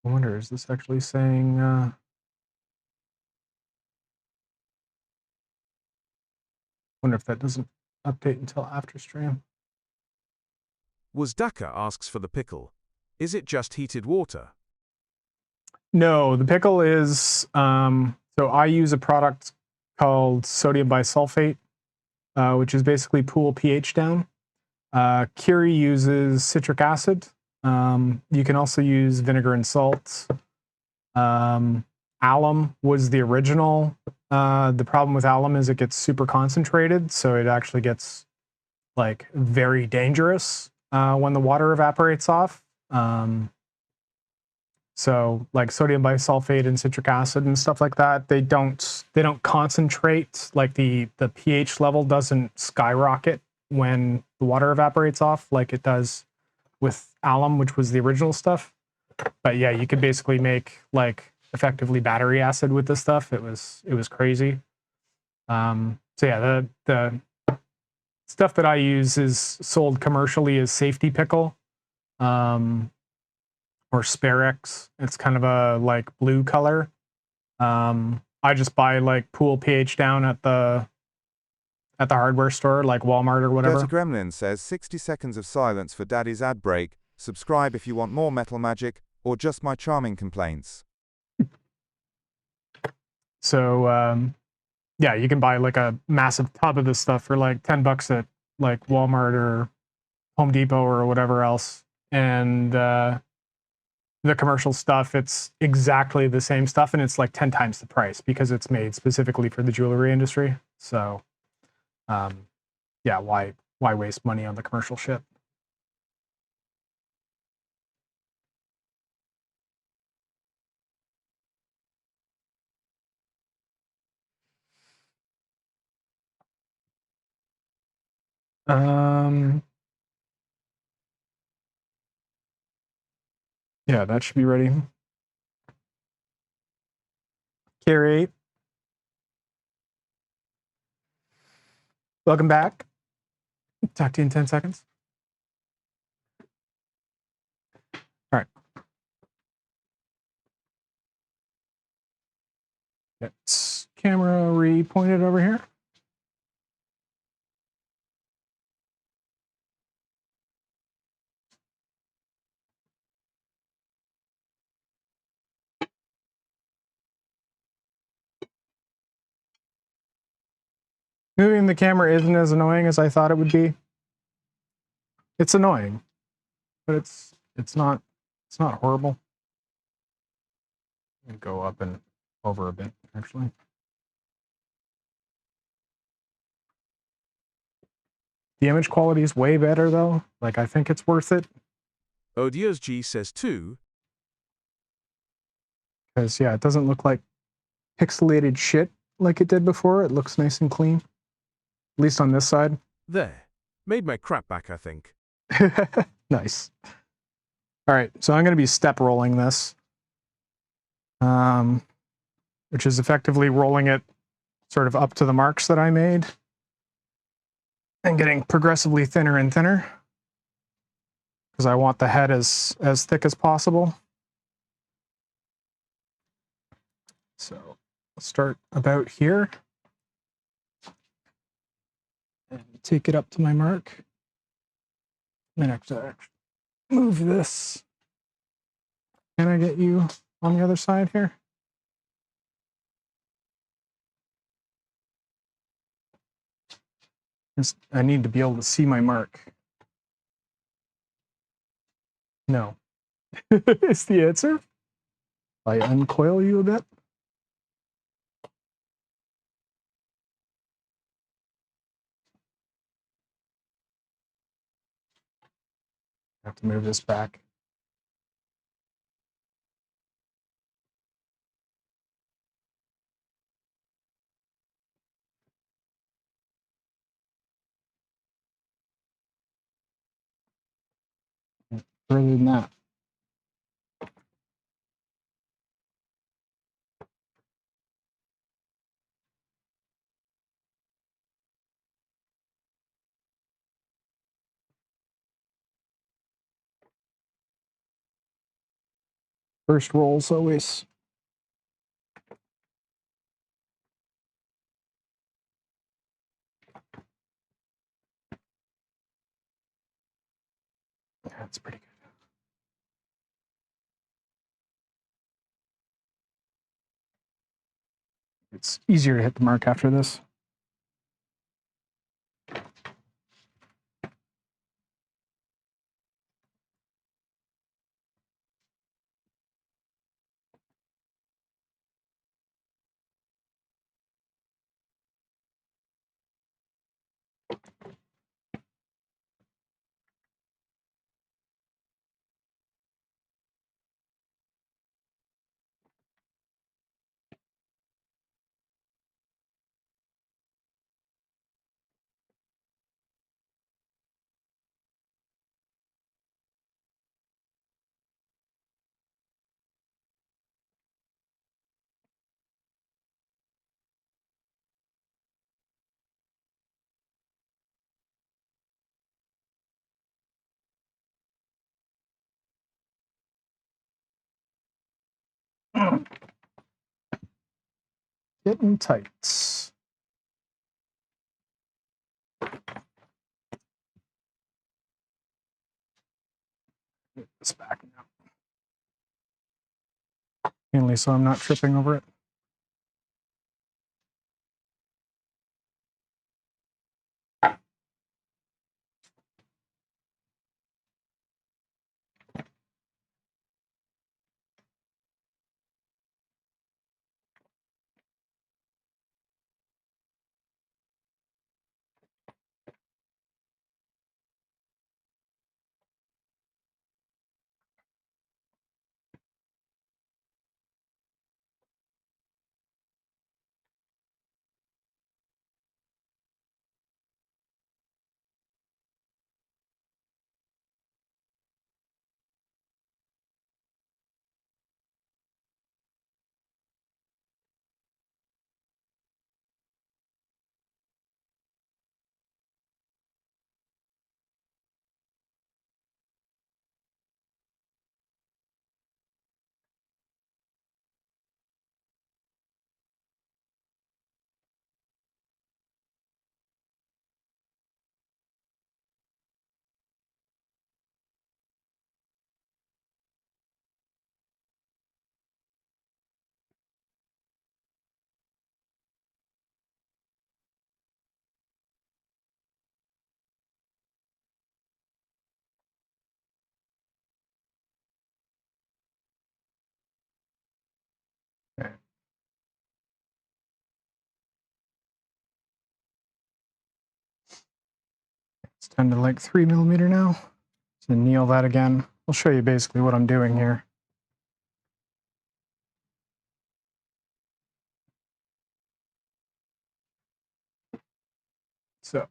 I wonder, is this actually saying, wonder if that doesn't update until after stream. Was Daka asks for the pickle. Is it just heated water? No, the pickle is, so I use a product called sodium bisulfate, which is basically cool pH down. Kiri uses citric acid. You can also use vinegar and salt. Alum was the original. The problem with alum is it gets super concentrated, so it actually gets like very dangerous when the water evaporates off. So like sodium bisulfate and citric acid and stuff like that, they don't concentrate, like the pH level doesn't skyrocket when the water evaporates off like it does with alum, which was the original stuff. But yeah, you could basically make like effectively battery acid with this stuff. It was crazy. So yeah, the stuff that I use is sold commercially as safety pickle. Or Sparex. It's kind of a like blue color. I just buy like pool pH down at the hardware store, like Walmart or whatever. Dirty Gremlin says 60 seconds of silence for Daddy's ad break. Subscribe if you want more metal magic or just my charming complaints. So yeah, you can buy like a massive tub of this stuff for like $10 at like Walmart or Home Depot or whatever else. And the commercial stuff, it's exactly the same stuff, and it's like 10 times the price because it's made specifically for the jewelry industry. So yeah, why waste money on the commercial shit? Yeah, that should be ready. Carrie, welcome back. Talk to you in 10 seconds. All right. Get camera re-pointed over here. Moving the camera isn't as annoying as I thought it would be. It's annoying, but it's not horrible. Go up and over a bit, actually. The image quality is way better though. Like I think it's worth it. Odios G says 2. Because yeah, it doesn't look like pixelated shit like it did before. It looks nice and clean. At least on this side. There. Made my crap back, I think. Nice. All right, so I'm going to be step rolling this, which is effectively rolling it sort of up to the marks that I made and getting progressively thinner and thinner because I want the head as thick as possible. So I'll start about here and take it up to my mark. Then I have to move this. Can I get you on the other side here? I need to be able to see my mark. No. Is the answer. I uncoil you a bit. I have to move this back. Further than that. First rolls always. That's pretty good. It's easier to hit the mark after this. Getting tight. Get this back now. Mainly so I'm not tripping over it. Okay. It's down to like 3mm now. So anneal that again. I'll show you basically what I'm doing here. So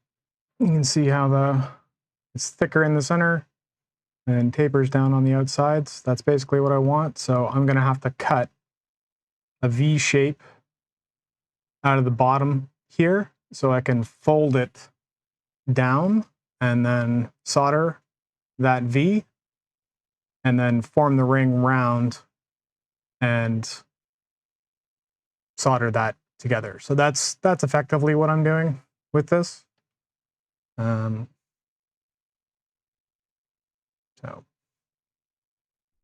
you can see how it's thicker in the center and tapers down on the outsides. That's basically what I want. So I'm going to have to cut a V shape out of the bottom here so I can fold it down and then solder that V and then form the ring round and solder that together. So that's effectively what I'm doing with this. So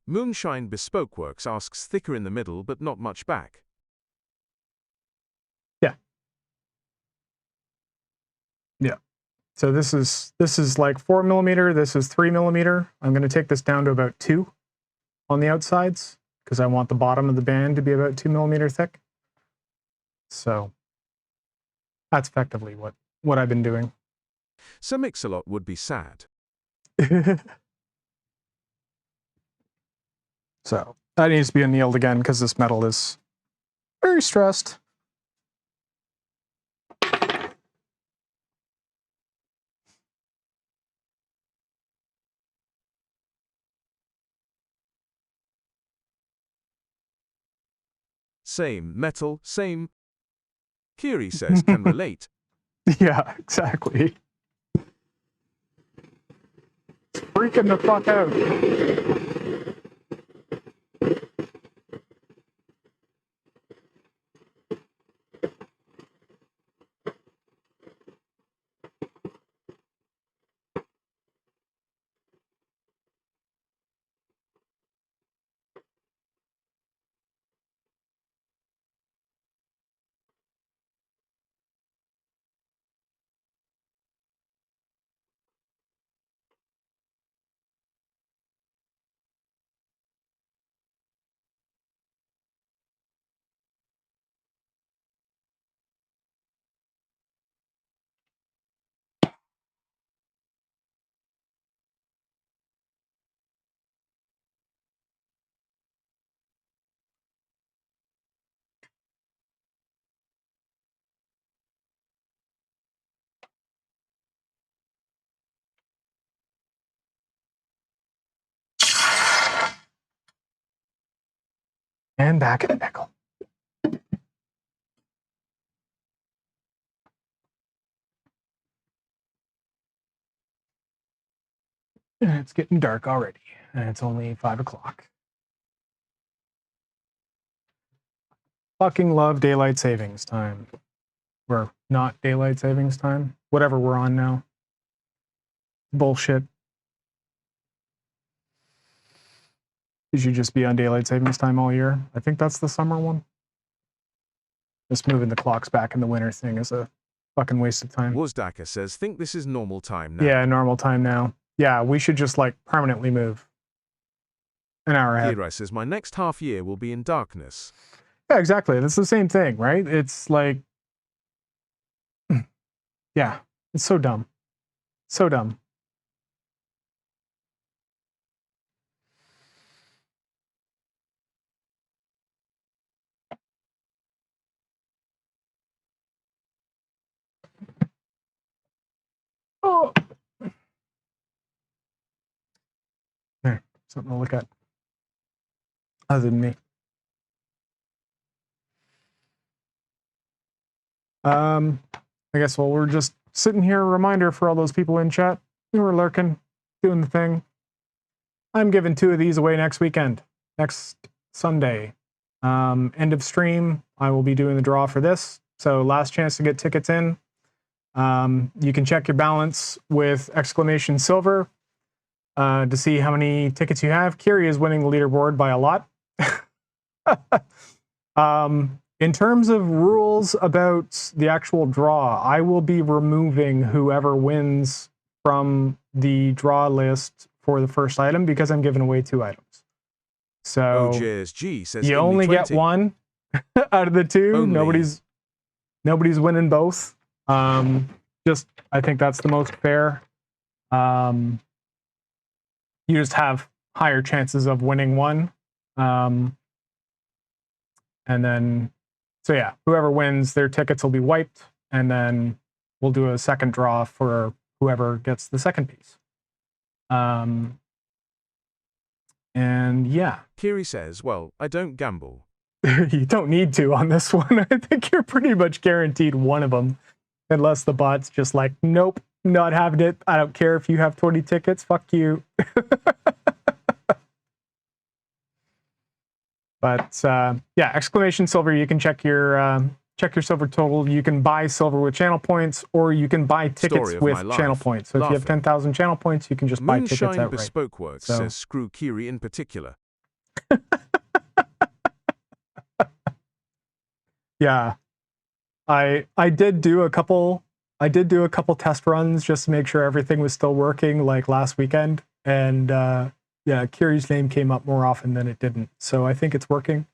Moonshine Bespoke Works asks thicker in the middle but not much back. yeah. So this is like 4mm. This is 3mm. I'm going to take this down to about 2 on the outsides because I want the bottom of the band to be about 2mm thick. So that's effectively what I've been doing. Sir Mix-a-Lot would be sad. So that needs to be annealed again because this metal is very stressed. Same metal, same. Kiri says can relate. Yeah, exactly. It's freaking the fuck out. And back at pickle. And it's getting dark already, and it's only 5 o'clock. Fucking love daylight savings time. Or not daylight savings time. Whatever we're on now. Bullshit. You should just be on daylight savings time all year. I think that's the summer one. Just moving the clocks back in the winter thing is a fucking waste of time. Wozdaka says, think this is normal time now. Yeah, normal time now. Yeah, we should just like permanently move an hour ahead. Kira says, my next half year will be in darkness. Yeah, exactly. That's the same thing, right? It's like, yeah, it's so dumb. So dumb. Oh. There, something to look at. Other than me. I guess while we're just sitting here, a reminder for all those people in chat who are lurking, doing the thing. I'm giving 2 of these away next weekend, next Sunday. End of stream, I will be doing the draw for this. So last chance to get tickets in. You can check your balance with !silver to see how many tickets you have. Kiri is winning the leaderboard by a lot. In terms of rules about the actual draw, I will be removing whoever wins from the draw list for the first item because I'm giving away 2 items. So OJSG says you only get 1 out of the 2. Only. Nobody's winning both. Just I think that's the most fair. You just have higher chances of winning 1. And then so yeah, whoever wins, their tickets will be wiped, and then we'll do a second draw for whoever gets the second piece. And yeah. Kiri says, well, I don't gamble. You don't need to on this one. I think you're pretty much guaranteed one of them, unless the bot's just like, nope, not having it. I don't care if you have 20 tickets. Fuck you. But yeah, !silver. You can check your silver total. You can buy silver with channel points, or you can buy tickets with channel points. So if you have 10,000 channel points, you can just buy tickets outright. Moonshine Bespoke Works says screw Kiri in particular. Yeah, I did do a couple test runs just to make sure everything was still working, like last weekend, and yeah, Kiri's name came up more often than it didn't. So I think it's working.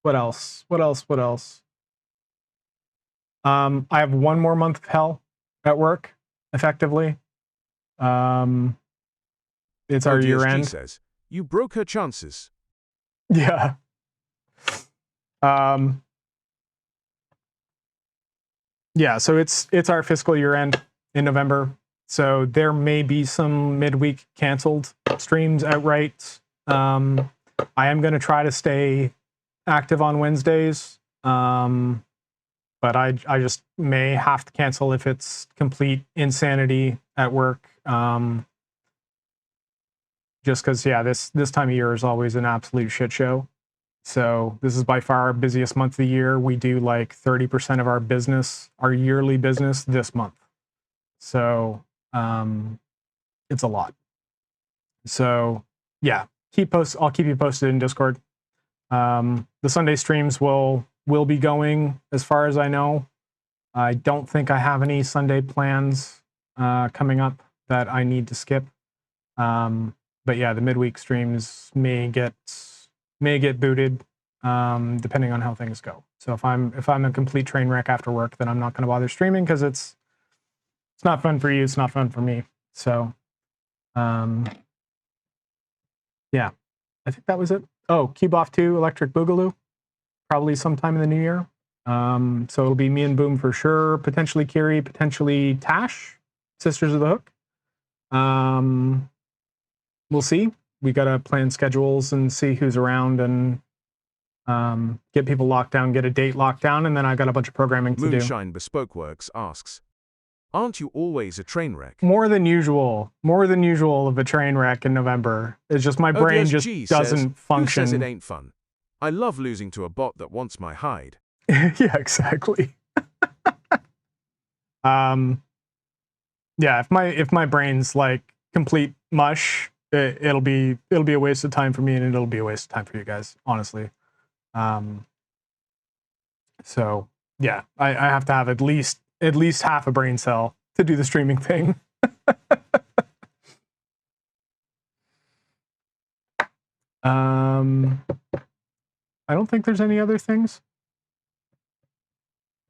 What else? I have 1 more month of hell at work, effectively. It's our year end. Says, you broke her chances. Yeah. Yeah, so it's our fiscal year end in November. So there may be some midweek canceled streams outright. I am going to try to stay active on Wednesdays. But I just may have to cancel if it's complete insanity at work. Just because, yeah, this time of year is always an absolute shit show. So this is by far our busiest month of the year. We do like 30% of our business, our yearly business, this month. So it's a lot. So yeah, I'll keep you posted in Discord. The Sunday streams will be going as far as I know. I don't think I have any Sunday plans coming up that I need to skip. But yeah, the midweek streams may get booted depending on how things go. So if I'm a complete train wreck after work, then I'm not going to bother streaming because it's not fun for you, it's not fun for me. So yeah, I think that was it. Oh, Cube Off 2 Electric Boogaloo, probably sometime in the new year. So it'll be me and Boom for sure, potentially Kiri, potentially Tash, Sisters of the Hook. We'll see. We got to plan schedules and see who's around and get people locked down, get a date locked down, and then I got a bunch of programming to do. Moonshine Bespoke Works asks, aren't you always a train wreck? More than usual of a train wreck in November. It's just my brain just ODSG doesn't function. Who says it ain't fun? I love losing to a bot that wants my hide. Yeah, exactly. Yeah, if my brain's like complete mush, it'll be a waste of time for me, and it'll be a waste of time for you guys, honestly. So yeah, I have to have at least half a brain cell to do the streaming thing. I don't think there's any other things.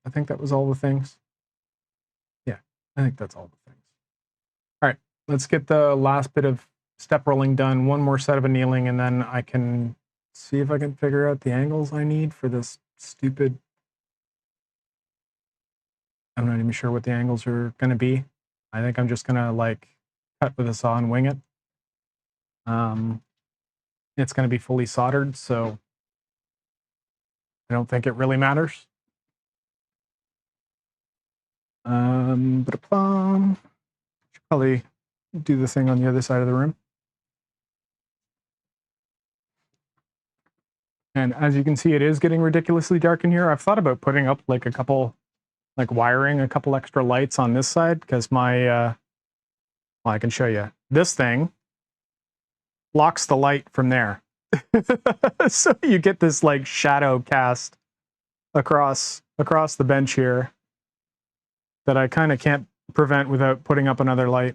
I think that was all the things. Yeah, I think that's all the things. All right, let's get the last bit of step rolling done. One more set of annealing, and then I can see if I can figure out the angles I need for this stupid. I'm not even sure what the angles are going to be. I think I'm just going to like cut with a saw and wing it. It's going to be fully soldered, so I don't think it really matters. Should probably do the thing on the other side of the room. And as you can see, it is getting ridiculously dark in here. I've thought about putting up like a couple, like wiring a couple extra lights on this side, because my, well, I can show you. This thing blocks the light from there. So you get this like shadow cast across the bench here that I kind of can't prevent without putting up another light.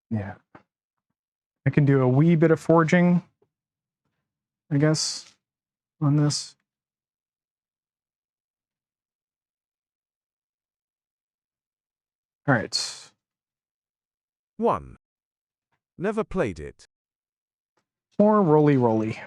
Yeah. I can do a wee bit of forging, I guess, on this. All right. 1. Never played it. More roly-roly.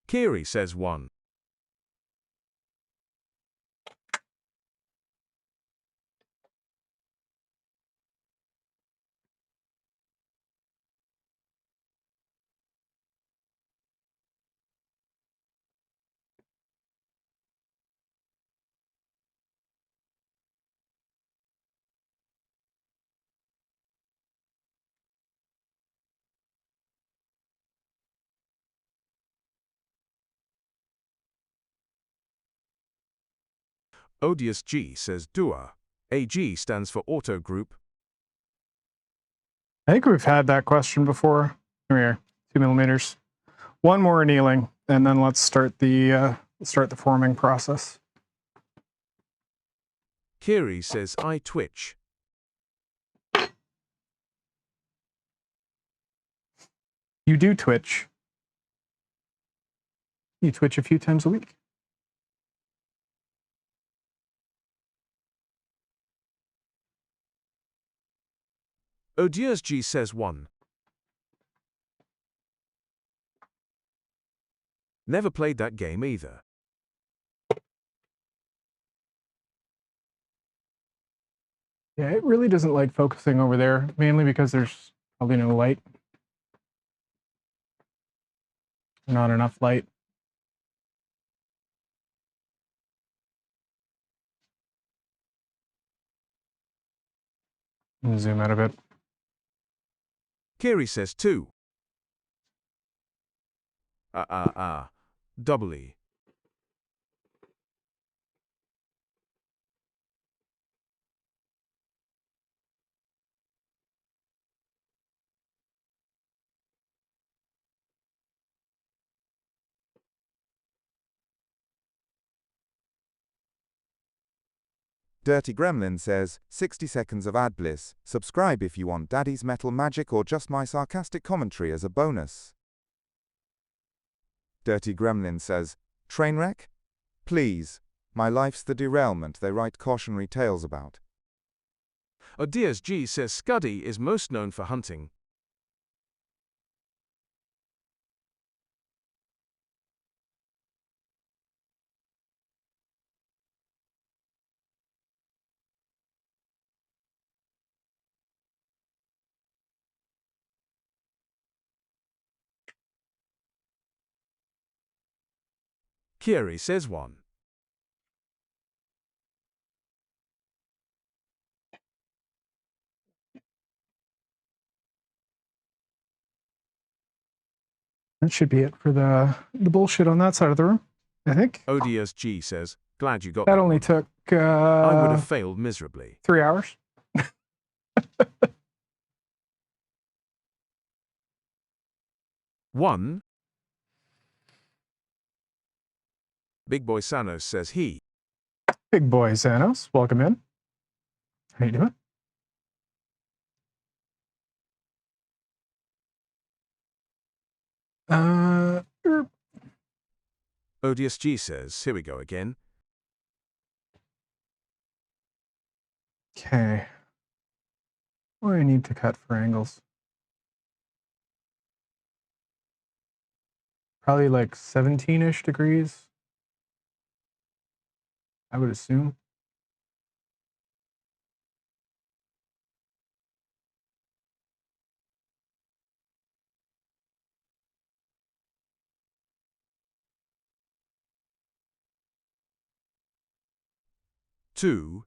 Kiri says 1. Odious G says Dua. AG stands for Auto Group. I think we've had that question before. Come here, 2 millimeters. One more annealing, and then let's start the forming process. Kiri says I twitch. You do twitch. You twitch a few times a week. Odious G says 1. Never played that game either. Yeah, it really doesn't like focusing over there, mainly because there's probably no light. Not enough light. Zoom out a bit. Kiri says 2. Double E. Dirty Gremlin says, 60 seconds of ad bliss. Subscribe if you want Daddy's metal magic or just my sarcastic commentary as a bonus. Dirty Gremlin says, Trainwreck? Please. My life's the derailment they write cautionary tales about. Odias G says Scuddy is most known for hunting. Kiri says 1. That should be it for the bullshit on that side of the room, I think. Odias G says, glad you got That that only one. took I would have failed miserably. 3 hours. One. Big Boy Sanos says he. Big boy Xanos, welcome in. How you doing? Er, Odious G says, here we go again. okay. What do I need to cut for angles? Probably like 17-ish degrees, I would assume. Two.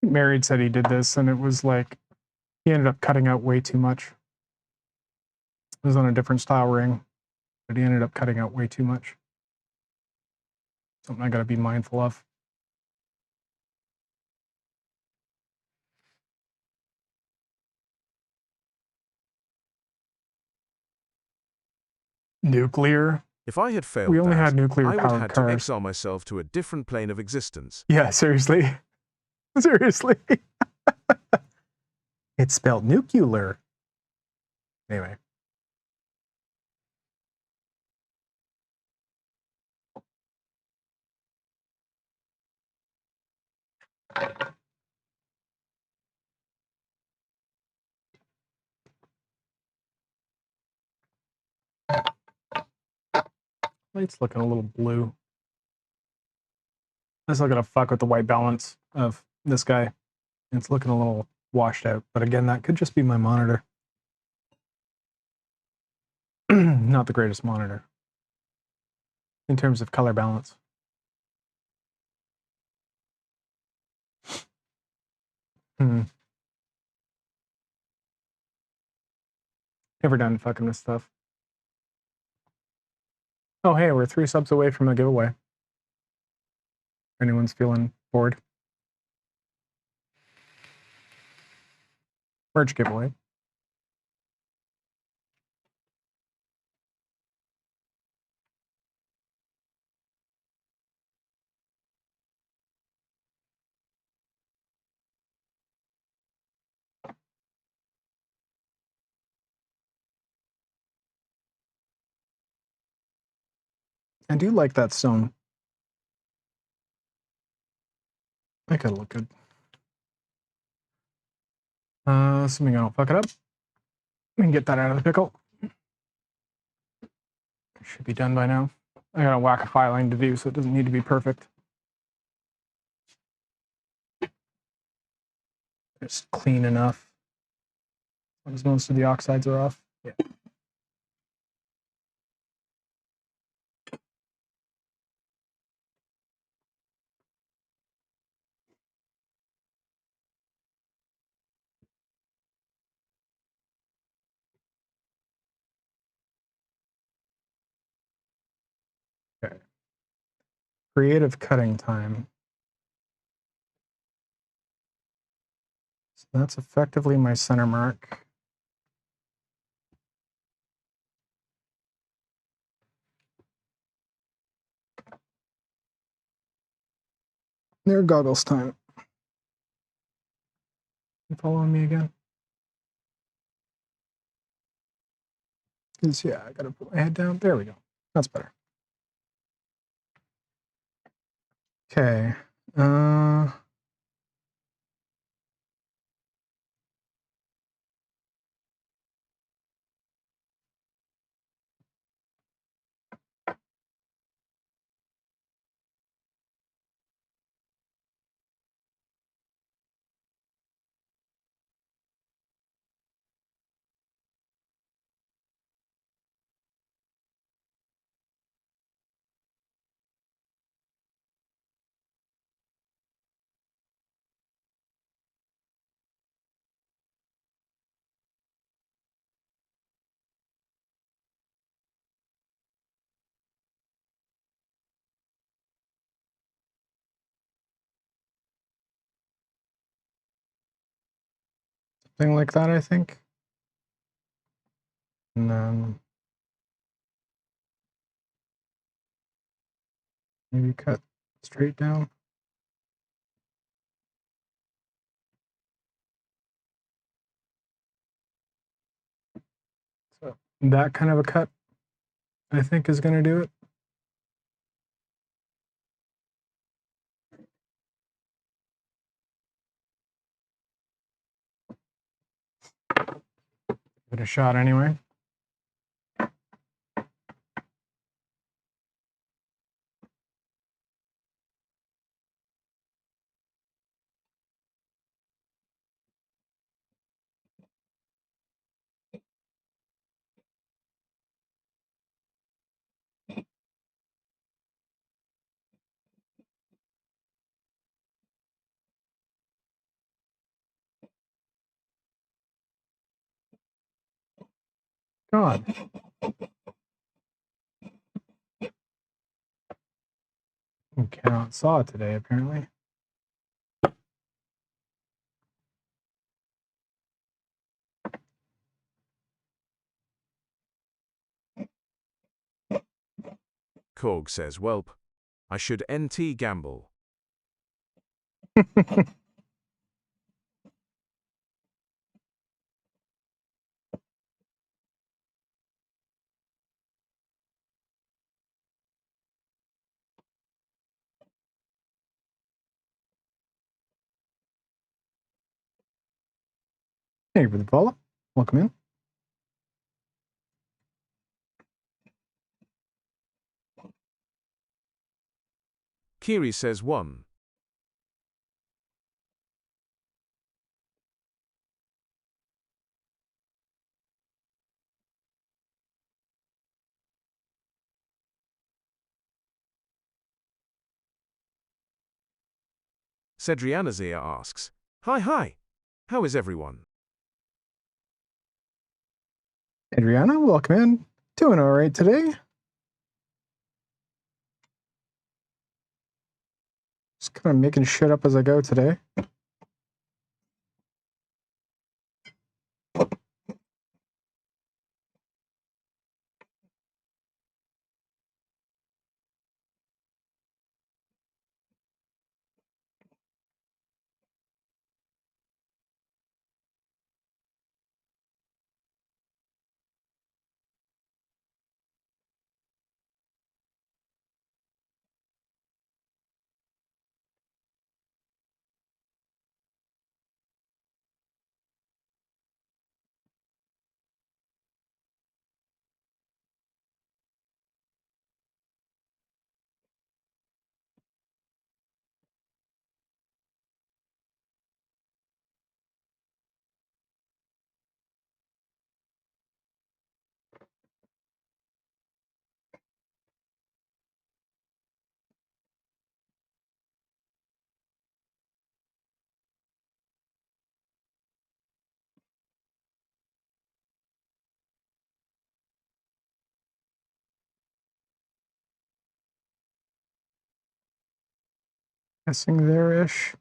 Married said he did this, and it was like he ended up cutting out way too much. It was on a different style ring, but he ended up cutting out way too much. Something I got to be mindful of. Nuclear. If I had failed We only that, had nuclear I would powered have to cars. exile myself to a different plane of existence. Yeah, seriously. Seriously. It's spelled nuclear. Anyway. Light's looking a little blue. That's not gonna fuck with the white balance of this guy. It's looking a little washed out, but again, that could just be my monitor. Not the greatest monitor in terms of color balance. Never done fucking with stuff. Oh, hey, we're 3 subs away from a giveaway. If anyone's feeling bored. Merch giveaway. I do like that stone. That could look good. Assuming I don't fuck it up. We can get that out of the pickle. Should be done by now. I got a whack of filing to do, so it doesn't need to be perfect. Just clean enough. As most of the oxides are off. Yeah. creative cutting time. So that's effectively my center mark. There, goggles time. You following me again? Because, yeah, I gotta put my head down. There we go. That's better. Okay. Something like that, I think. And then maybe cut straight down. So that kind of a cut, I think, is going to do it. Give it a shot anyway. God. You cannot saw today, apparently. Korg says, "Welp, I should NT gamble." Thank you for the follow. Welcome in. Kiri says 1. Cedrianazia asks, Hi, how is everyone? Adriana, welcome in. Doing all right today. Just kind of making shit up as I go today. Guessing there-ish.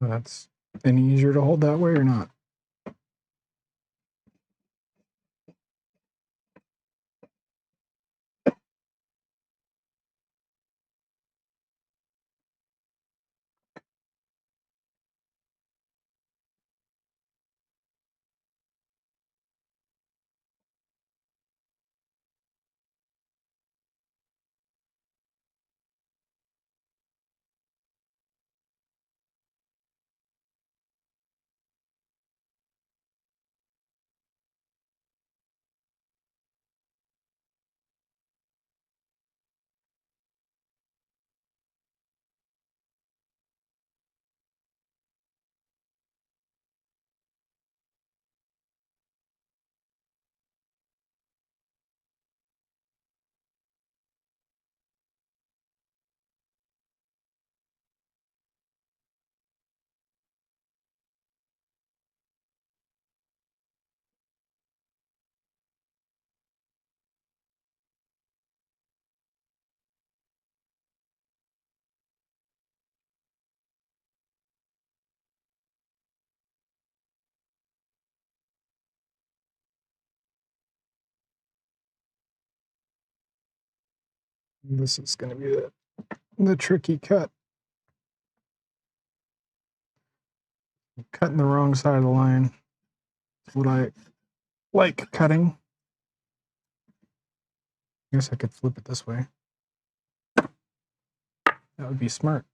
That's any easier to hold that way or not? This is going to be the tricky cut. Cutting the wrong side of the line. That's what I like cutting. I guess I could flip it this way. That would be smart.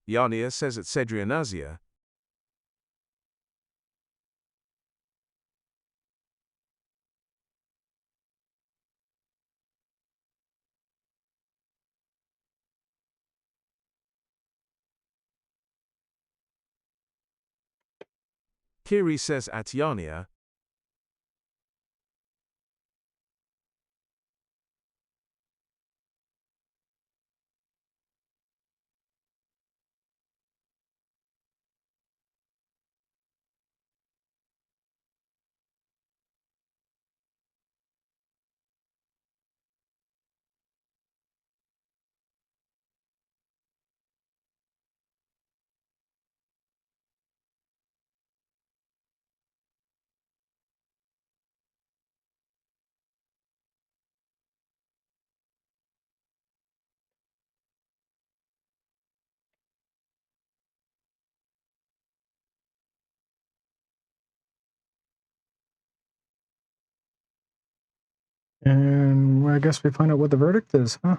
Yania says at Cedrianazia. Kiri says at Yania. And I guess we find out what the verdict is, huh?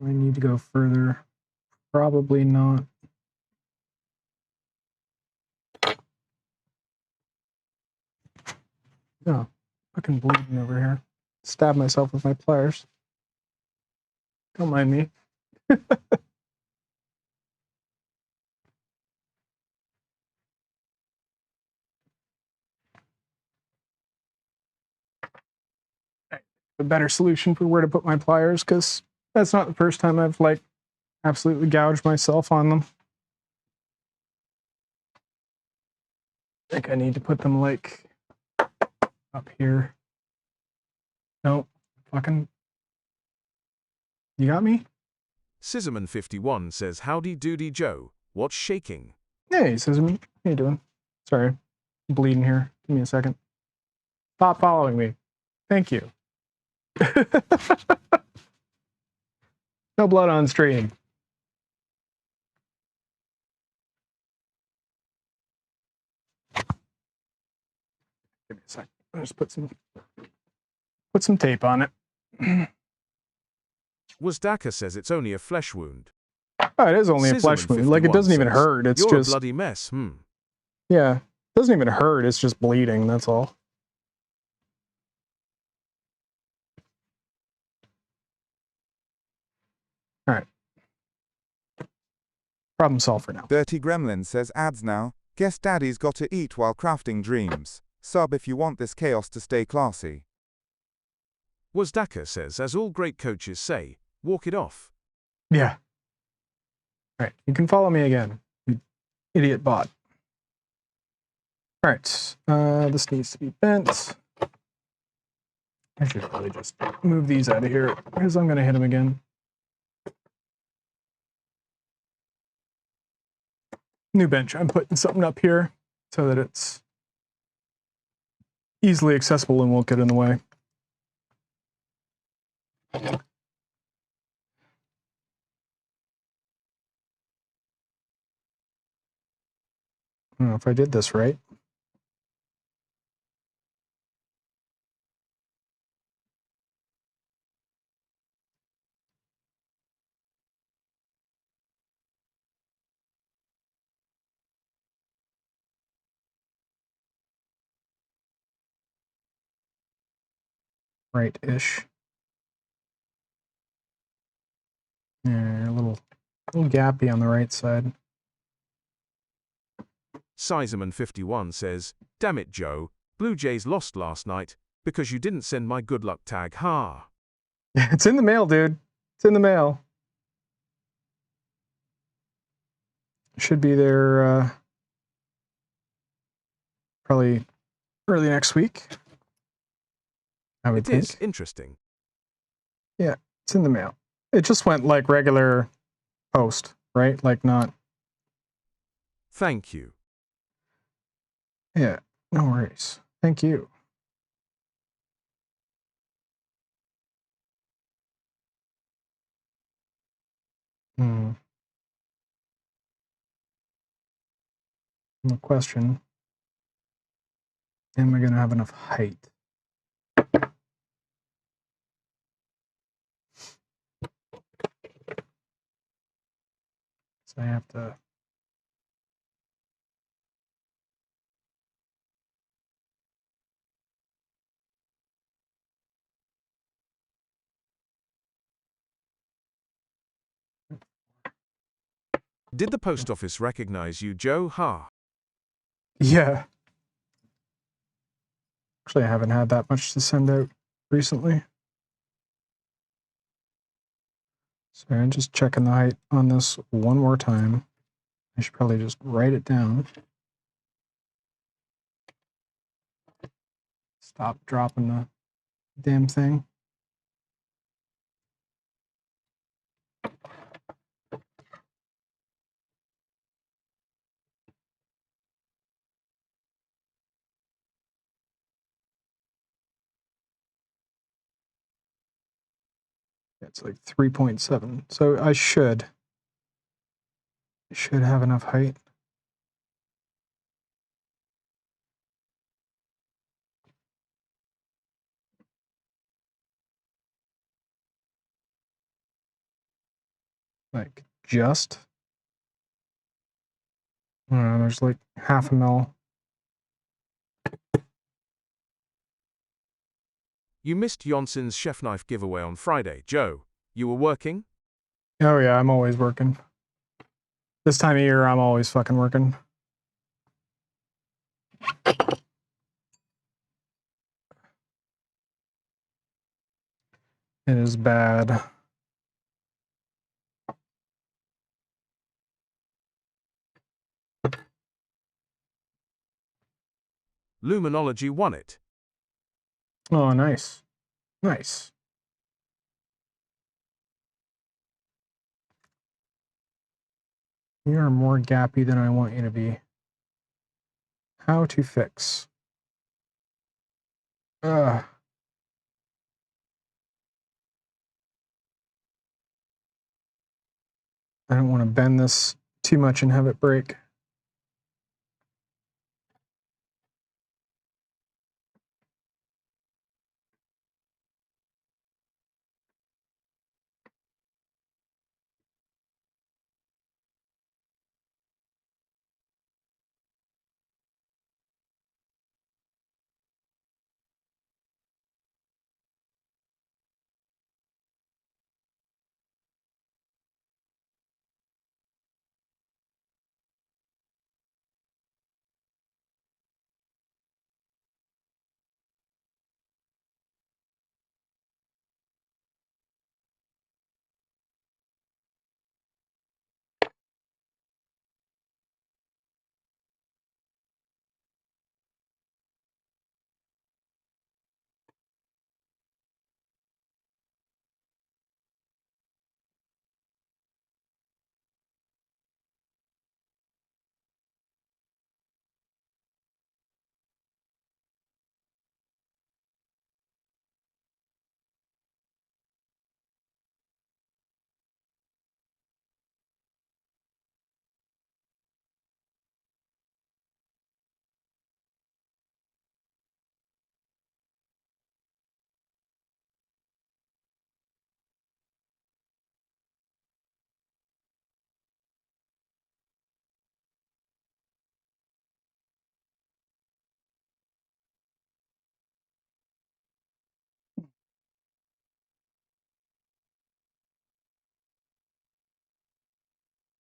I need to go further. Probably not. No, fucking bleeding over here. Stab myself with my pliers. Don't mind me. A better solution for where to put my pliers, because that's not the first time I've like absolutely gouged myself on them. I think I need to put them like up here. Nope. Fucking. You got me? Scissorman51 says howdy doody Joe. What's shaking? Hey, Scissorman. How you doing? Sorry. I'm bleeding here. Give me a second. Stop following me. Thank you. No blood on stream. Give me a second. I'll just put some tape on it. Wasdaka says it's only a flesh wound. Oh, it is only a flesh wound. Like, it doesn't even says, hurt. It's You're just a bloody mess. Yeah. It doesn't even hurt. It's just bleeding. That's all. All right. Problem solved for now. Dirty Gremlin says ads now. Guess daddy's got to eat while crafting dreams. Sub if you want this chaos to stay classy. Wasdaka says, as all great coaches say, walk it off. Yeah. All right. You can follow me again, you idiot bot. All right. This needs to be bent. I should probably just move these out of here because I'm going to hit them again. New bench. I'm putting something up here so that it's easily accessible and won't get in the way. I don't know if I did this right. Right-ish. Yeah, a little gappy on the right side. Sizeman51 says, damn it Joe, Blue Jays lost last night, because you didn't send my good luck tag, ha. It's in the mail, dude. It's in the mail. Should be there probably early next week. I would think. It is interesting. Yeah, it's in the mail. It just went like regular post, right? Like not. Thank you. Yeah, no worries. Thank you. No question. Am I going to have enough height? So I have to... Did the post office recognize you, Joe? Ha. Yeah. Actually, I haven't had that much to send out recently. So I'm just checking the height on this one more time. I should probably just write it down. Stop dropping the damn thing. It's like 3.7. So I should have enough height. Like just. I don't know, there's like half a mil. You missed Jonssen's chef knife giveaway on Friday, Joe. You were working? Oh yeah, I'm always working. This time of year, I'm always fucking working. It is bad. Luminology won it. Oh, nice. Nice. You are more gappy than I want you to be. How to fix. Ugh. I don't want to bend this too much and have it break.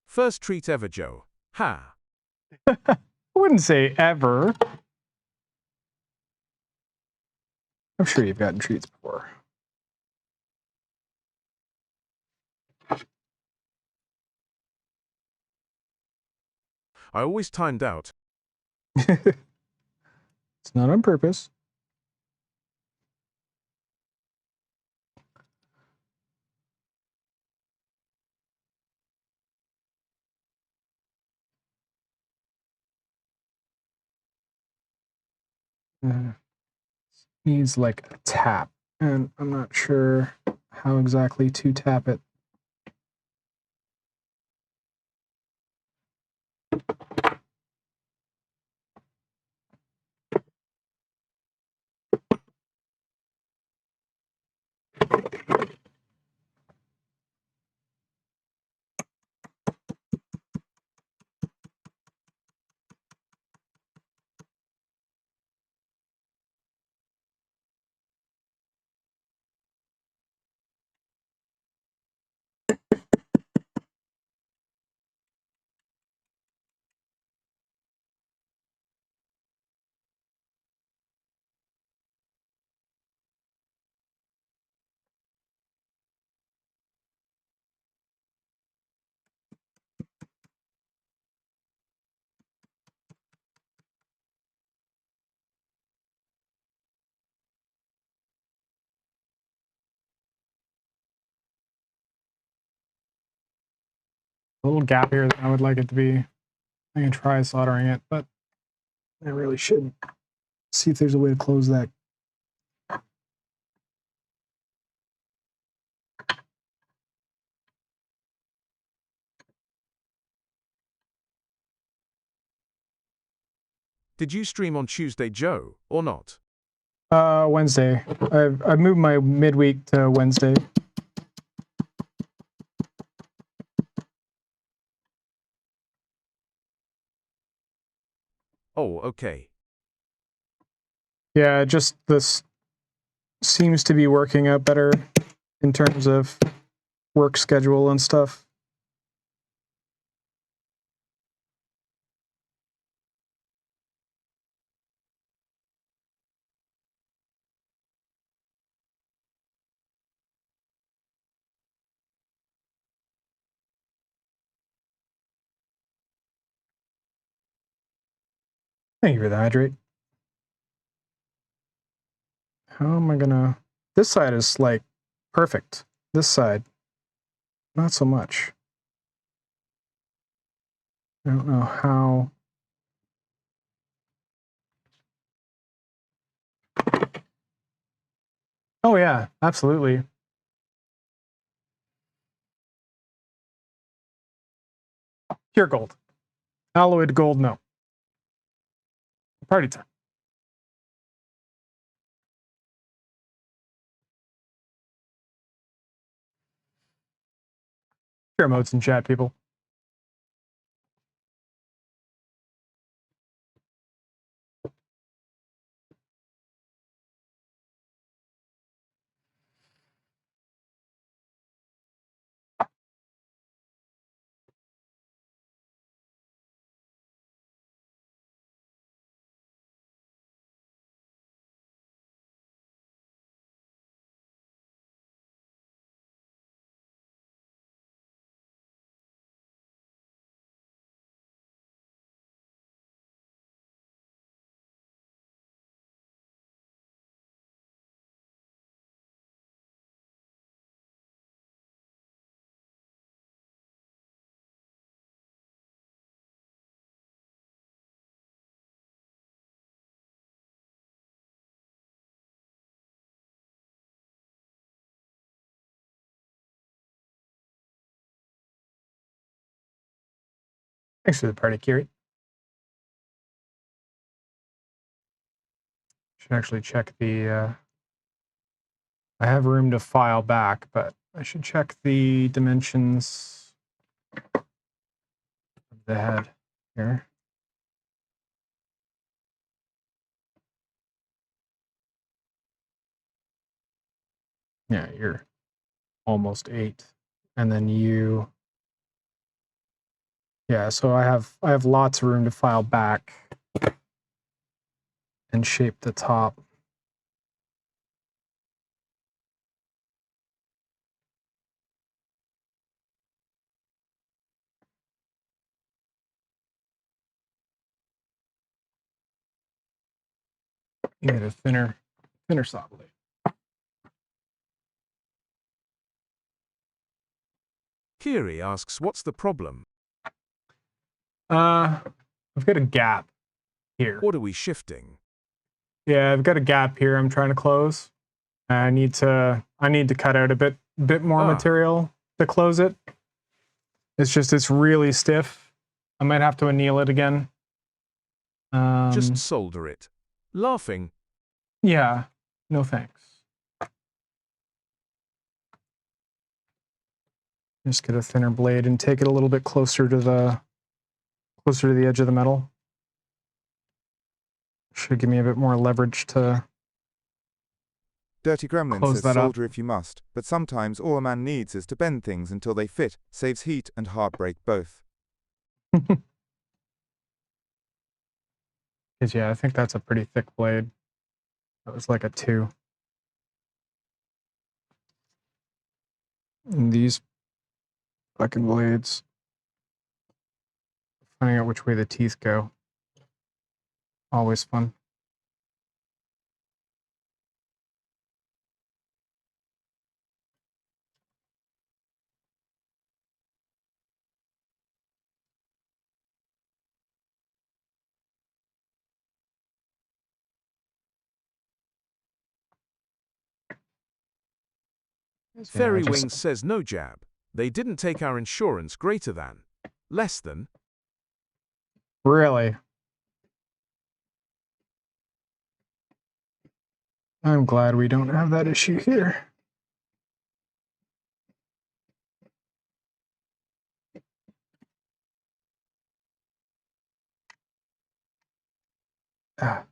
First treat ever, Joe. Ha. I wouldn't say ever. I'm sure you've gotten treats before. I always timed out. It's not on purpose. Needs like a tap, and I'm not sure how exactly to tap it. A little gap here that I would like it to be. I can try soldering it, but I really should see if there's a way to close that. Did you stream on Tuesday, Joe, or not? Wednesday. I've moved my midweek to Wednesday. Oh, okay. Yeah, just this seems to be working out better in terms of work schedule and stuff. Thank you for the hydrate. How am I gonna... This side is like perfect. This side, not so much. I don't know how... Oh yeah, absolutely. Pure gold. Alloyed gold, no. Party time. Share modes in chat, people. Thanks for the party, Kiri. Should actually check the... I have room to file back, but I should check the dimensions of the head here. Yeah, you're almost 8. And then you... Yeah, so I have lots of room to file back and shape the top. You need a thinner saw blade. Kiri asks, what's the problem? I've got a gap here. What are we shifting? Yeah, I've got a gap here I'm trying to close. I need to cut out a bit more material to close it. It's really stiff. I might have to anneal it again. Just solder it. Laughing. Yeah, no thanks. Just get a thinner blade and take it a little bit closer to the edge of the metal. Should give me a bit more leverage to Dirty Gremlin Close says that up. soldier if you must, but sometimes all a man needs is to bend things until they fit, saves heat and heartbreak both. Because, yeah, I think that's a pretty thick blade. That was like a 2. And these fucking blades. Finding out which way the teeth go. Always fun. Fairy Wings says no jab. They didn't take our insurance greater than. Less than. Really? I'm glad we don't have that issue here. Ah.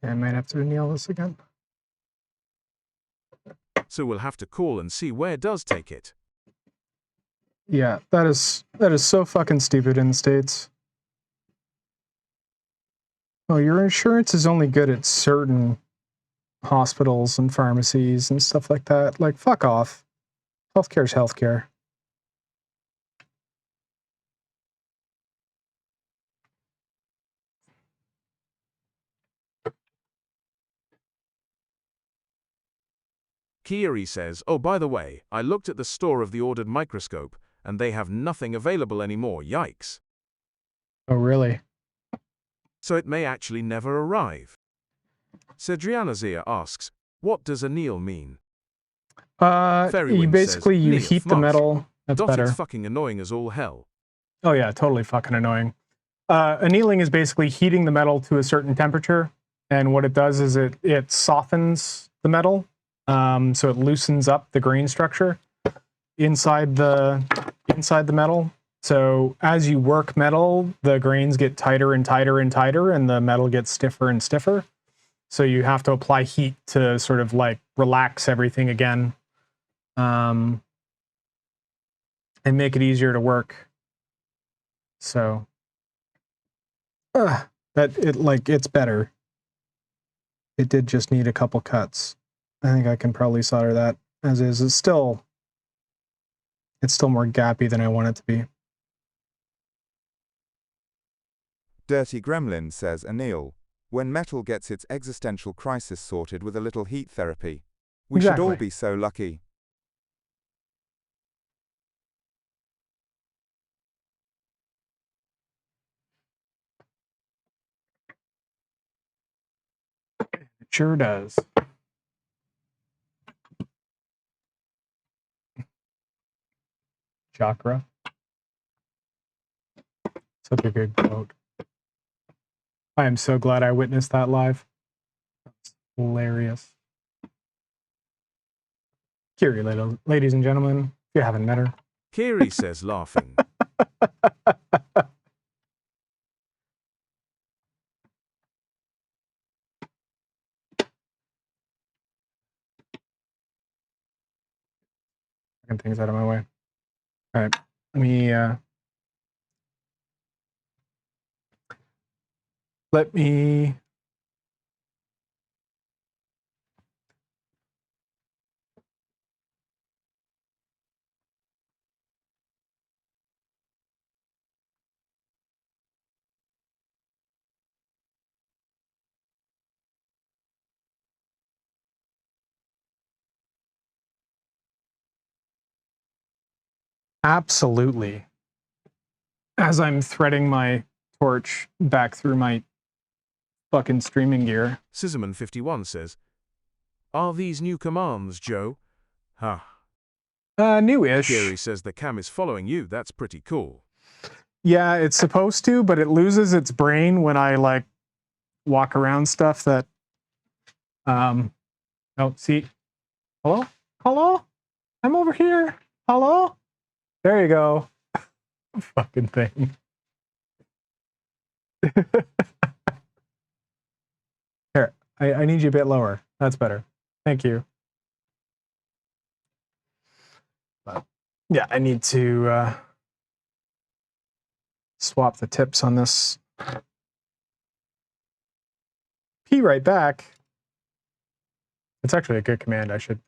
Yeah, I might have to anneal this again. So we'll have to call and see where does take it. Yeah, that is so fucking stupid in the States. Oh, your insurance is only good at certain hospitals and pharmacies and stuff like that. Like, fuck off. Healthcare is healthcare. Kieri says, oh, by the way, I looked at the store of the ordered microscope, and they have nothing available anymore, yikes. Oh, really? So it may actually never arrive. Cedriana Zia asks, what does anneal mean? Fairy You Wing basically, says, you "Neil, heat the Marsh. metal. That's Dot, better. it's fucking annoying as all hell. Oh yeah, totally fucking annoying. Annealing is basically heating the metal to a certain temperature, and what it does is it softens the metal, so it loosens up the grain structure inside the metal. So as you work metal, the grains get tighter and tighter and tighter, and the metal gets stiffer and stiffer. So you have to apply heat to sort of like relax everything again, and make it easier to work. So it's better. It did just need a couple cuts. I think I can probably solder that as is. It's still more gappy than I want it to be. Dirty Gremlin says anneal. When metal gets its existential crisis sorted with a little heat therapy. We should all be so lucky. It sure does. Chakra. Such a good quote. I am so glad I witnessed that live. That's hilarious. Kiri, ladies and gentlemen, if you haven't met her. Kiri says, laughing. Fucking things out of my way. All right, let me absolutely, as I'm threading my torch back through my fucking streaming gear. Scissorman51 says, are these new commands, Joe? Huh. Newish. Kiri says the cam is following you, that's pretty cool. Yeah, it's supposed to, but it loses its brain when I like walk around stuff that oh, see. Hello? Hello? I'm over here. Hello? There you go. Fucking thing. Here, I need you a bit lower. That's better. Thank you. But yeah, I need to swap the tips on this. P right back. It's actually a good command. I should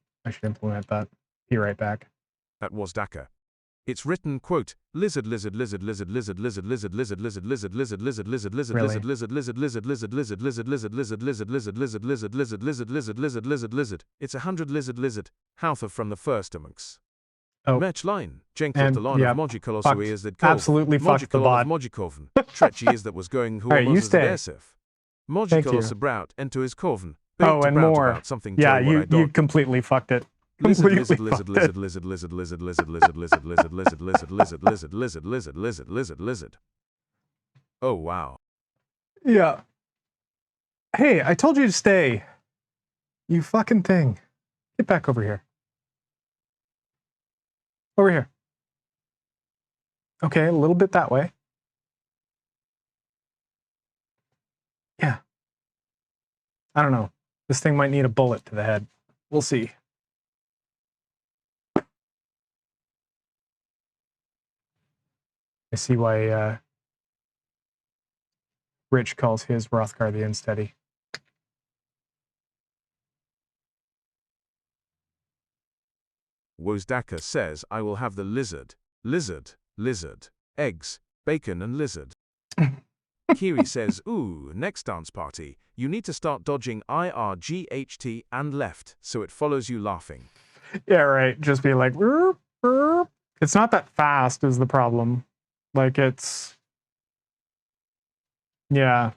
implement that. P right back. That was Daka. It's written, quote, lizard, lizard, lizard, lizard, lizard, lizard, lizard, lizard, lizard, lizard, lizard, lizard, lizard, lizard, Really? lizard, lizard, lizard, lizard, lizard, lizard, lizard, lizard, lizard, lizard, lizard, lizard, lizard, lizard, lizard, lizard, lizard, lizard, lizard. It's 100 lizard, Howther from the first amongst. Oh, Merch line. Jenk and the line yeah, of Mogicolosu fucked. is that Absolutely fucked the bot. Mogikoven. Trechi is that was going who All right, you was stay. adhesive. Thank you. Mogicolosu brout into his coven. Oh, and more. About something Yeah, told what I you don't. completely fucked it. Lizard, Completely lizard, lizard, fucked lizard, it. lizard, lizard, lizard, lizard, lizard, lizard, lizard, lizard, lizard, lizard, lizard, lizard, lizard, lizard, lizard, lizard. Oh wow. Yeah. Hey, I told you to stay. You fucking thing. Get back over here. Over here. Okay, a little bit that way. Yeah. I don't know. This thing might need a bullet to the head. We'll see. I see why Rich calls his Rothgar the Unsteady. Wozdaka says, I will have the lizard, lizard, lizard, eggs, bacon and lizard. Kiri says, ooh, next dance party, you need to start dodging IRGHT and left, so it follows you laughing. Yeah, right. Just be like, "Burp, burp." It's not that fast is the problem. Like it's, yeah.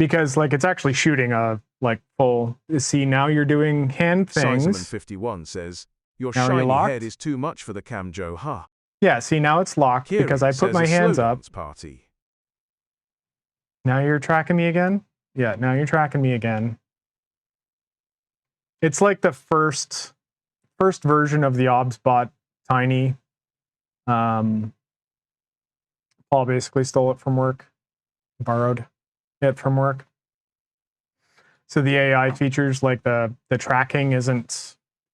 Because like it's actually shooting a like full, see now you're doing hand things. Sizeman51 says, your Now are you shiny locked? head is too much for the Camjo, huh? Yeah, see now it's locked Kiri because I put says my a hands slow up. dance party. Now you're tracking me again? Yeah, now you're tracking me again. It's like the first version of the OBS bot, Tiny. Paul basically stole it from work, borrowed it from work. So the AI features, like the tracking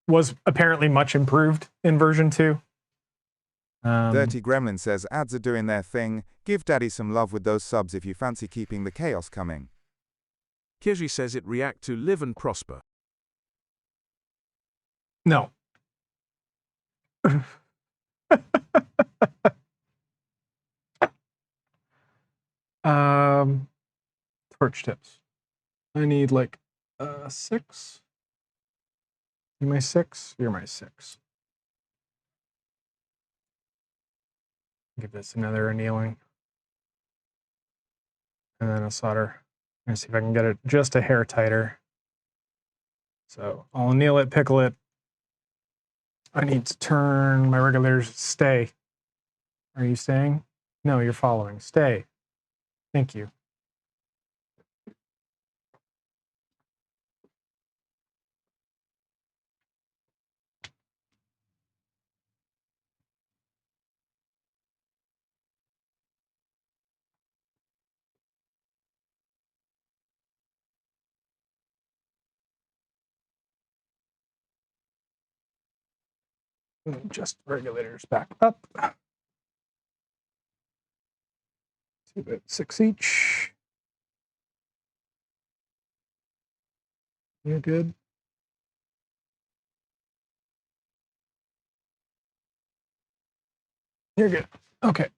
was apparently much improved in version 2. Dirty Gremlin says ads are doing their thing. Give Daddy some love with those subs if you fancy keeping the chaos coming. Kiri says it react to live and prosper. No. Torch tips. I need like 6. You my 6? You're my 6. Give this another annealing. And then a solder. I'm gonna see if I can get it just a hair tighter. So I'll anneal it, pickle it. I need to turn my regulators. Stay. Are you staying? No, you're following. Stay. Thank you. Just regulators back up. 6 each. You're good. You're good. Okay.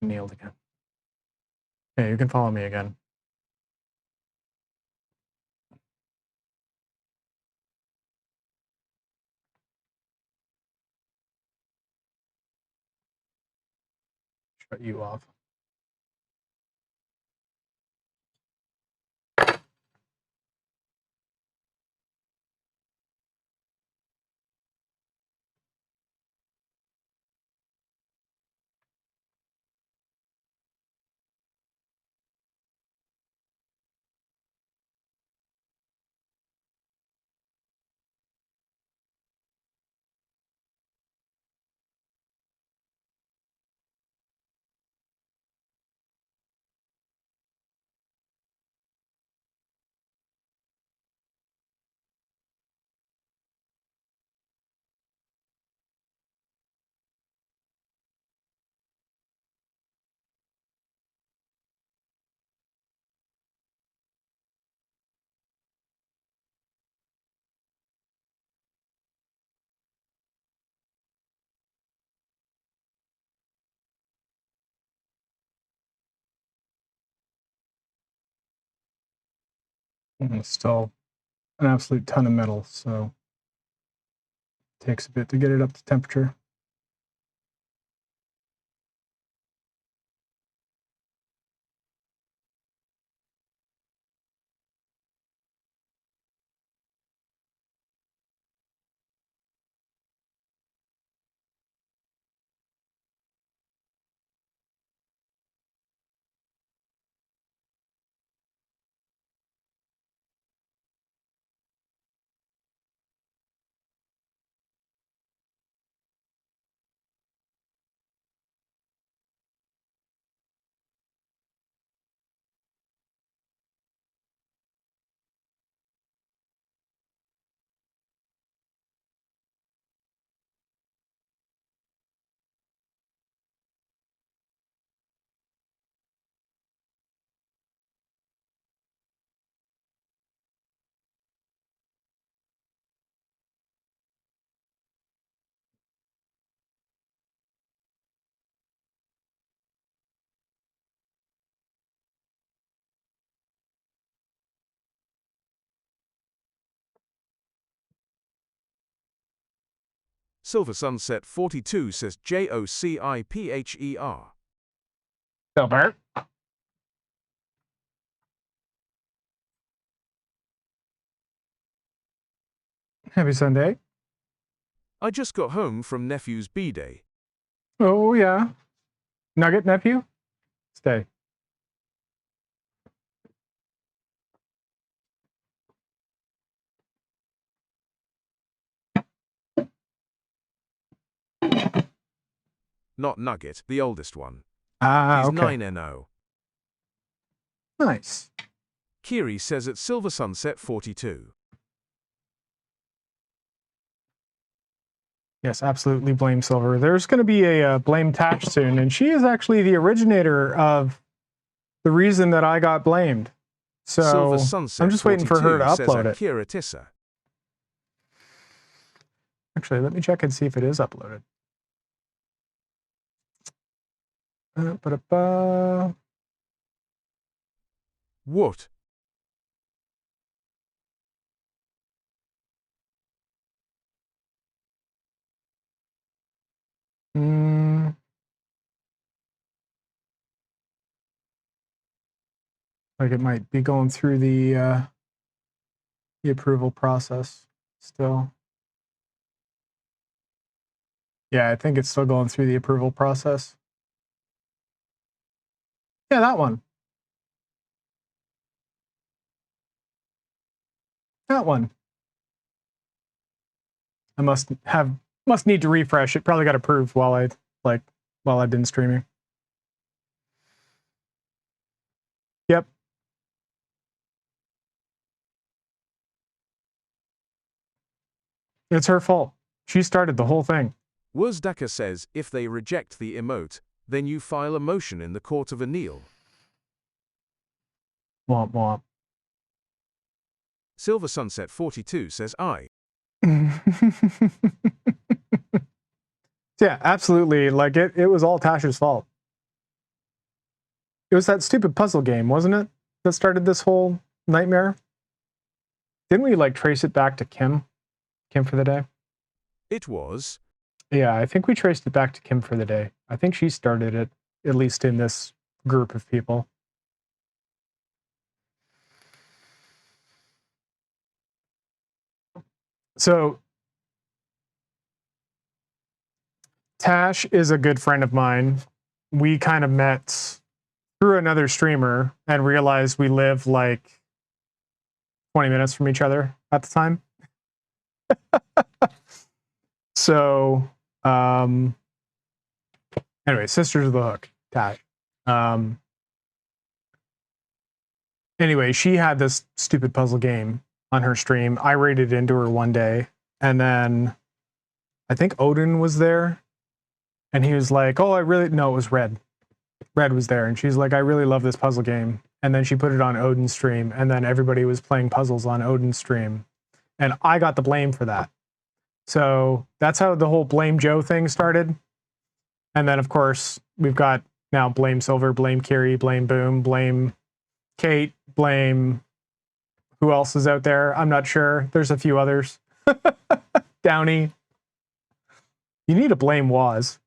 Nailed again. Okay, you can follow me again. Shut you off. And it's still an absolute ton of metal, so it takes a bit to get it up to temperature. Silver Sunset 42 says JOCIPHER. Silver. Happy Sunday. I just got home from nephew's B-Day. Oh, yeah. Nugget nephew? Stay. Not Nugget, the oldest one. Ah, He's okay. 9-0. Nice. Kiri says at Silver Sunset 42. Yes, absolutely blame Silver. There's going to be a blame Tash soon, and she is actually the originator of the reason that I got blamed. So Silver Sunset I'm just waiting for her to 42 says upload it. Akira Tissa. Actually, let me check and see if it is uploaded. Ba-da-ba. What? Mm. Like it might be going through the approval process still. Yeah, I think it's still going through the approval process. Yeah, that one. That one. I must need to refresh. It probably got approved while I've been streaming. Yep. It's her fault. She started the whole thing. Wuzdaka says if they reject the emote, then you file a motion in the court of Anil. Womp womp. Silver Sunset 42 says I. Yeah, absolutely. Like it was all Tasha's fault. It was that stupid puzzle game, wasn't it? That started this whole nightmare. Didn't we like trace it back to Kim? Kim for the day? It was. Yeah, I think we traced it back to Kim for the day. I think she started it, at least in this group of people. So Tash is a good friend of mine. We kind of met through another streamer and realized we live like 20 minutes from each other at the time. So, anyway, Sisters of the Hook, Tash. Anyway, she had this stupid puzzle game on her stream. I raided into her one day, and then I think Odin was there, and he was like, "Oh, no, it was Red. Red was there, and she's like, I really love this puzzle game." And then she put it on Odin's stream, and then everybody was playing puzzles on Odin's stream, and I got the blame for that. So that's how the whole blame Joe thing started. And then, of course, we've got now blame Silver, blame Kiri, blame Boom, blame Kate, blame who else is out there? I'm not sure. There's a few others. Downey. You need to blame Waz.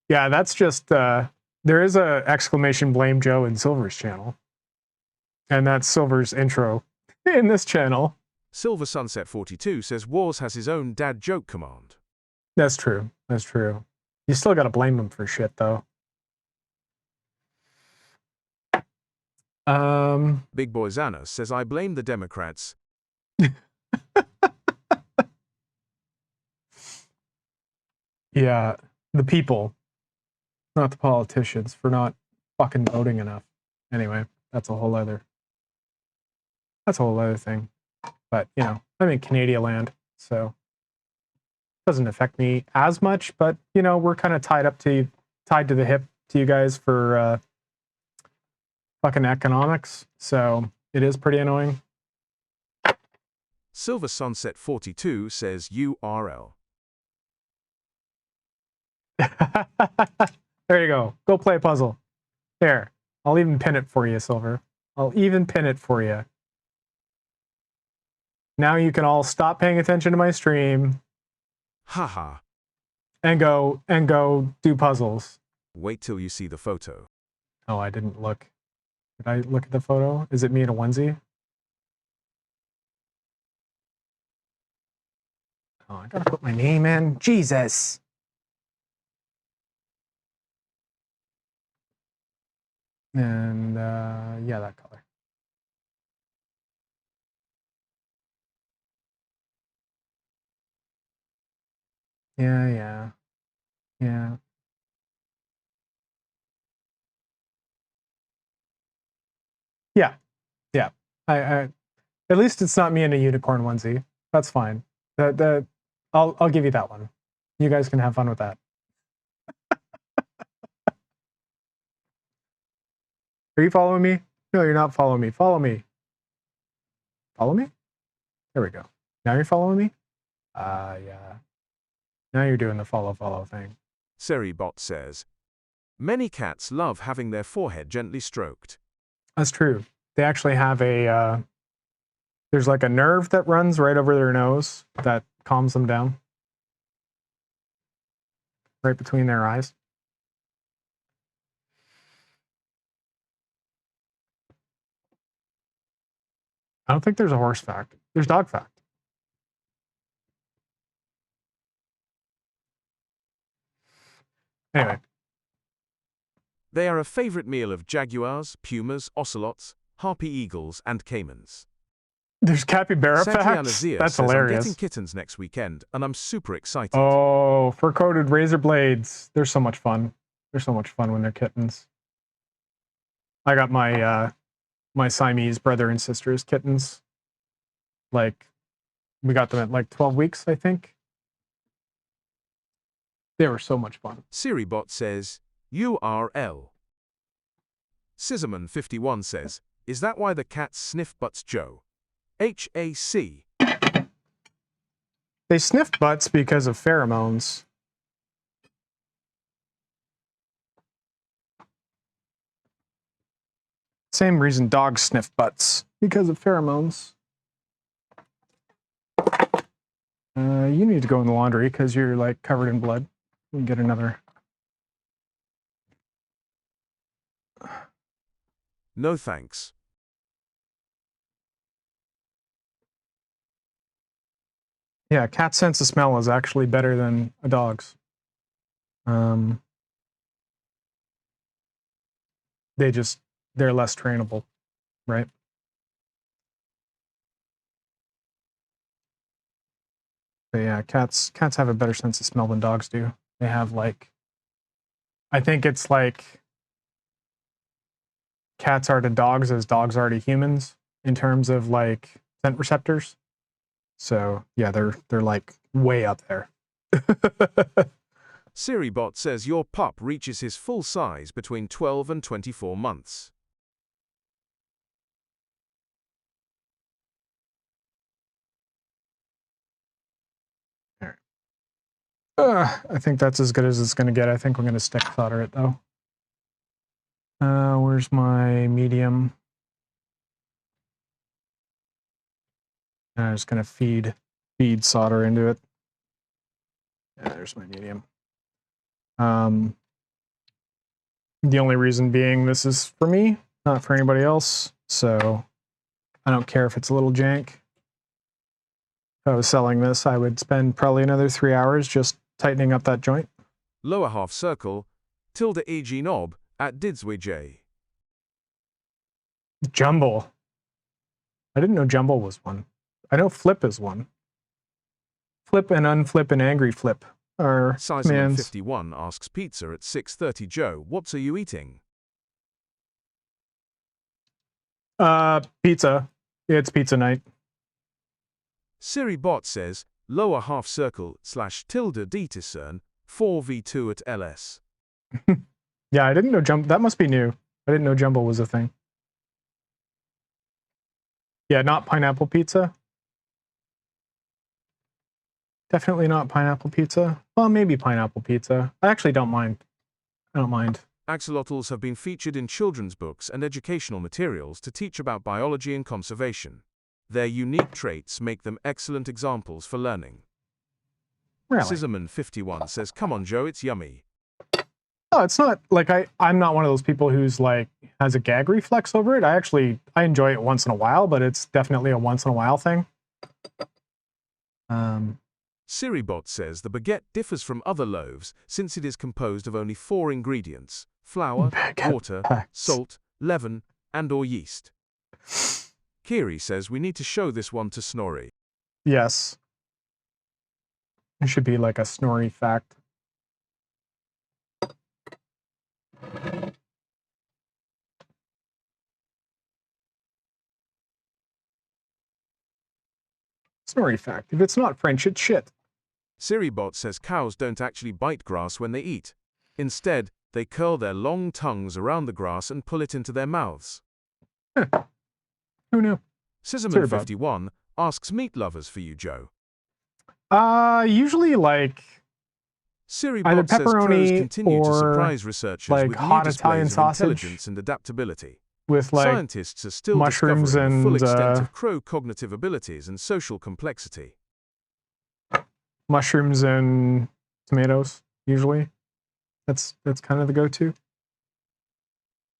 Yeah, that's just, there is a exclamation blame Joe in Silver's channel. And that's Silver's intro in this channel. Silver Sunset 42 says Wars has his own dad joke command. That's true. That's true. You still got to blame him for shit, though. Big Boy Xana says I blame the Democrats. Yeah, the people, not the politicians, for not fucking voting enough. Anyway, that's a whole other thing. But, you know, I'm in Canadian land, so it doesn't affect me as much, but, you know, we're kind of tied to the hip to you guys for fucking economics, so it is pretty annoying. Silver Sunset 42 says URL. There you go. Go play a puzzle. There. I'll even pin it for you, Silver. I'll even pin it for you. Now you can all stop paying attention to my stream. Haha. And go do puzzles. Wait till you see the photo. Oh, I didn't look. Did I look at the photo? Is it me in a onesie? Oh, I gotta put my name in. Jesus. And yeah, that color. Yeah. I at least it's not me in a unicorn onesie. That's fine. I'll give you that one. You guys can have fun with that. Are you following me? No, you're not following me. Follow me. Follow me? There we go. Now you're following me? Yeah. Now you're doing the follow thing. Seribot says, many cats love having their forehead gently stroked. That's true. They actually have there's like a nerve that runs right over their nose that calms them down. Right between their eyes. I don't think there's a horse fact. There's dog fact. Anyway. They are a favorite meal of jaguars, pumas, ocelots, harpy eagles, and caimans. There's capybara Santiana facts? Zia That's says, hilarious. I'm getting kittens next weekend, and I'm super excited. Oh, fur-coated razor blades. They're so much fun. They're so much fun when they're kittens. I got my my Siamese brother and sister's kittens. Like, we got them at like 12 weeks, I think. They were so much fun. Siribot says, URL. Scissorman51 says, is that why the cats sniff butts, Joe? HAC. They sniff butts because of pheromones. Same reason dogs sniff butts, because of pheromones. You need to go in the laundry because you're like covered in blood. We can get another. No thanks. Yeah, cat's sense of smell is actually better than a dog's. They're less trainable, right? But yeah, cats have a better sense of smell than dogs do. They have like, I think it's like cats are to dogs as dogs are to humans in terms of like scent receptors. So yeah, they're like way up there. Siribot says your pup reaches his full size between 12 and 24 months. I think that's as good as it's going to get. I think I'm going to stick solder it though. Where's my medium? And I'm just gonna feed solder into it. Yeah, there's my medium. The only reason being this is for me, not for anybody else. So I don't care if it's a little jank. If I was selling this, I would spend probably another 3 hours just tightening up that joint. Lower half circle, tilde EG knob, at Didsway J. Jumble. I didn't know jumble was one. I know flip is one. Flip and unflip and angry flip are commands. Sizeman51 asks pizza at 6:30. Joe, what are you eating? Pizza. It's pizza night. Siri Bot says, lower half circle / tilde D discern, 4v2 at LS. Yeah, I didn't know jump. That must be new. I didn't know jumble was a thing. Yeah, not pineapple pizza. Definitely not pineapple pizza. Well, maybe pineapple pizza. I actually don't mind. I don't mind. Axolotls have been featured in children's books and educational materials to teach about biology and conservation. Their unique traits make them excellent examples for learning. Really? Sizzerman51 says, come on, Joe, it's yummy. No, it's not like I'm not one of those people who's like has a gag reflex over it. I enjoy it once in a while, but it's definitely a once in a while thing. Siribot says the baguette differs from other loaves since it is composed of only 4 ingredients: flour, water, salt, leaven, and/or yeast. Kiri says we need to show this one to Snorri. Yes. It should be like a Snorri fact. Snorri fact. If it's not French, it's shit. Siribot says cows don't actually bite grass when they eat. Instead, they curl their long tongues around the grass and pull it into their mouths. Who knew? Scissorman51 asks meat lovers for you, Joe. Usually like either Siribot says crows pepperoni continue to or surprise researchers like with hot new Italian displays of sausage intelligence and adaptability. with like Scientists are still mushrooms discovering the full and, extent of crow cognitive abilities and social complexity. mushrooms and tomatoes. Usually, that's kind of the go-to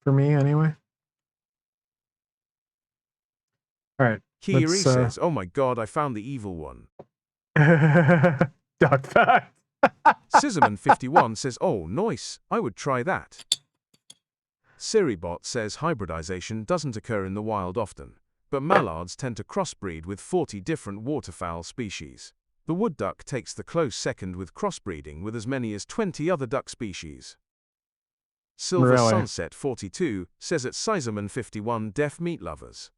for me, anyway. All right. Kiri says, oh my god, I found the evil one. Dog fact. Scissorman51 says, oh, nice, I would try that. Siribot says hybridization doesn't occur in the wild often, but mallards tend to crossbreed with 40 different waterfowl species. The wood duck takes the close second with crossbreeding with as many as 20 other duck species. Silver Really? Sunset 42 says at Sizeman51 deaf meat lovers.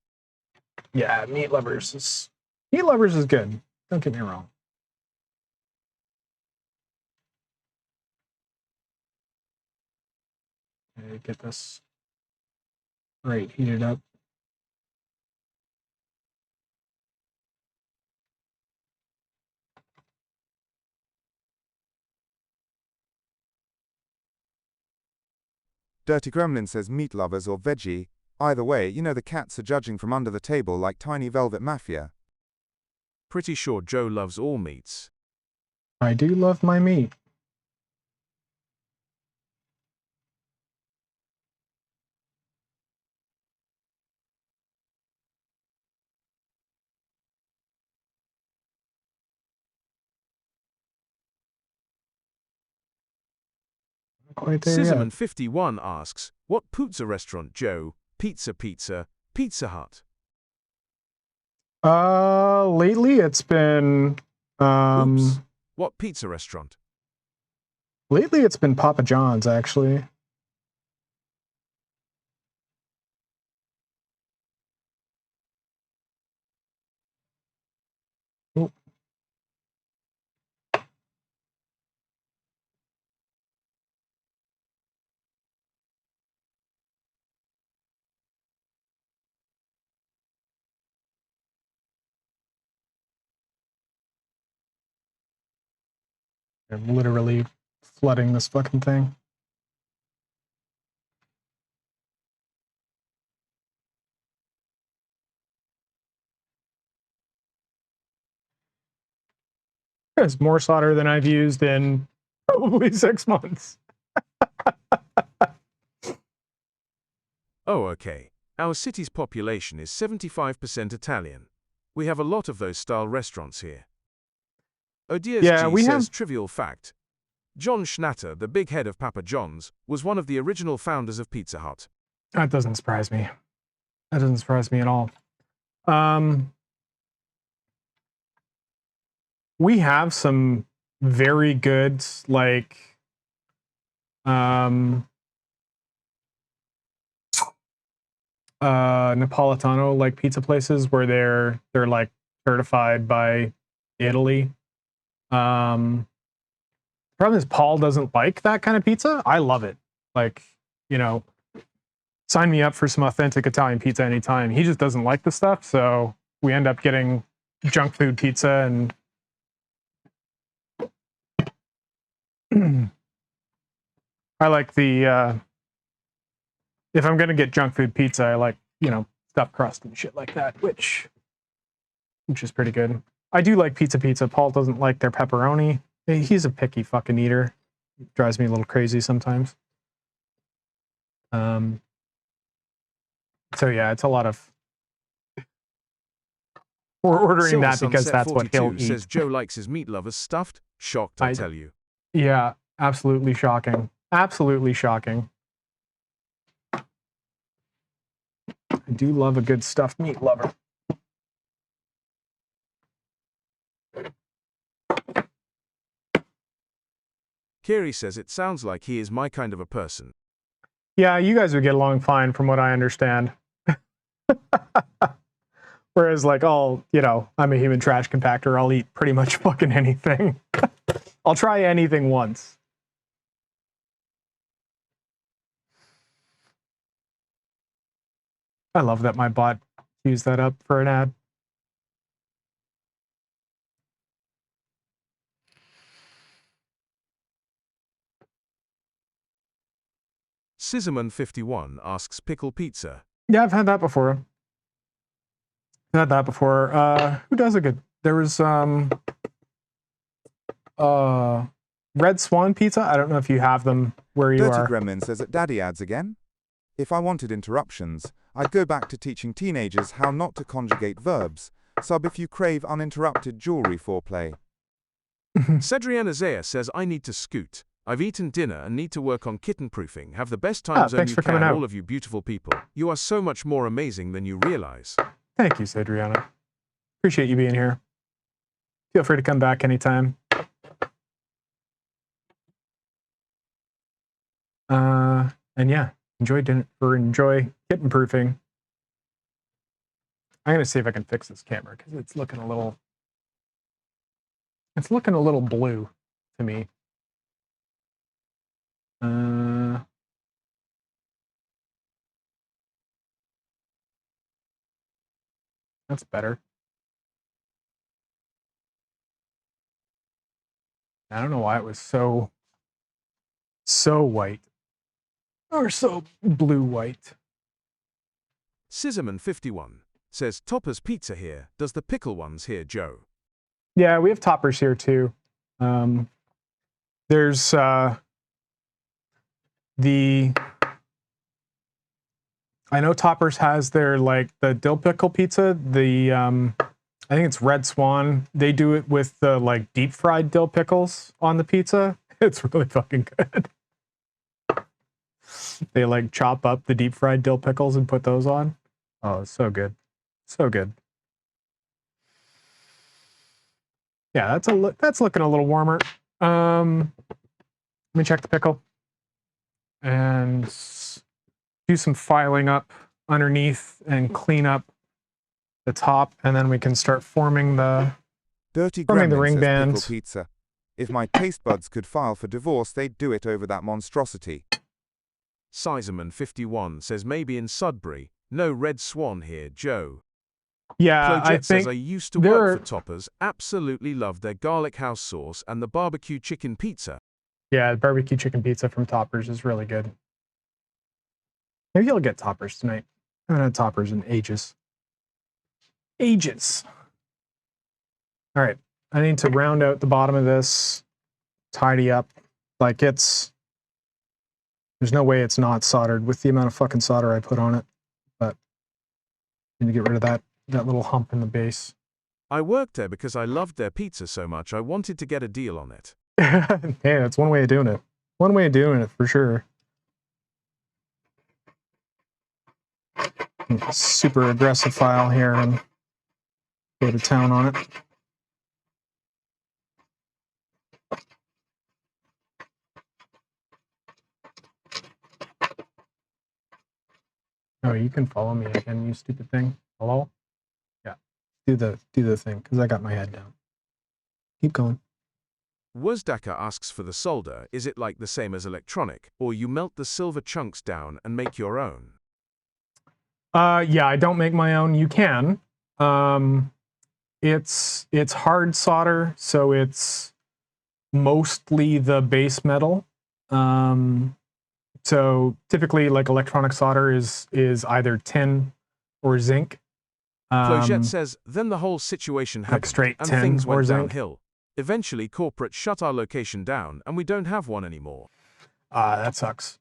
Yeah, meat lovers is good. Don't get me wrong. Okay, get this right heated up. Dirty Gremlin says meat lovers or veggie. Either way, you know the cats are judging from under the table like tiny velvet mafia. Pretty sure Joe loves all meats. I do love my meat. Quite there yet. Scissorman51 asks, what pizza restaurant, Joe? Pizza Hut. Lately it's been Oops. What pizza restaurant? lately it's been Papa John's, actually. Oh. I'm literally flooding this fucking thing. It's more solder than I've used in probably 6 months. Oh, okay. Our city's population is 75% Italian. We have a lot of those style restaurants here. Odiers Yeah, G we says have. trivial fact. John Schnatter, the big head of Papa John's, was one of the original founders of Pizza Hut. That doesn't surprise me. That doesn't surprise me at all. We have some very good, like, Napolitano like pizza places where they're like certified by Italy. Problem is Paul doesn't like that kind of pizza. I love it. Like, you know, sign me up for some authentic Italian pizza anytime. He just doesn't like the stuff, so we end up getting junk food pizza. And I like the if I'm gonna get junk food pizza, I like, you know, stuffed crust and shit like that, which is pretty good. I do like pizza. Paul doesn't like their pepperoni. He's a picky fucking eater. It drives me a little crazy sometimes. So yeah, it's a lot of we're ordering Silver that because Sunset that's what 42 he'll eat. says Joe likes his meat lovers stuffed. Shocked, I tell you. Yeah, absolutely shocking. Absolutely shocking. I do love a good stuffed meat lover. Kiri says it sounds like he is my kind of a person. Yeah, you guys would get along fine from what I understand. Whereas, like, you know, I'm a human trash compactor. I'll eat pretty much fucking anything. I'll try anything once. I love that my bot used that up for an ad. Scissorman51 asks pickle pizza. Yeah, I've had that before. Who does a good? There was Red Swan Pizza. I don't know if you have them where you Dirty are. Gremlin says at Daddy ads again. If I wanted interruptions, I'd go back to teaching teenagers how not to conjugate verbs. Sub if you crave uninterrupted jewelry foreplay. Cedriana Zaya says I need to scoot. I've eaten dinner and need to work on kitten proofing. Have the best time zone thanks you for coming can, out. all of you beautiful people. You are so much more amazing than you realize. Thank you, Cedriana. Appreciate you being here. Feel free to come back anytime. And yeah, enjoy kitten proofing. I'm gonna see if I can fix this camera because it's looking a little blue to me. That's better. I don't know why it was so white or so blue white. Scissorman51 says Topper's Pizza here. Does the pickle ones here, Joe? Yeah, we have toppers here too. There's I know Toppers has their, like, the dill pickle pizza. I think it's Red Swan. They do it with the, like, deep fried dill pickles on the pizza. It's really fucking good. They, like, chop up the deep fried dill pickles and put those on. Oh, it's so good. So good. Yeah, that's looking a little warmer. Let me check the pickle and do some filing up underneath and clean up the top, and then we can start forming the Dirty Forming the Gremlin ring says band. pickle pizza. If my taste buds could file for divorce, they'd do it over that monstrosity. Sizeman51 says maybe in Sudbury. No Red Swan here, Joe. Yeah, I Clojet says think I used to there work are- for Toppers. Absolutely love their garlic house sauce and the barbecue chicken pizza. yeah, barbecue chicken pizza from Toppers is really good. Maybe I'll get Toppers tonight. I haven't had Toppers in ages. All right. I need to round out the bottom of this, tidy up. Like there's no way it's not soldered with the amount of fucking solder I put on it. But I need to get rid of that little hump in the base. I worked there because I loved their pizza so much I wanted to get a deal on it. Hey, that's one way of doing it. One way of doing it for sure. Super aggressive file here and go to town on it. Oh, you can follow me again, you stupid thing. Hello? Yeah. Do the thing, because I got my head down. Keep going. Wozdaka asks for the solder. Is it like the same as electronic, or you melt the silver chunks down and make your own? Yeah, I don't make my own. You can. It's hard solder, so it's mostly the base metal. So typically, like electronic solder is either tin or zinc. Flojette says, then the whole situation happened, like straight and tin things or went zinc. downhill. Eventually, corporate shut our location down, and we don't have one anymore. That sucks.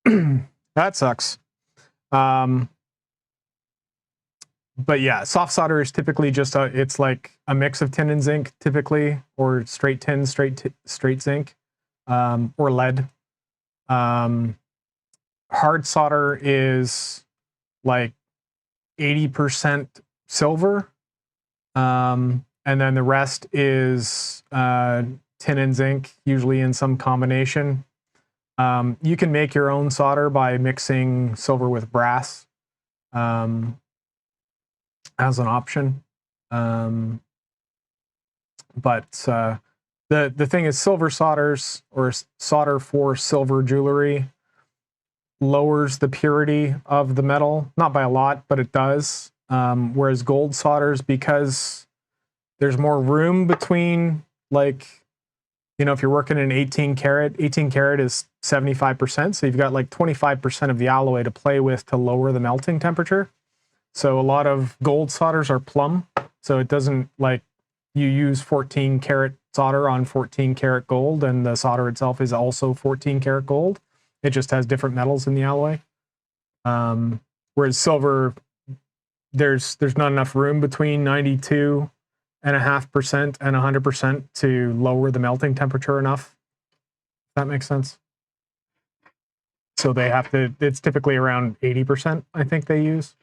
That sucks. But yeah, soft solder is typically just it's like a mix of tin and zinc, typically, or straight tin, straight zinc, or lead. Hard solder is like 80% silver, and then the rest is tin and zinc, usually in some combination. You can make your own solder by mixing silver with brass. As an option, but the thing is, silver solders or solder for silver jewelry lowers the purity of the metal, not by a lot, but it does. Whereas gold solders, because there's more room between, like, you know, if you're working in 18 karat is 75%, so you've got like 25% of the alloy to play with to lower the melting temperature. So a lot of gold solders are plumb, so it doesn't, like, you use 14 karat solder on 14 karat gold, and the solder itself is also 14 karat gold. It just has different metals in the alloy. Whereas silver, there's not enough room between 92.5% and 100% to lower the melting temperature enough. If that makes sense. So they have to, it's typically around 80%, I think they use.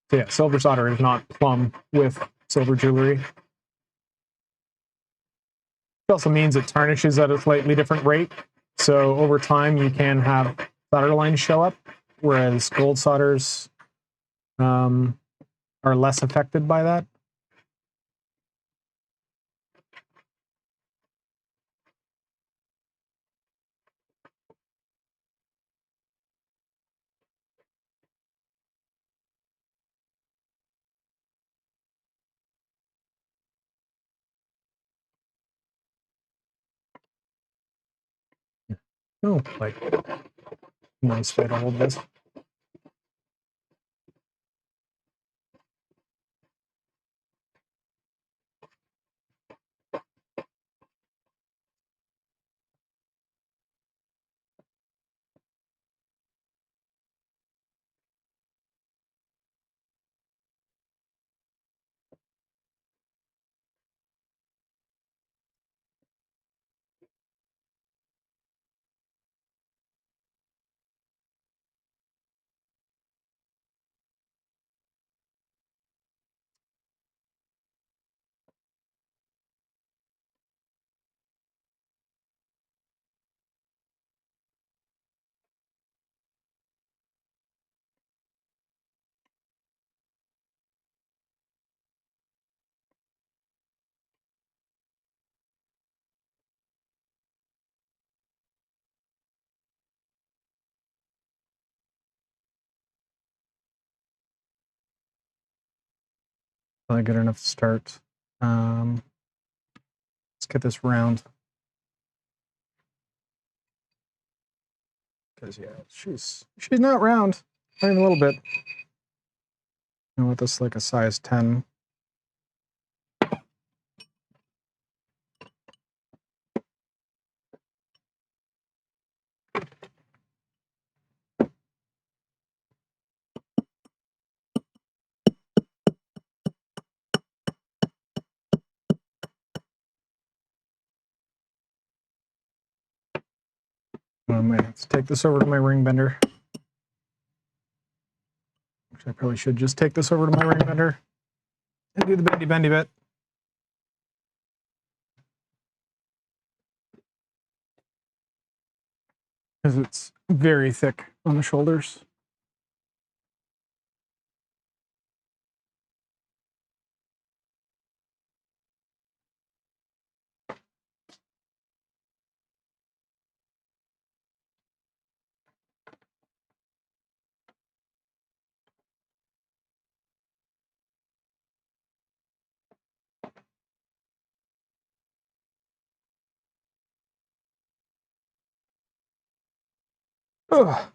So yeah, silver solder is not plumb with silver jewelry. It also means it tarnishes at a slightly different rate. So over time, you can have solder lines show up, whereas gold solders are less affected by that. Oh, like, nice way to hold this. Probably good enough to start. Let's get this round. Because yeah, she's not round, not even a little bit. I want this like a size 10. I might have to take this over to my ring bender. Actually, I probably should just take this over to my ring bender and do the bendy bit. Because it's very thick on the shoulders. Ugh.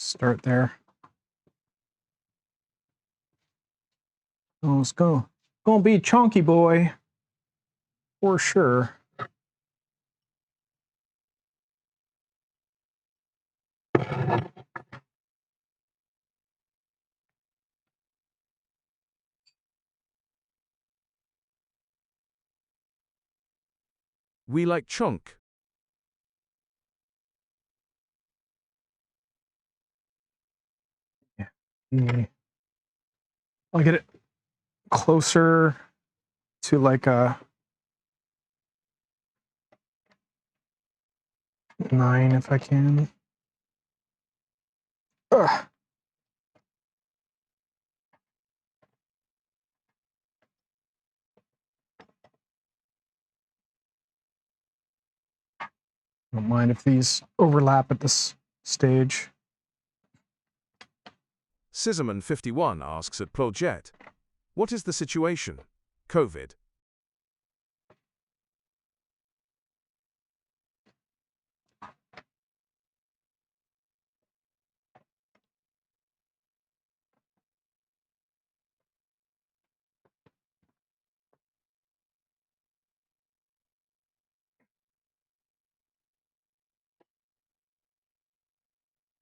Start there. Oh, let's go. Gonna be chonky boy. For sure. We like chunk. Yeah. I'll get it closer to like a 9 if I can. Ugh. Don't mind if these overlap at this stage. Scissorman51 asks at Plojet, what is the situation? COVID.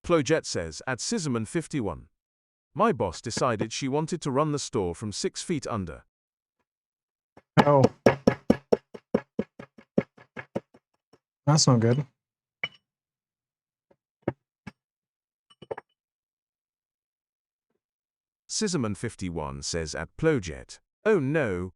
Plojet says at Scissorman51, my boss decided she wanted to run the store from 6 feet under. Oh. That's no good. Scissorman51 says at Plojet, oh no.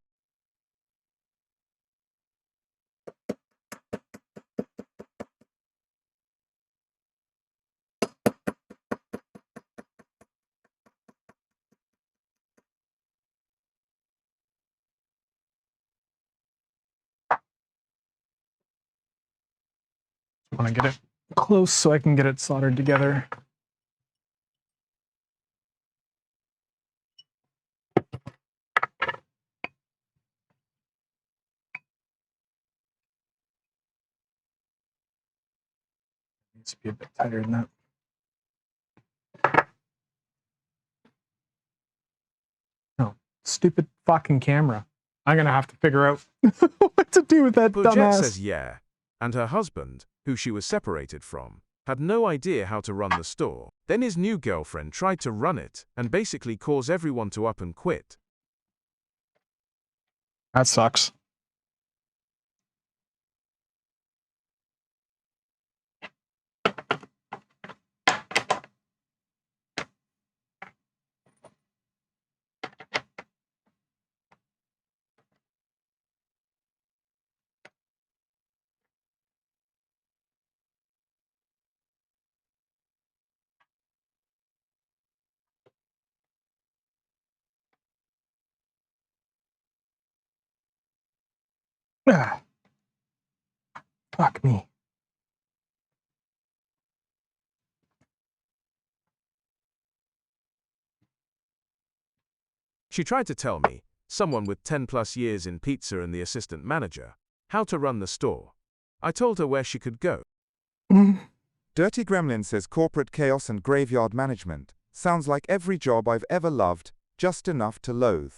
I want to get it close so I can get it soldered together. Needs to be a bit tighter than that. No, stupid fucking camera. I'm gonna have to figure out what to do with that Plojet dumbass. says yeah, and her husband, who she was separated from, had no idea how to run the store. Then his new girlfriend tried to run it and basically cause everyone to up and quit. That sucks. Ah, fuck me. She tried to tell me, someone with 10 plus years in pizza and the assistant manager, how to run the store. I told her where she could go. Dirty Gremlin says corporate chaos and graveyard management. Sounds like every job I've ever loved, just enough to loathe.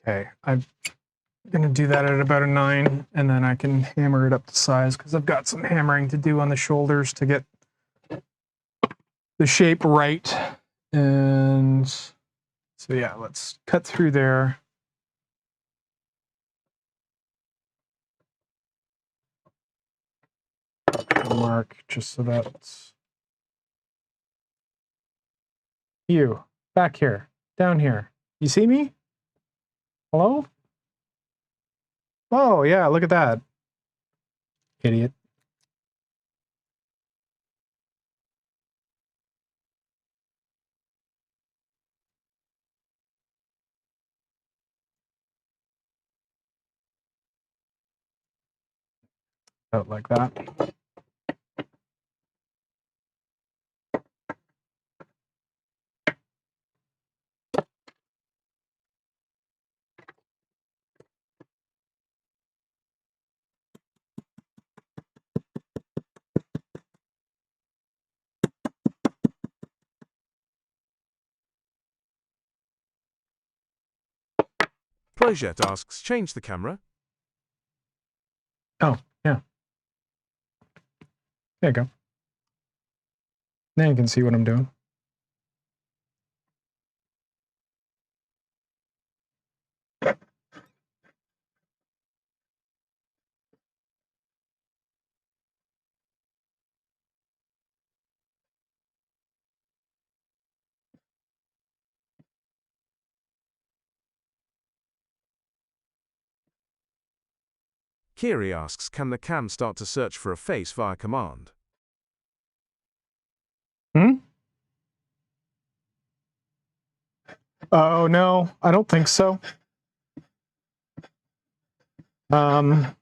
Okay, I'm gonna do that at about a 9, and then I can hammer it up to size because I've got some hammering to do on the shoulders to get the shape right. And so yeah, let's cut through there. Mark just so that's you back here, down here. You see me? Hello? Oh yeah, look at that. Idiot. Out like that. Project asks, change the camera. Oh, yeah. There you go. Now you can see what I'm doing. Kiri asks, can the cam start to search for a face via command? Oh no, I don't think so. I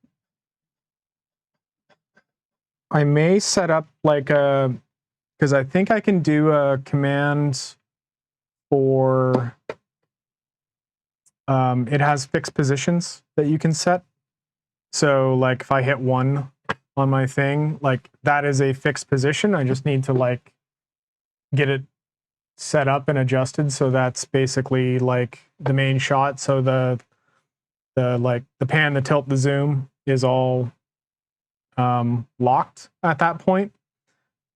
may set up like a, because I think I can do a command for, it has fixed positions that you can set. So like if I hit 1 on my thing, like that is a fixed position. I just need to like get it set up and adjusted. So that's basically like the main shot. So the like the pan, the tilt, the zoom is all locked at that point.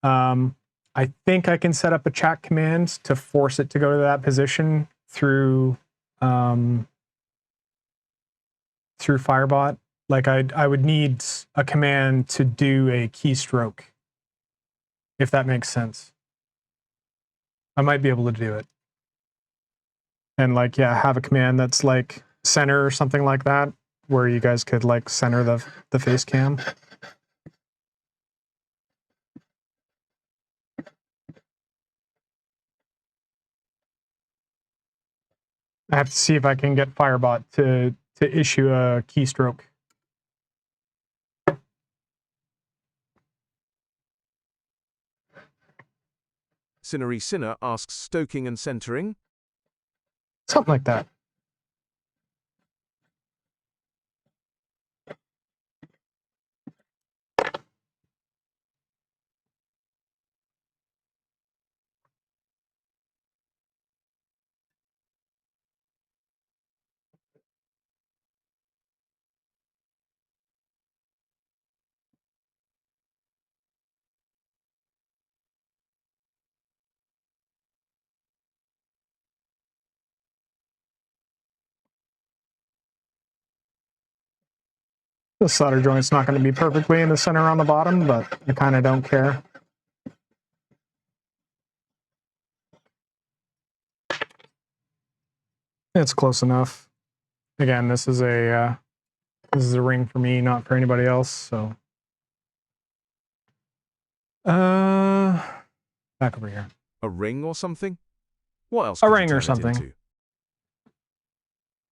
I think I can set up a chat command to force it to go to that position through through Firebot. Like I would need a command to do a keystroke, if that makes sense. I might be able to do it. And like, yeah, have a command that's like center or something like that, where you guys could like center the face cam. I have to see if I can get Firebot to issue a keystroke. Cinnery Sinner asks, stoking and centering. Something like that. The solder joint's not going to be perfectly in the center on the bottom, but I kind of don't care. It's close enough. Again, this is a ring for me, not for anybody else. So, back over here. A ring or something? What else A could you ring or turn it something. into?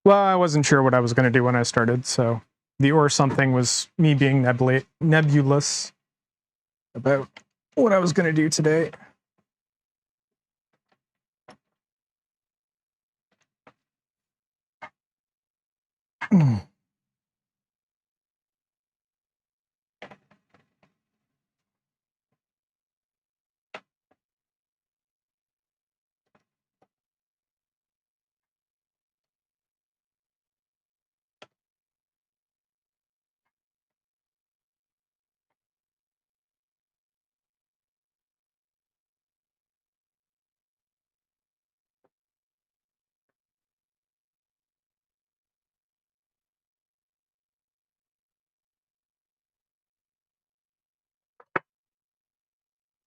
Well, I wasn't sure what I was going to do when I started, so the or something was me being nebulous about what I was going to do today.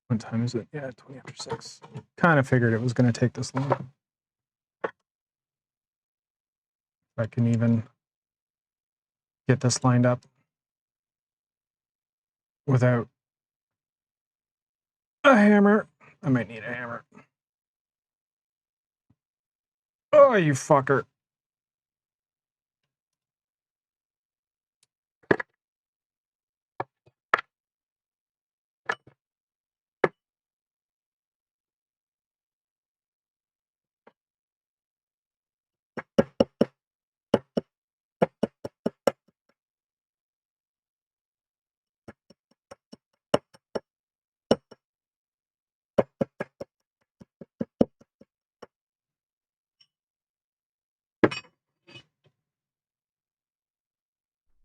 What time is it? Yeah, 20 after 6. Kind of figured it was going to take this long. If I can even get this lined up without a hammer. I might need a hammer. Oh, you fucker.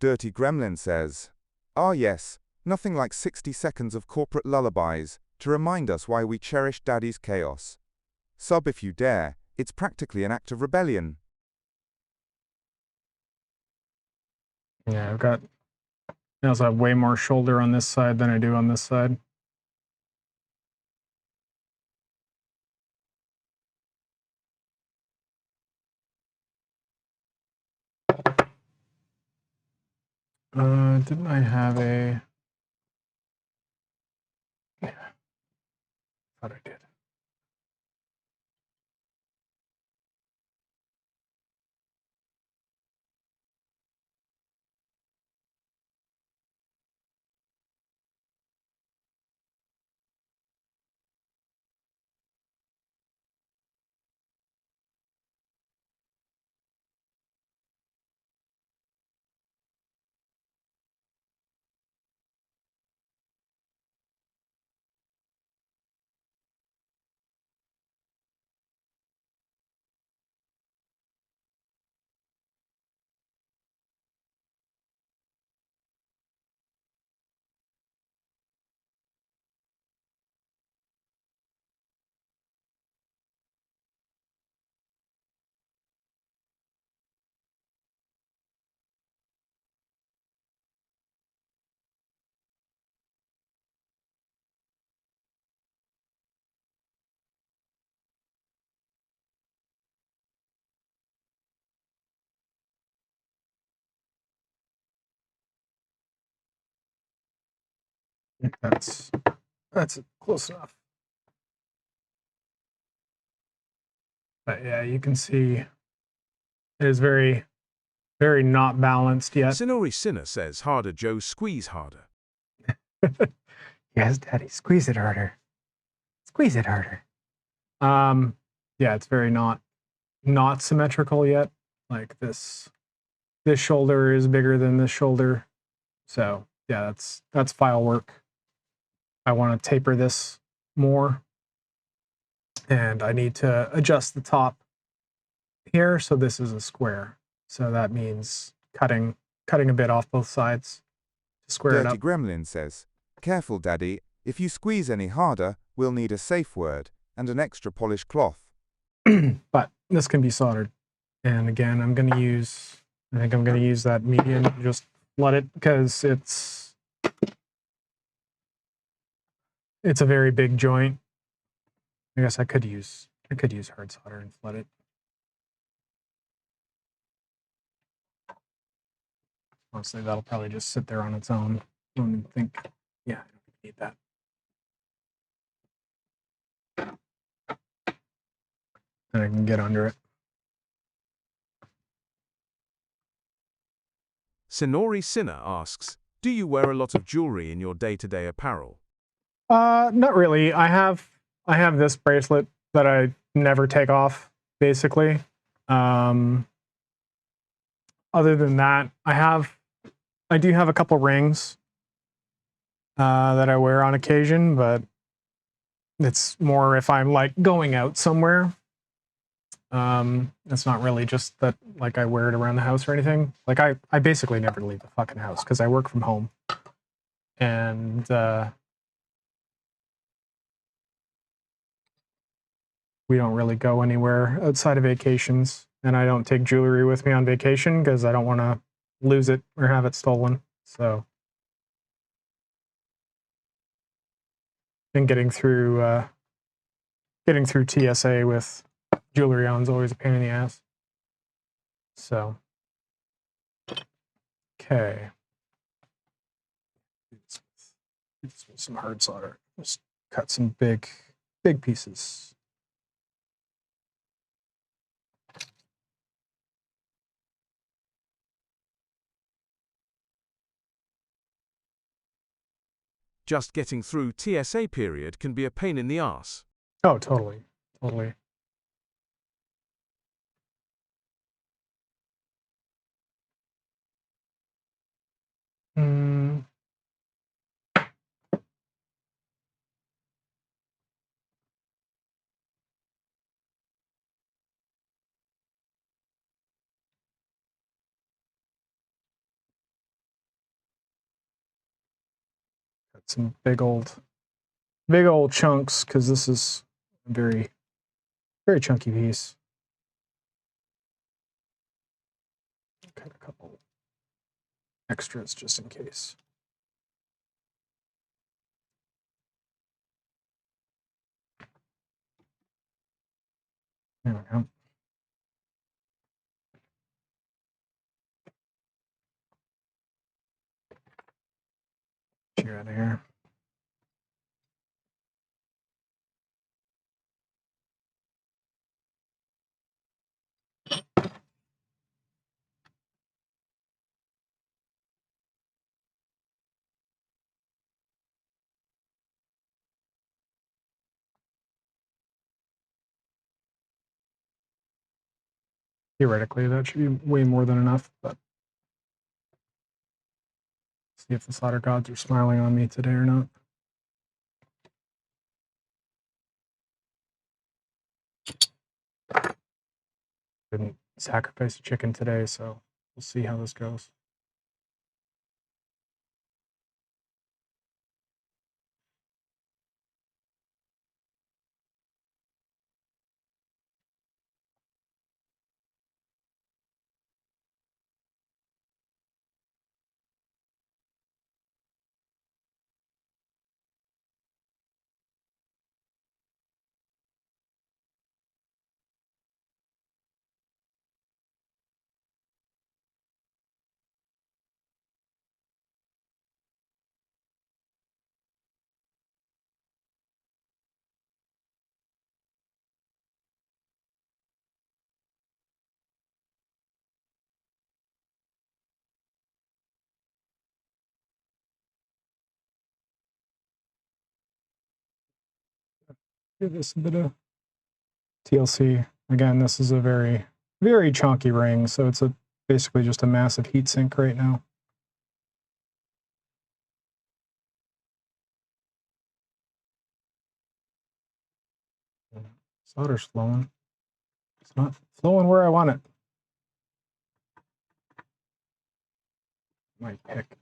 Dirty Gremlin says, "Ah yes, nothing like 60 seconds of corporate lullabies to remind us why we cherish Daddy's chaos. Sub if you dare, it's practically an act of rebellion." Yeah, I also have way more shoulder on this side than I do on this side. Didn't I have a... Yeah, thought I did. I think that's close enough. But yeah, you can see it is very, very not balanced yet. Sinori Sinner says, harder, Joe, squeeze harder. Yes, Daddy, squeeze it harder. Squeeze it harder. Yeah, it's very not symmetrical yet. Like this shoulder is bigger than this shoulder. So yeah, that's file work. I want to taper this more. And I need to adjust the top here so this is a square. So that means cutting a bit off both sides to square it Dirty up. Gremlin says, "Careful, Daddy, if you squeeze any harder, we'll need a safe word and an extra polished cloth." But this can be soldered. And again, I think I'm going to use that medium, just let it, because it's a very big joint. I guess I could use hard solder and flood it. Honestly, that'll probably just sit there on its own. I don't even think, yeah, I don't need that. And I can get under it. Sonori Sinner asks, do you wear a lot of jewelry in your day-to-day apparel? Not really. I have this bracelet that I never take off, basically. Um, other than that, I do have a couple rings that I wear on occasion, but it's more if I'm like going out somewhere. It's not really just that like I wear it around the house or anything. Like I basically never leave the fucking house because I work from home. And we don't really go anywhere outside of vacations. And I don't take jewelry with me on vacation because I don't want to lose it or have it stolen. So, and getting through TSA with jewelry on is always a pain in the ass. So, okay. Some hard solder. Just cut some big pieces. Just getting through TSA period can be a pain in the ass. Oh, totally. Totally. Mm, got some big old chunks because this is a very chunky piece. Cut a couple extras just in case. There we go. Get you out of here. Theoretically, that should be way more than enough, but see if the solder gods are smiling on me today or not. Didn't sacrifice a chicken today, so we'll see how this goes. Give this a bit of TLC. Again, this is a very chunky ring, so it's basically just a massive heat sink right now. Solder's flowing. It's not flowing where I want it. Might pick.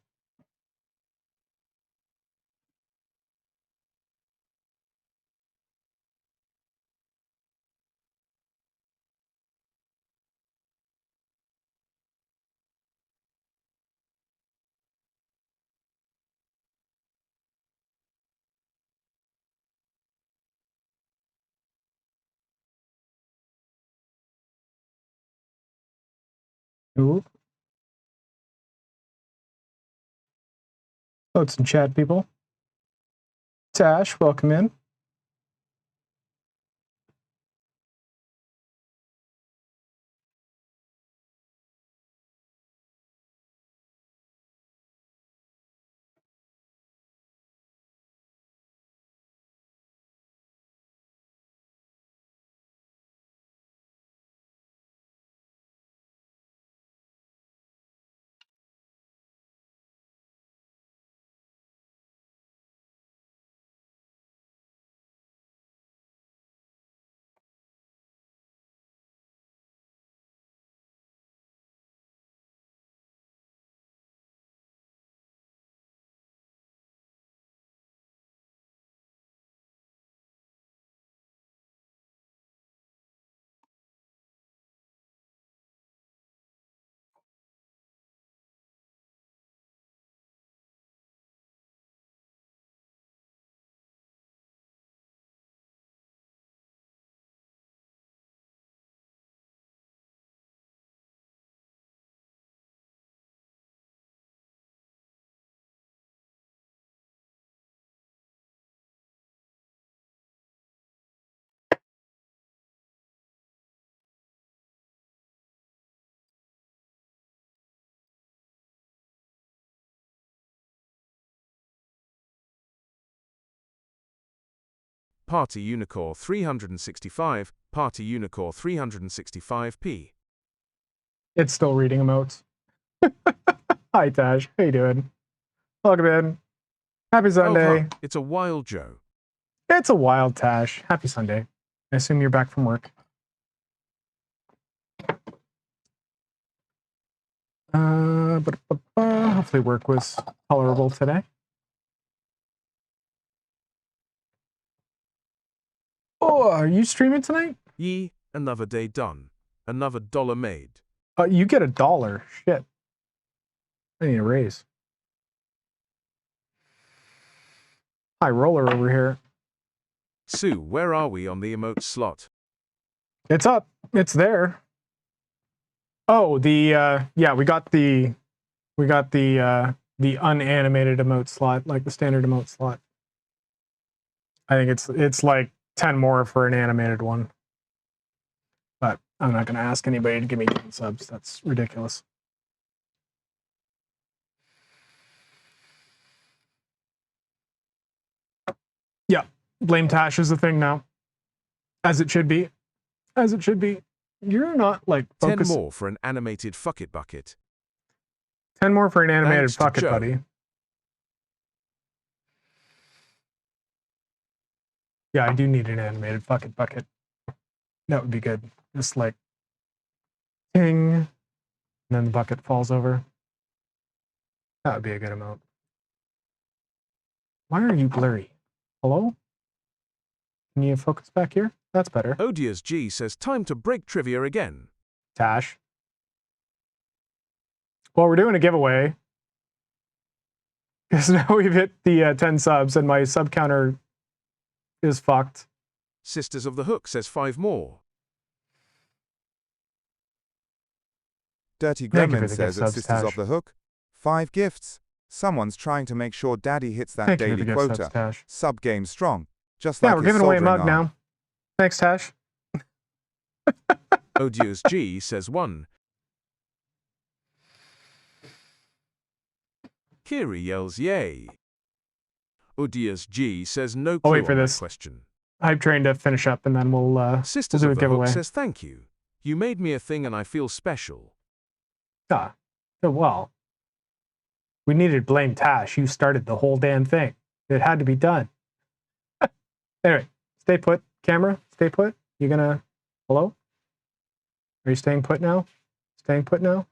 Ooh. Hello, some chat people. Tash, welcome in. Party Unicorn 365, Party Unicorn 365p. It's still reading emotes. Hi, Tash. How you doing? Welcome in. Happy Sunday. Oh, huh. It's a wild Joe. It's a wild Tash. Happy Sunday. I assume you're back from work. Hopefully work was tolerable today. Oh, are you streaming tonight? Yee, another day done. Another dollar made. You get $1. Shit. I need a raise. Hi, Roller over here. Sue, where are we on the emote slot? It's up. It's there. Oh, yeah, we got the unanimated emote slot, like the standard emote slot. I think it's like 10 more for an animated one. But I'm not going to ask anybody to give me 10 subs. That's ridiculous. Yeah, blame Tash is the thing now. As it should be. As it should be. You're not like focused. 10 more for an animated fuck it bucket. 10 more for an animated Thanks to fuck it, Joe. buddy. Yeah, I do need an animated fuck it bucket. That would be good. Just like ting, and then the bucket falls over. That would be a good amount. Why are you blurry? Hello? Can you focus back here? That's better. Odious G says time to break trivia again. Tash. Well, we're doing a giveaway. Because now we've hit the 10 subs and my sub counter is fucked. Sisters of the Hook says 5 more. Dirty Thank you for Gremlin the says gift at subs, Sisters Tash. of the Hook, 5 gifts. Someone's trying to make sure Daddy hits that Thank you for daily the gift subs, quota. Tash. Sub game strong. Just Yeah, like we're his giving away a soldering mug arm. now. Thanks, Tash. Odious G says 1. Kiri yells yay. Odious G says no clue I'll wait for on that this. question. Hype train to finish up and then we'll Sisters do a of the giveaway. Hook says thank you. You made me a thing and I feel special. Ah, oh, well, we needed to blame Tash. You started the whole damn thing. It had to be done. Anyway, stay put, camera. Stay put. You gonna... Hello? Are you staying put now? Staying put now?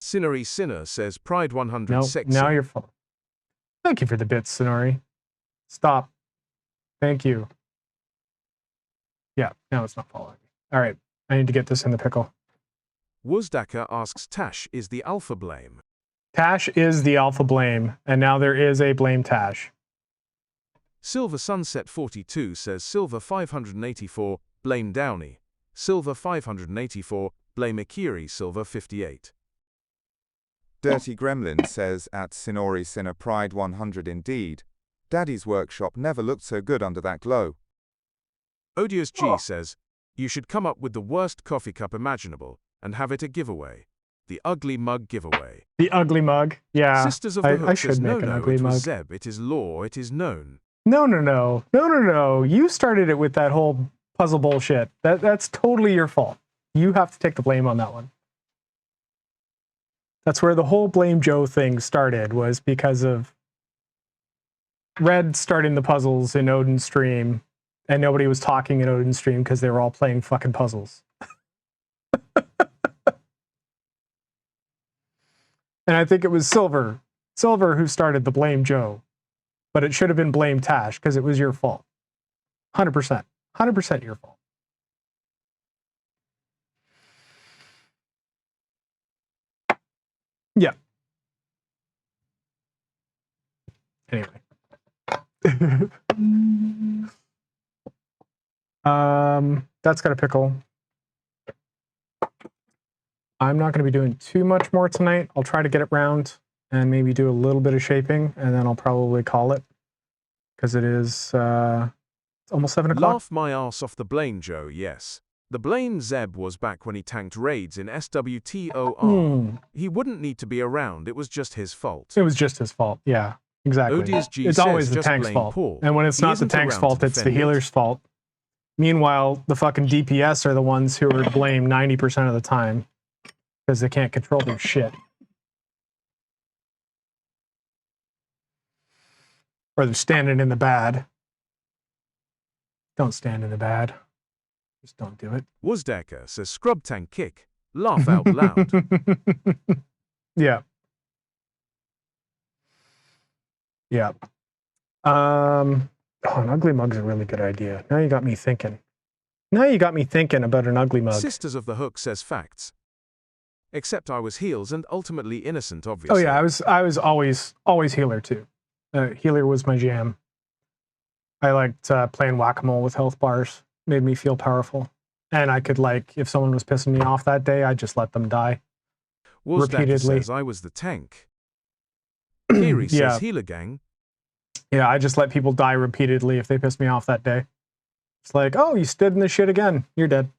Sinnery Sinner says Pride 100 No, sexy. now you're full. Thank you for the bits, Sonori. Stop. Thank you. Yeah, now it's not following me. All right, I need to get this in the pickle. Woozdaka asks Tash is the alpha blame. Tash is the alpha blame, and now there is a blame Tash. Silver Sunset 42 says Silver 584, blame Downey. Silver 584, blame Akiri. Silver 58. Dirty Gremlin says at Sinori Sinner Pride 100 indeed. Daddy's workshop never looked so good under that glow. Odious G says, you should come up with the worst coffee cup imaginable and have it a giveaway. The ugly mug giveaway. The ugly mug. Yeah, Sisters of the Hook I says should no, make an no, ugly it mug. was Zeb, it is law, it is known. No. You started it with that whole puzzle bullshit. That's totally your fault. You have to take the blame on that one. That's where the whole Blame Joe thing started, was because of Red starting the puzzles in Odin's stream, and nobody was talking in Odin's stream because they were all playing fucking puzzles. And I think it was Silver who started the Blame Joe. But it should have been Blame Tash because it was your fault. 100%. 100% your fault. Yeah. Anyway. That's got a pickle. I'm not going to be doing too much more tonight. I'll try to get it round and maybe do a little bit of shaping, and then I'll probably call it, because it is it's almost 7 o'clock. Laugh my ass off the Blame Joe, yes. The Blame Zeb was back when he tanked raids in SWTOR. He wouldn't need to be around, it was just his fault. It was just his fault, yeah. Exactly. Odious G It's says, always the "Just tank's blame fault. Paul. And when it's He not the isn't tank's around fault, to it's the defend it." healer's fault. Meanwhile, the fucking DPS are the ones who are blamed 90% of the time because they can't control their shit. Or they're standing in the bad. Don't stand in the bad. Just don't do it. Wuzdecker says, "Scrub tank kick. Laugh out loud." Yeah. Yeah. Oh, an ugly mug's a really good idea. Now you got me thinking. Now you got me thinking about an ugly mug. Sisters of the Hook says, "Facts. Except I was heels and ultimately innocent, Oh obviously." yeah, I was always healer too. Healer was my jam. I liked playing whack-a-mole with health bars. Made me feel powerful. And I could, like, if someone was pissing me off that day, I'd just let them die. Wuzdecker repeatedly. says, "I was the tank." Kiri Yeah. says, "Healer gang." Yeah, I just let people die repeatedly if they pissed me off that day. It's like, oh, you stood in the shit again. You're dead.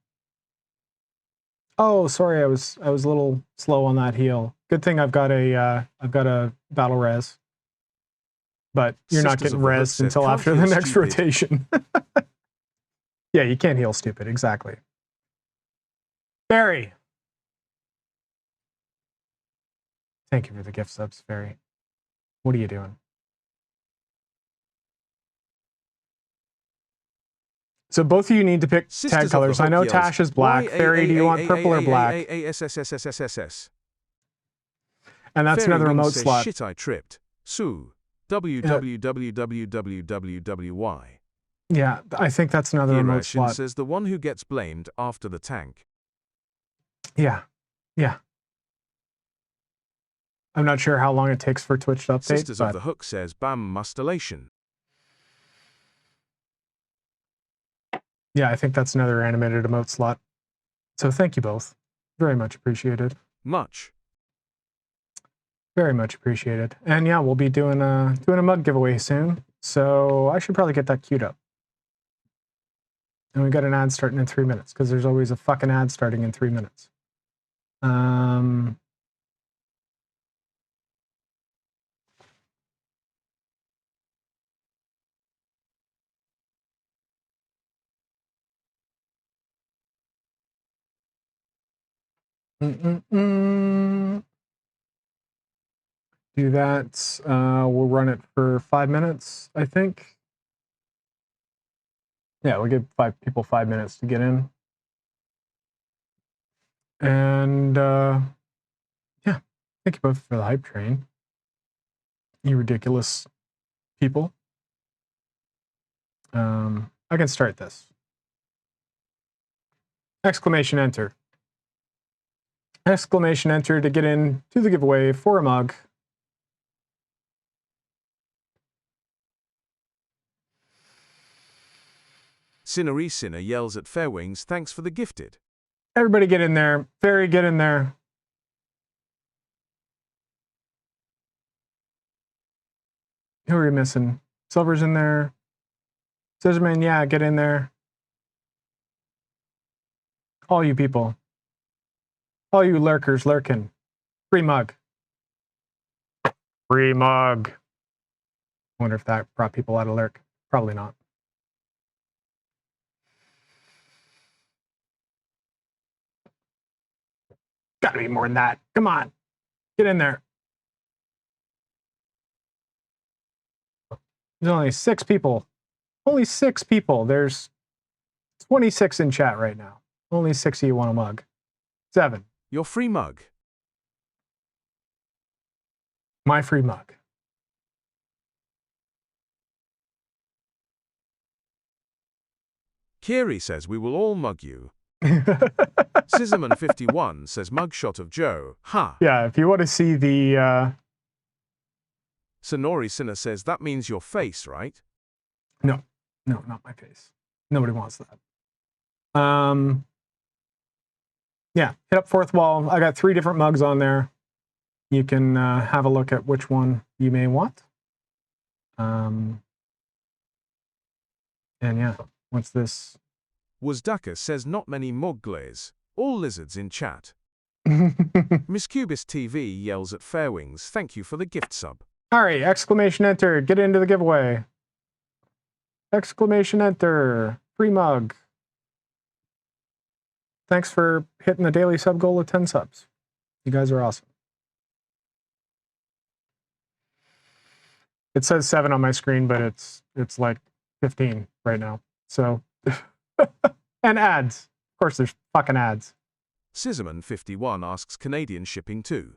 Oh, sorry, I was a little slow on that heal. Good thing I've got a battle res. But you're not Sisters getting of the Hook res says, until "Can't after the heal next stupid." rotation. Yeah, you can't heal stupid, exactly. Barry. Thank you for the gift subs, Barry. What are you doing? So both of you need to pick Sisters tag of the colors. I Hook know yells, Tash is black. Fairy, do you want purple or black? YAAAAAAAASSSSSS. And that's Fairy another Wing remote says, slot. "Shit, I tripped. Sue. WWWWWWWY." Yeah, I think that's another remote Hirashin slot. says, "The one who gets blamed after the tank." Yeah, yeah. I'm not sure how long it takes for Twitch to update, Sisters of but the Hook says, "Bam mustulation." yeah, I think that's another animated emote slot. So thank you both. Very much appreciated. Much. Very much appreciated. And yeah, we'll be doing a mug giveaway soon. So I should probably get that queued up. And we got an ad starting in 3 minutes because there's always a fucking ad starting in 3 minutes. Do that. We'll run it for 5 minutes, I think. Yeah, we'll give 5 people 5 minutes to get in. And yeah, thank you both for the hype train. You ridiculous people. I can start this. Exclamation enter. Exclamation enter to get in to the giveaway for a mug. Cinnery Sinner yells at Fairwings, "Thanks for the gifted." Everybody get in there. Fairy, get in there. Who are you missing? Silver's in there. Scissorman, yeah, get in there. All you people. All you lurkers lurking. Free mug. Free mug. I wonder if that brought people out of lurk. Probably not. Gotta be more than that. Come on. Get in there. There's only 6 people. Only 6 people. There's 26 in chat right now. Only 6 of you want a mug. 7. Your free mug. My free mug. Kiri says, "We will all mug you." Scissorman51 says, "Mugshot of Joe. Ha." Yeah, if you want to see the... Sonori Sinner says, "That means your face, right?" No, not my face. Nobody wants that. Yeah, hit up Fourth Wall. I got 3 different mugs on there. You can have a look at which one you may want. And yeah, what's this? Wuzdecker says, "Not many Mogglays. All lizards in chat." Miss Cubist TV yells at Fairwings, "Thank you for the gift sub." All right, exclamation enter. Get into the giveaway. Exclamation enter. Free mug. Thanks for hitting the daily sub goal of 10 subs. You guys are awesome. It says 7 on my screen, but it's like 15 right now. So, and ads. Of course, there's fucking ads. Scissorman51 asks Canadian shipping too.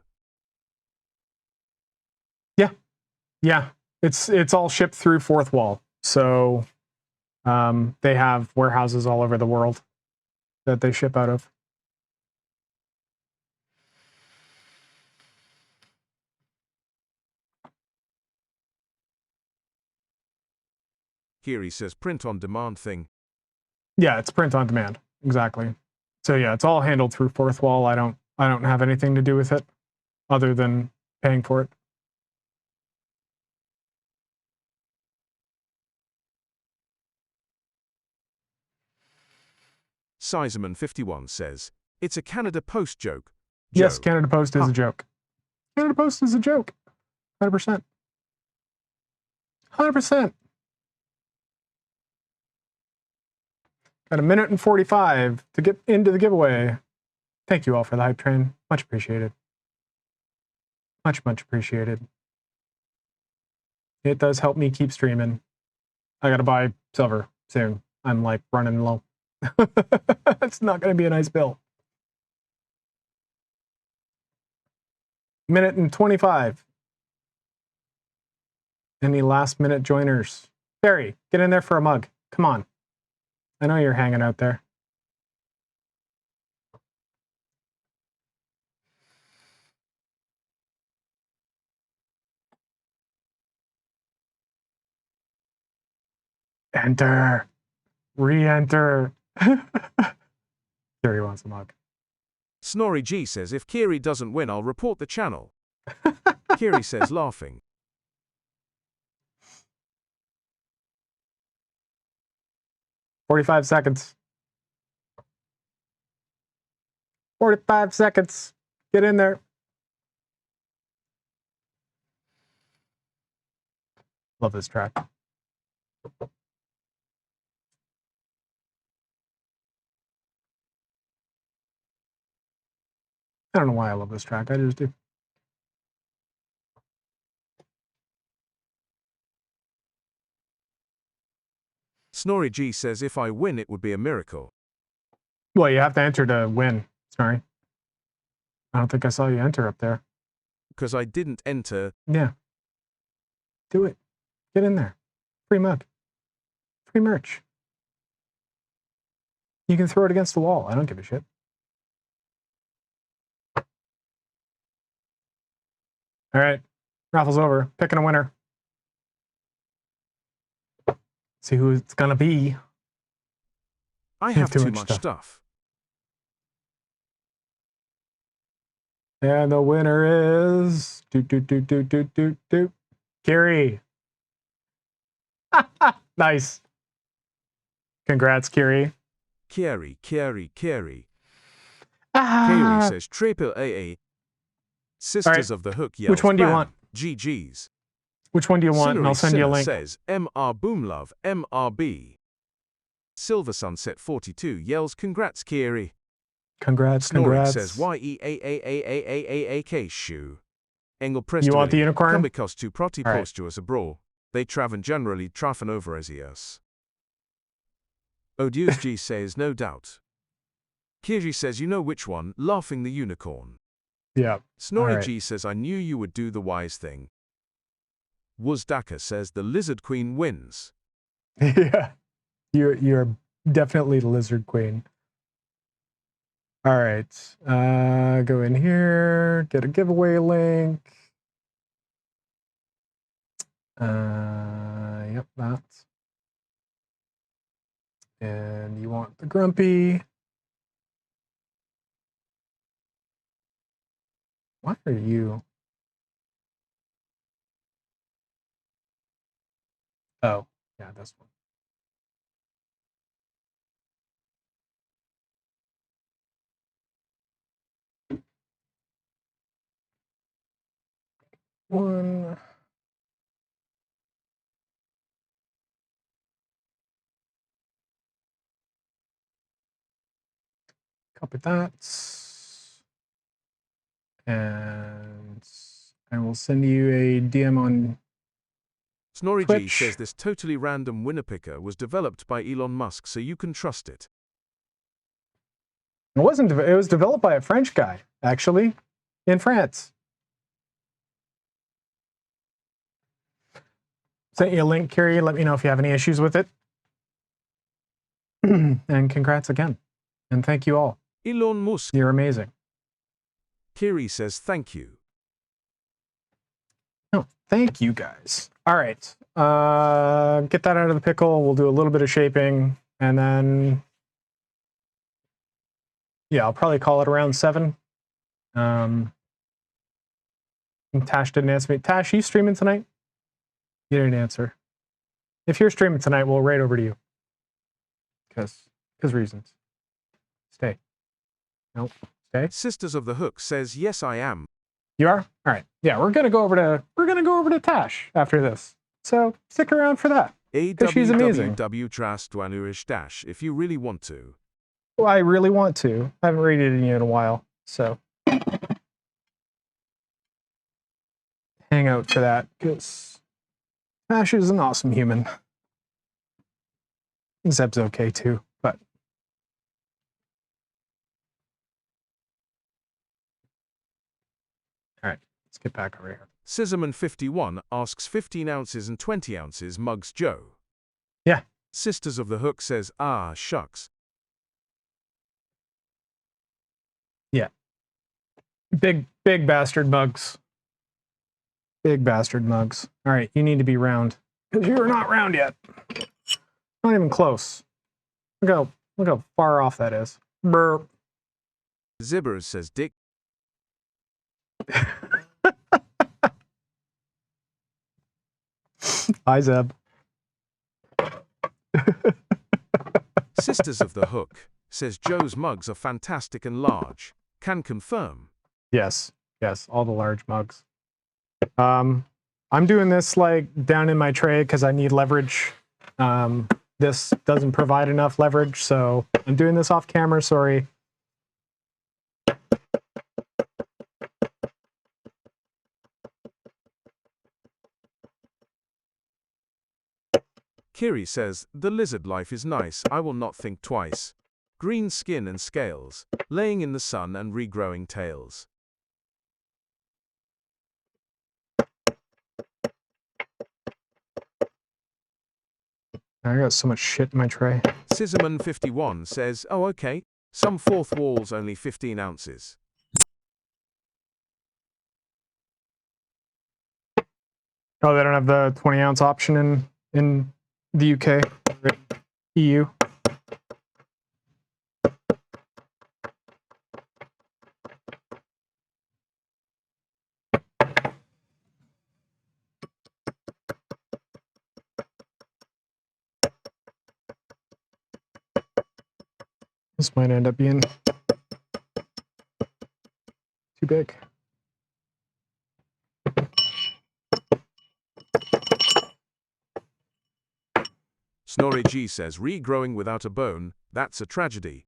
Yeah, it's all shipped through Fourth Wall. So they have warehouses all over the world that they ship out of. Here he says print on demand thing. Yeah, it's print on demand. Exactly. So yeah, it's all handled through Fourth Wall. I don't have anything to do with it other than paying for it. Sizeman51 says, it's a Canada Post joke. Yes, Joe. Canada Post is a joke. Canada Post is a joke. 100%. 100%. Got a minute and 45 to get into the giveaway. Thank you all for the hype train. Much appreciated. Much appreciated. It does help me keep streaming. I gotta buy silver soon. I'm like running low. It's not gonna be a nice bill. Minute and 25. Any last minute joiners? Barry, get in there for a mug. Come on. I know you're hanging out there. Enter. Re-enter. Barry wants a mug. Snorri G says if Kiri doesn't win, I'll report the channel. Kiri says laughing. $45 seconds. 45 seconds. Get in there. Love this track. I don't know why I love this track. I just do. Snorri G says if I win, it would be a miracle. Well, you have to enter to win. Sorry. I don't think I saw you enter up there. Because I didn't enter. Yeah. Do it. Get in there. Free mug. Free merch. You can throw it against the wall. I don't give a shit. All right. Raffle's over. Picking a winner. See who it's going to be. I have too much stuff. And the winner is... Kiri. Nice. Congrats, Kiri. Kiri. Kiri Ah. says triple AA. Sisters of the Hook yells. Which one do you bam, want? GG's. Which one do you want? And I'll send you a link. Says MR Boomlove MRB. Silver Sunset 42 yells congrats Kiri. Congrats. Snoring says YEAAAAAAAK shoe. Engel Preston. You want the unicorn? Because to proti postuous abroad. They traven generally trafen over as yes. Odious G says no doubt. Kiri says you know which one, laughing the unicorn. Yeah. Snorri G says I knew you would do the wise thing. Wuzdaka says the Lizard Queen wins. Yeah. You're definitely the Lizard Queen. All right. Go in here, get a giveaway link. Yep, that. And you want the Grumpy. Why are you? Oh, yeah, this one. One. Copy that. And I will send you a DM on Snorri G Twitch. says this totally random winnerpicker was developed by Elon Musk, so you can trust it. It wasn't. It was developed by a French guy, actually, in France. Sent you a link, Carrie. Let me know if you have any issues with it. And congrats again. And thank you all. Elon Musk. You're amazing. Kiri says thank you. Oh, thank you guys. All right. Get that out of the pickle. We'll do a little bit of shaping, and then yeah, I'll probably call it around 7. Tash didn't answer me. Tash, you streaming tonight? You didn't answer. If you're streaming tonight, we'll raid over to you. Because reasons. Stay. Nope. Stay. Sisters of the Hook says yes, I am. You are? All right. Yeah, we're gonna go over to Tash after this. So stick around for that. Because she's amazing. Dash if you really want to. Well, I really want to. I haven't rated you in a while, so hang out for that because Tash is an awesome human. Zeb's okay too, but all right, let's get back over here. Scissorman51 asks 15 ounces and 20 ounces mugs Joe. Yeah. Sisters of the Hook says, ah, shucks. Yeah. Big bastard mugs. Big bastard mugs. All right, you need to be round because you are not round yet. Not even close. Look how far off that is. Burp. Zibbers says dick. Hi, Zeb. Sisters of the Hook says Joe's mugs are fantastic and large. Can confirm. Yes, all the large mugs. I'm doing this like down in my tray because I need leverage. This doesn't provide enough leverage, so I'm doing this off camera, sorry. Kiri says, the lizard life is nice, I will not think twice. Green skin and scales, laying in the sun and regrowing tails. I got so much shit in my tray. Scissorman51 says, oh okay, some fourth walls only 15 ounces. Oh, they don't have the 20-ounce option in the UK or EU. This might end up being too big. Snorri G says, regrowing without a bone, that's a tragedy.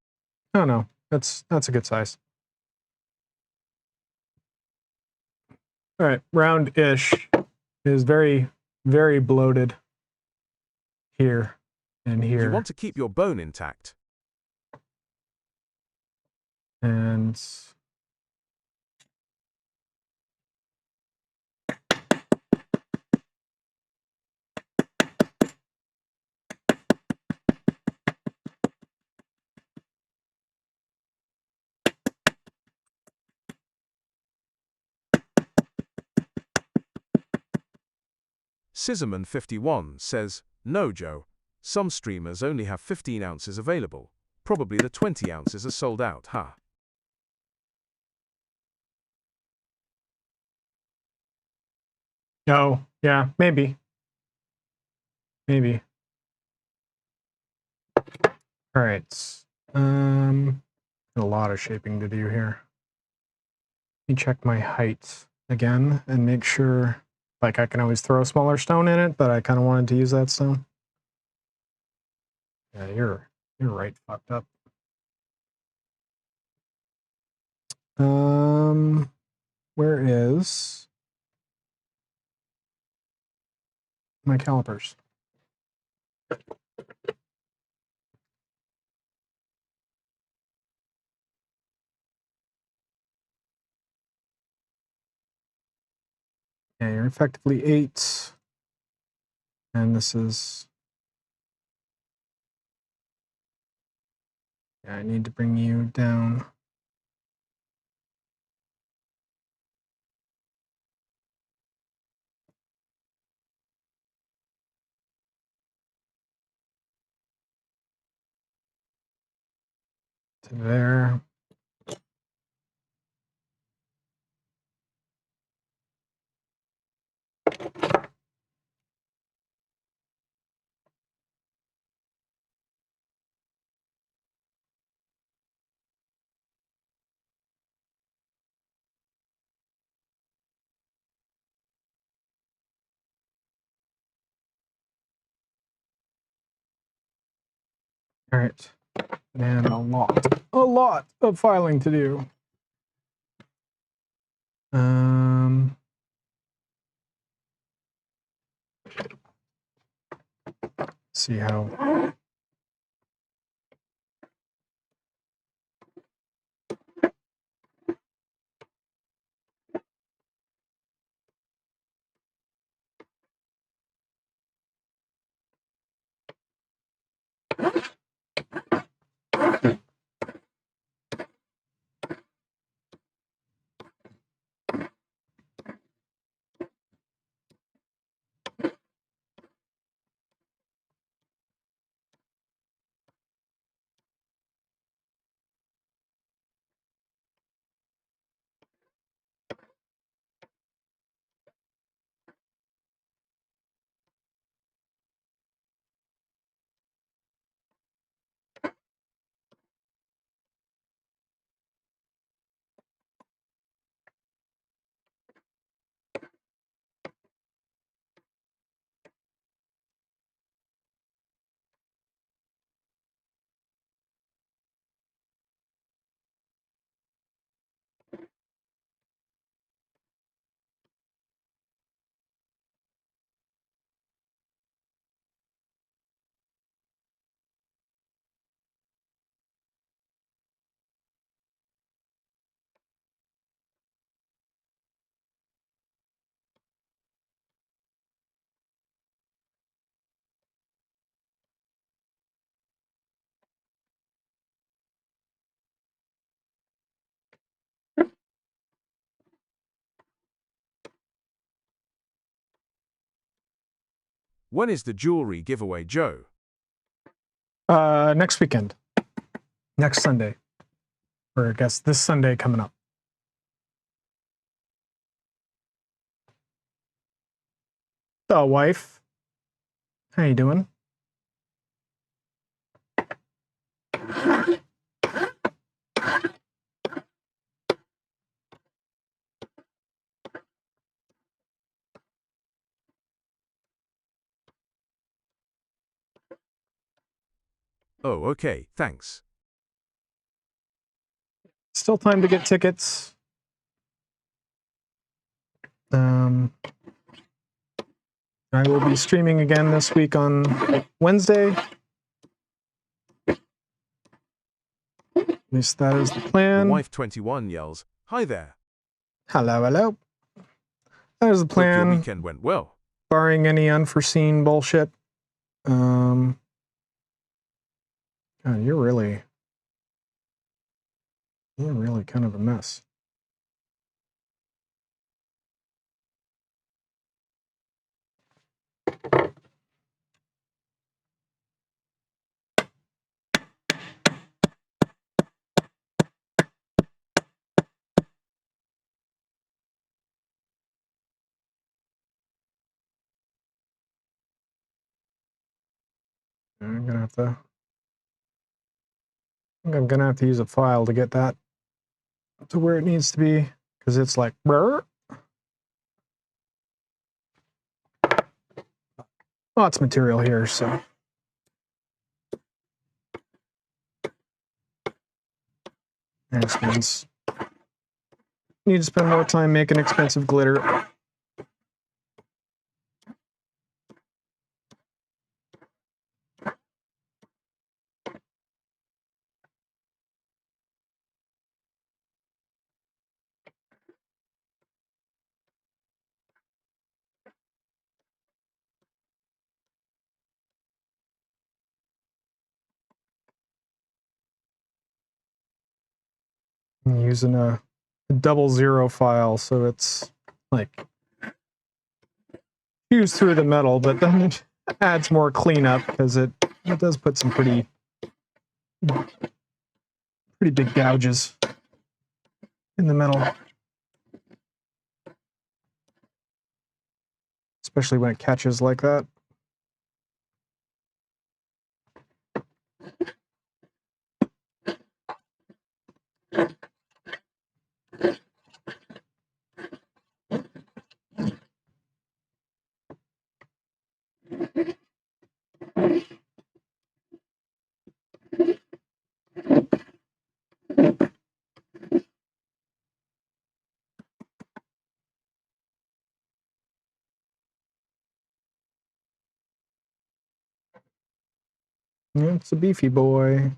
Oh no, that's a good size. All right, round-ish is very, very bloated here and here. You want to keep your bone intact. And Scissorman51 says, no Joe, some streamers only have 15 ounces available. Probably the 20 ounces are sold out, huh? oh, yeah, maybe. Maybe. All right. A lot of shaping to do here. Let me check my height again and make sure, like I can always throw a smaller stone in it, but I kind of wanted to use that stone. Yeah, you're right fucked up. Where is my calipers? Yeah, you're effectively 8. And this is... Yeah, I need to bring you down. To there. All right. And a lot of filing to do. See how... When is the jewelry giveaway, Joe? Next weekend. Next Sunday. Or I guess this Sunday coming up. So, wife. How you doing? Oh, okay, thanks. Still time to get tickets. I will be streaming again this week on Wednesday. At least that is the The plan. wife 21 yells, "Hi there. Hello, hello. That is the Hope your plan, weekend went well." barring any unforeseen bullshit. God, you're really kind of a mess. I'm gonna have to. I think I'm gonna have to use a file to get that to where it needs to be, because it's like brr. Lots of material here, so. This means need to spend more time making expensive glitter. I'm using a 00 file, so it's like fused through the metal, but then it adds more cleanup because it does put some pretty big gouges in the metal, especially when it catches like that. Yeah, it's a beefy boy.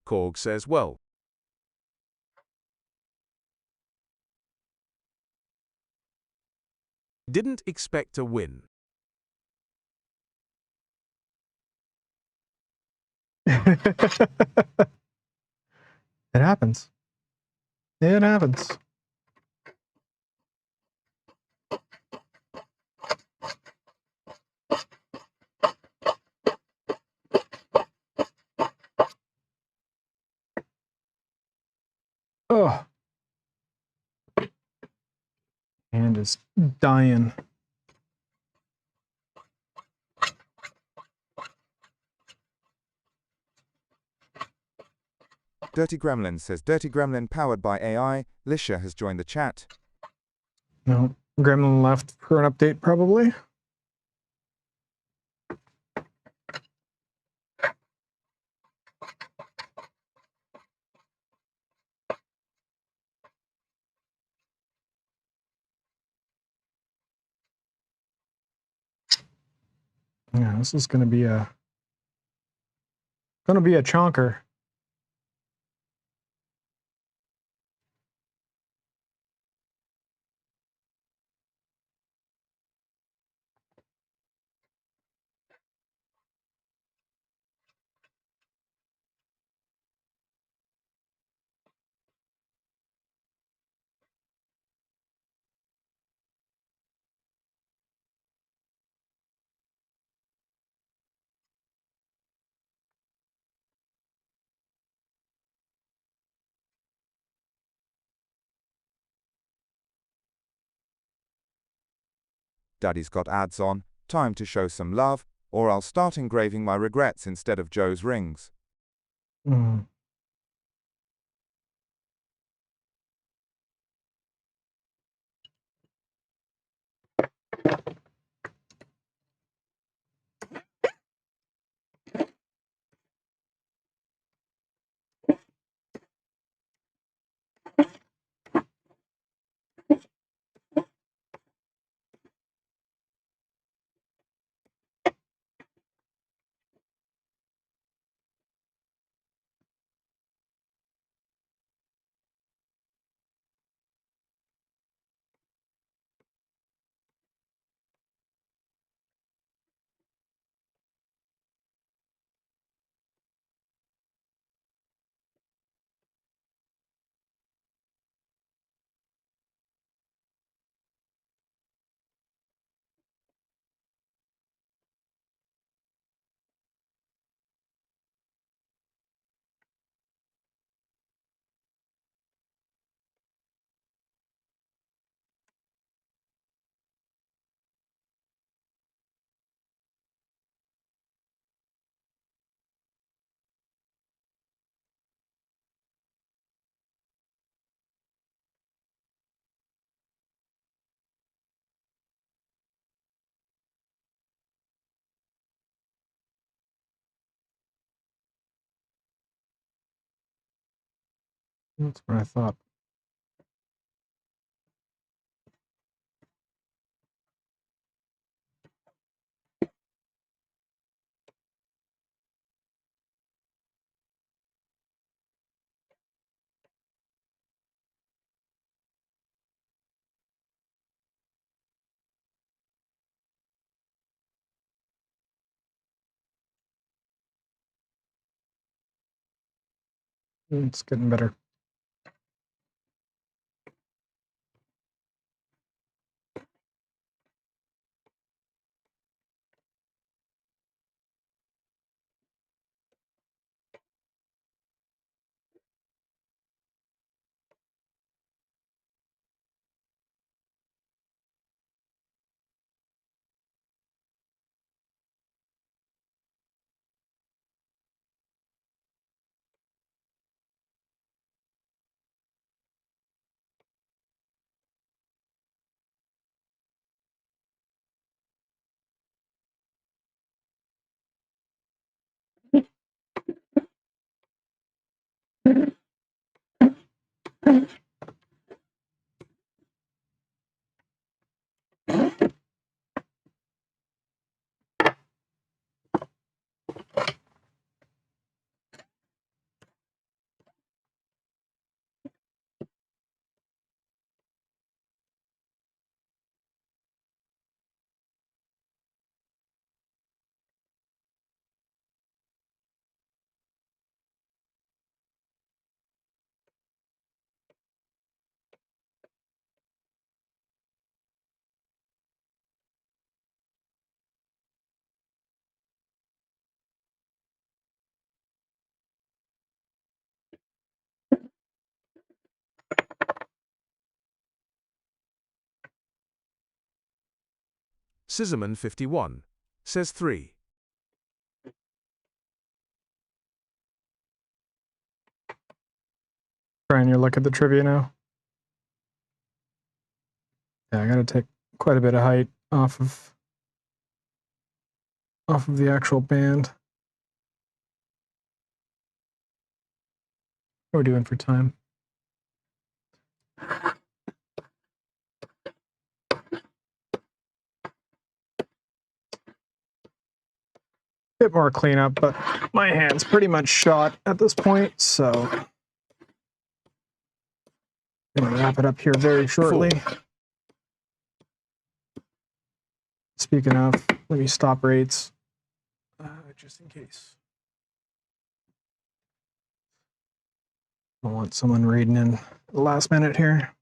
Korg says, well, didn't expect to win. It happens. It happens. Oh, hand is dying. Dirty Gremlin says Dirty Gremlin powered by AI. Lisha has joined the chat. No, Gremlin left for an update, probably. Yeah, this is gonna be a chonker. Daddy's got ads on, time to show some love, or I'll start engraving my regrets instead of Joe's rings. Mm. That's what I thought. It's getting better. Scissorman51 says 3. Brian, you look at the trivia now. Yeah, I gotta take quite a bit of height off of the actual band. What are we doing for time? Bit more cleanup, but my hand's pretty much shot at this point, so I'm gonna wrap it up here very shortly. 4. Speaking of, let me stop rates just in case. I don't want someone reading in the last minute here.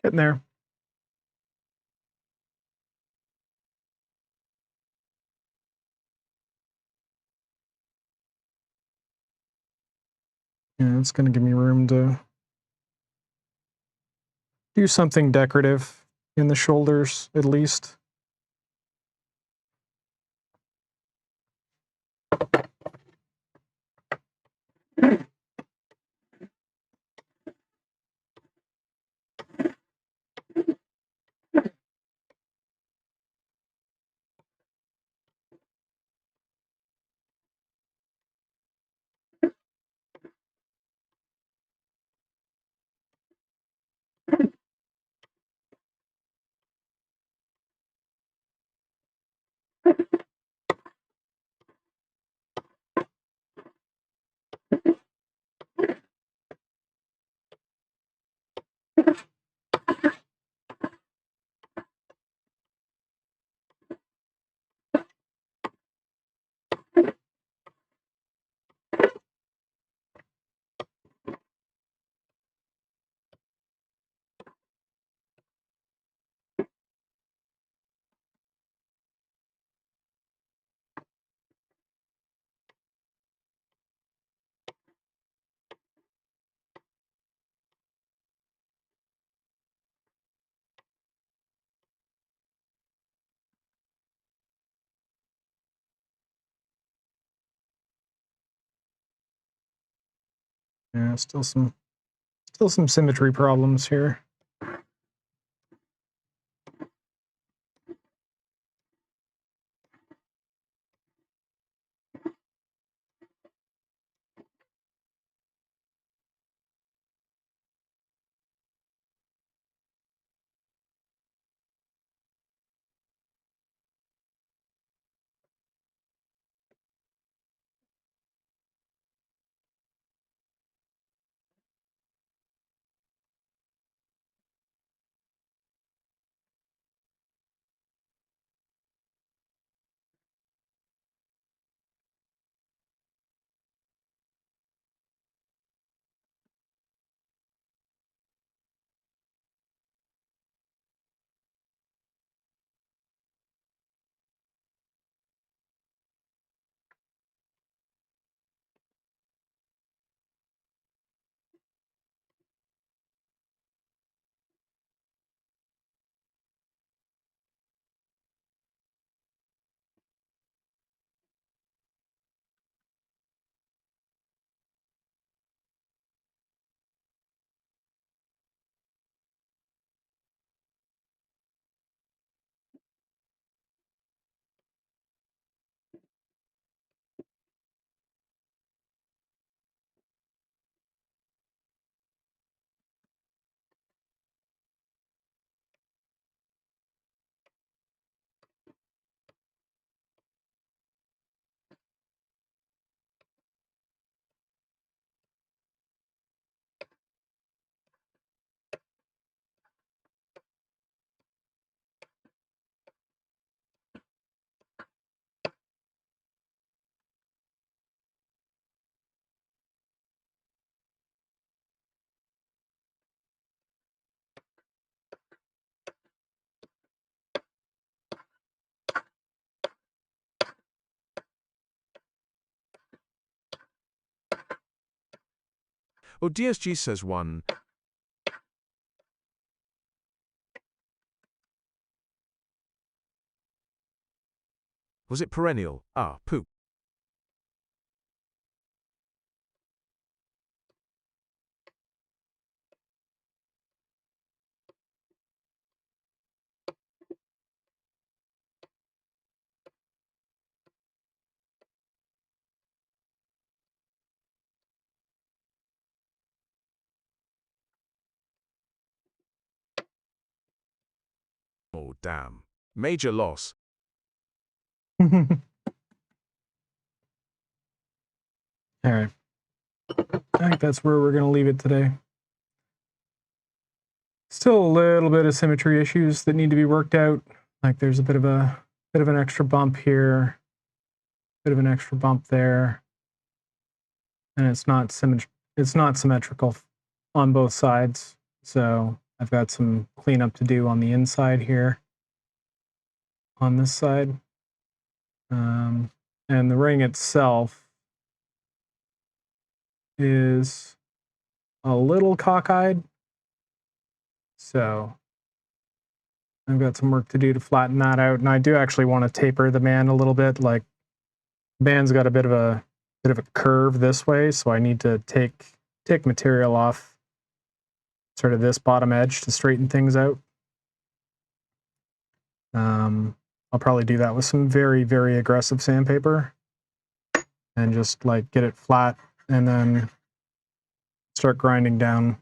Getting there. Yeah, it's going to give me room to do something decorative in the shoulders, at least. Yeah, still some symmetry problems here. Oh, DSG says 1. Was it perennial? Ah, poop. Oh, damn. Major loss. All right. I think that's where we're going to leave it today. Still a little bit of symmetry issues that need to be worked out. Like there's a bit of an extra bump here, bit of an extra bump there, and it's not symmetrical on both sides. So I've got some cleanup to do on the inside here, on this side, and the ring itself is a little cockeyed. So I've got some work to do to flatten that out, and I do actually want to taper the band a little bit. Like the band's got a bit of a curve this way, so I need to take material off sort of this bottom edge to straighten things out. I'll probably do that with some very, very aggressive sandpaper and just like get it flat and then start grinding down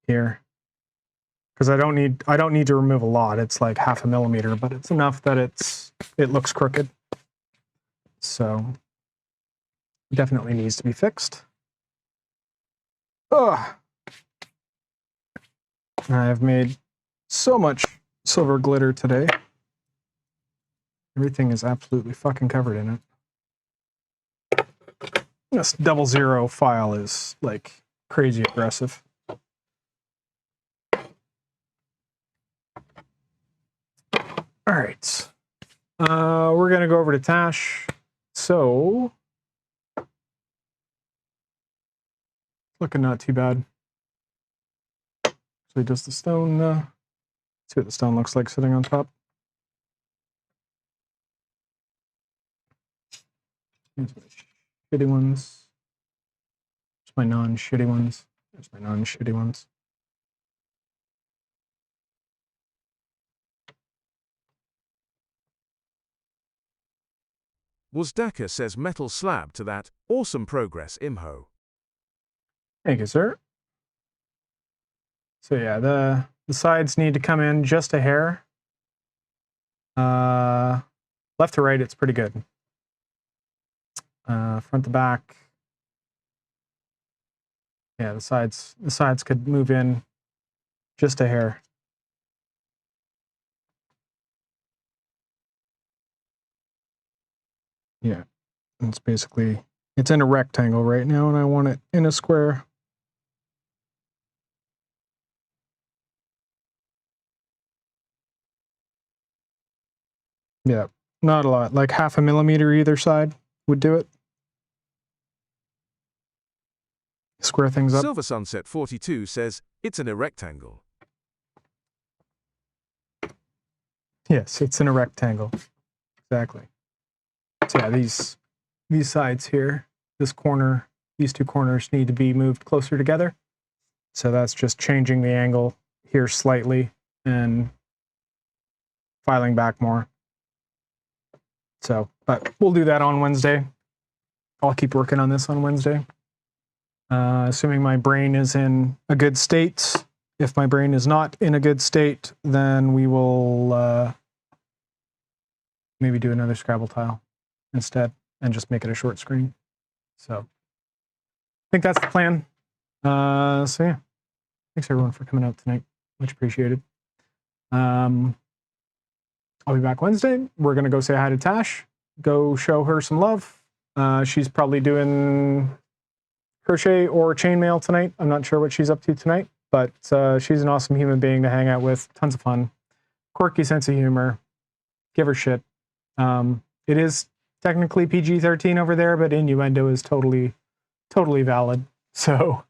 here. Because I don't need to remove a lot. It's like 0.5 millimeter, but it's enough that it looks crooked. So definitely needs to be fixed. Ugh. I have made so much silver glitter today. Everything is absolutely fucking covered in it. This 00 file is like crazy aggressive. All right, we're gonna go over to Tash. So, looking not too bad. So does the stone, let's see what the stone looks like sitting on top. Here's my shitty ones. There's my non-shitty ones. There's my non-shitty ones. Wazdaka says metal slab to that. Awesome progress, Imho. Thank you, sir. So yeah, the sides need to come in just a hair. Left to right, it's pretty good. Front to back. Yeah, the sides could move in just a hair. Yeah, it's basically, it's in a rectangle right now and I want it in a square. Yeah, not a lot, like 0.5 millimeter either side would do it. Square things up. Silver Sunset 42 says, it's in a rectangle. Yes, it's in a rectangle. Exactly. So yeah, these sides here, this corner, these two corners need to be moved closer together. So that's just changing the angle here slightly and filing back more. So, but we'll do that on Wednesday. I'll keep working on this on Wednesday. Assuming my brain is in a good state. If my brain is not in a good state, then we will maybe do another Scrabble tile instead and just make it a short screen. So I think that's the plan. So yeah, thanks everyone for coming out tonight. Much appreciated. I'll be back Wednesday. We're going to go say hi to Tash, go show her some love. She's probably doing crochet or chainmail tonight. I'm not sure what she's up to tonight, but she's an awesome human being to hang out with. Tons of fun, quirky sense of humor, give her shit. It is technically PG-13 over there, but innuendo is totally valid. So,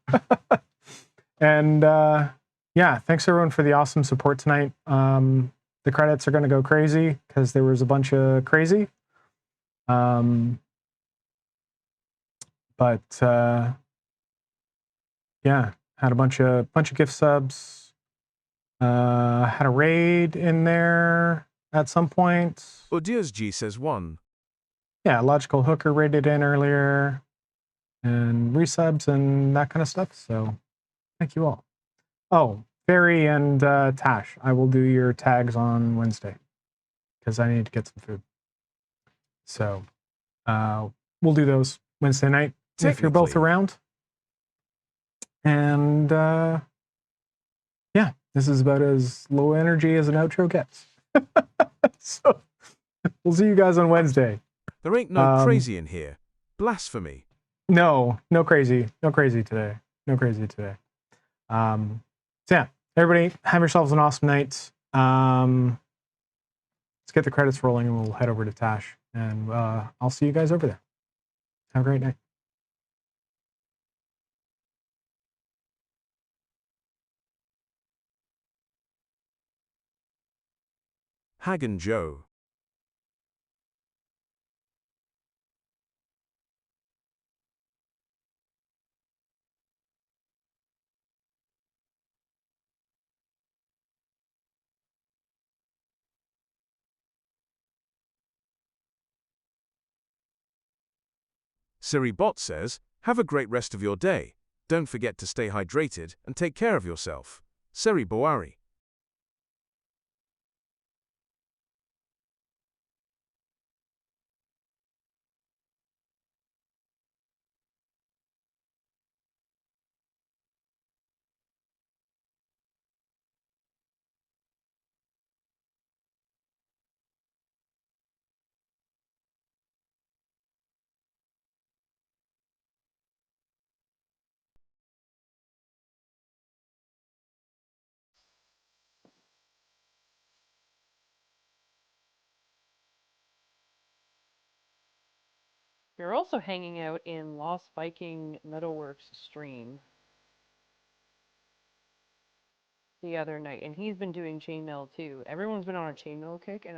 and yeah, thanks everyone for the awesome support tonight. The credits are going to go crazy because there was a bunch of crazy. But yeah, had a bunch of gift subs. Had a raid in there at some point. Odias G says 1. Yeah, Logical Hooker raided in earlier, and resubs and that kind of stuff. So thank you all. Oh, Barry and Tash, I will do your tags on Wednesday because I need to get some food. So we'll do those Wednesday night. if you're both Technically. around. And yeah, this is about as low energy as an outro gets. So we'll see you guys on Wednesday. There ain't no crazy in here. Blasphemy. No crazy today. No crazy today. So yeah, everybody have yourselves an awesome night. Let's get the credits rolling and we'll head over to Tash, and I'll see you guys over there. Have a great night. Hagen Joe. Siri Bot says, have a great rest of your day. Don't forget to stay hydrated and take care of yourself. Seri Boari. You're also hanging out in Lost Viking Metalworks stream the other night, and he's been doing chainmail too. Everyone's been on a chainmail kick, and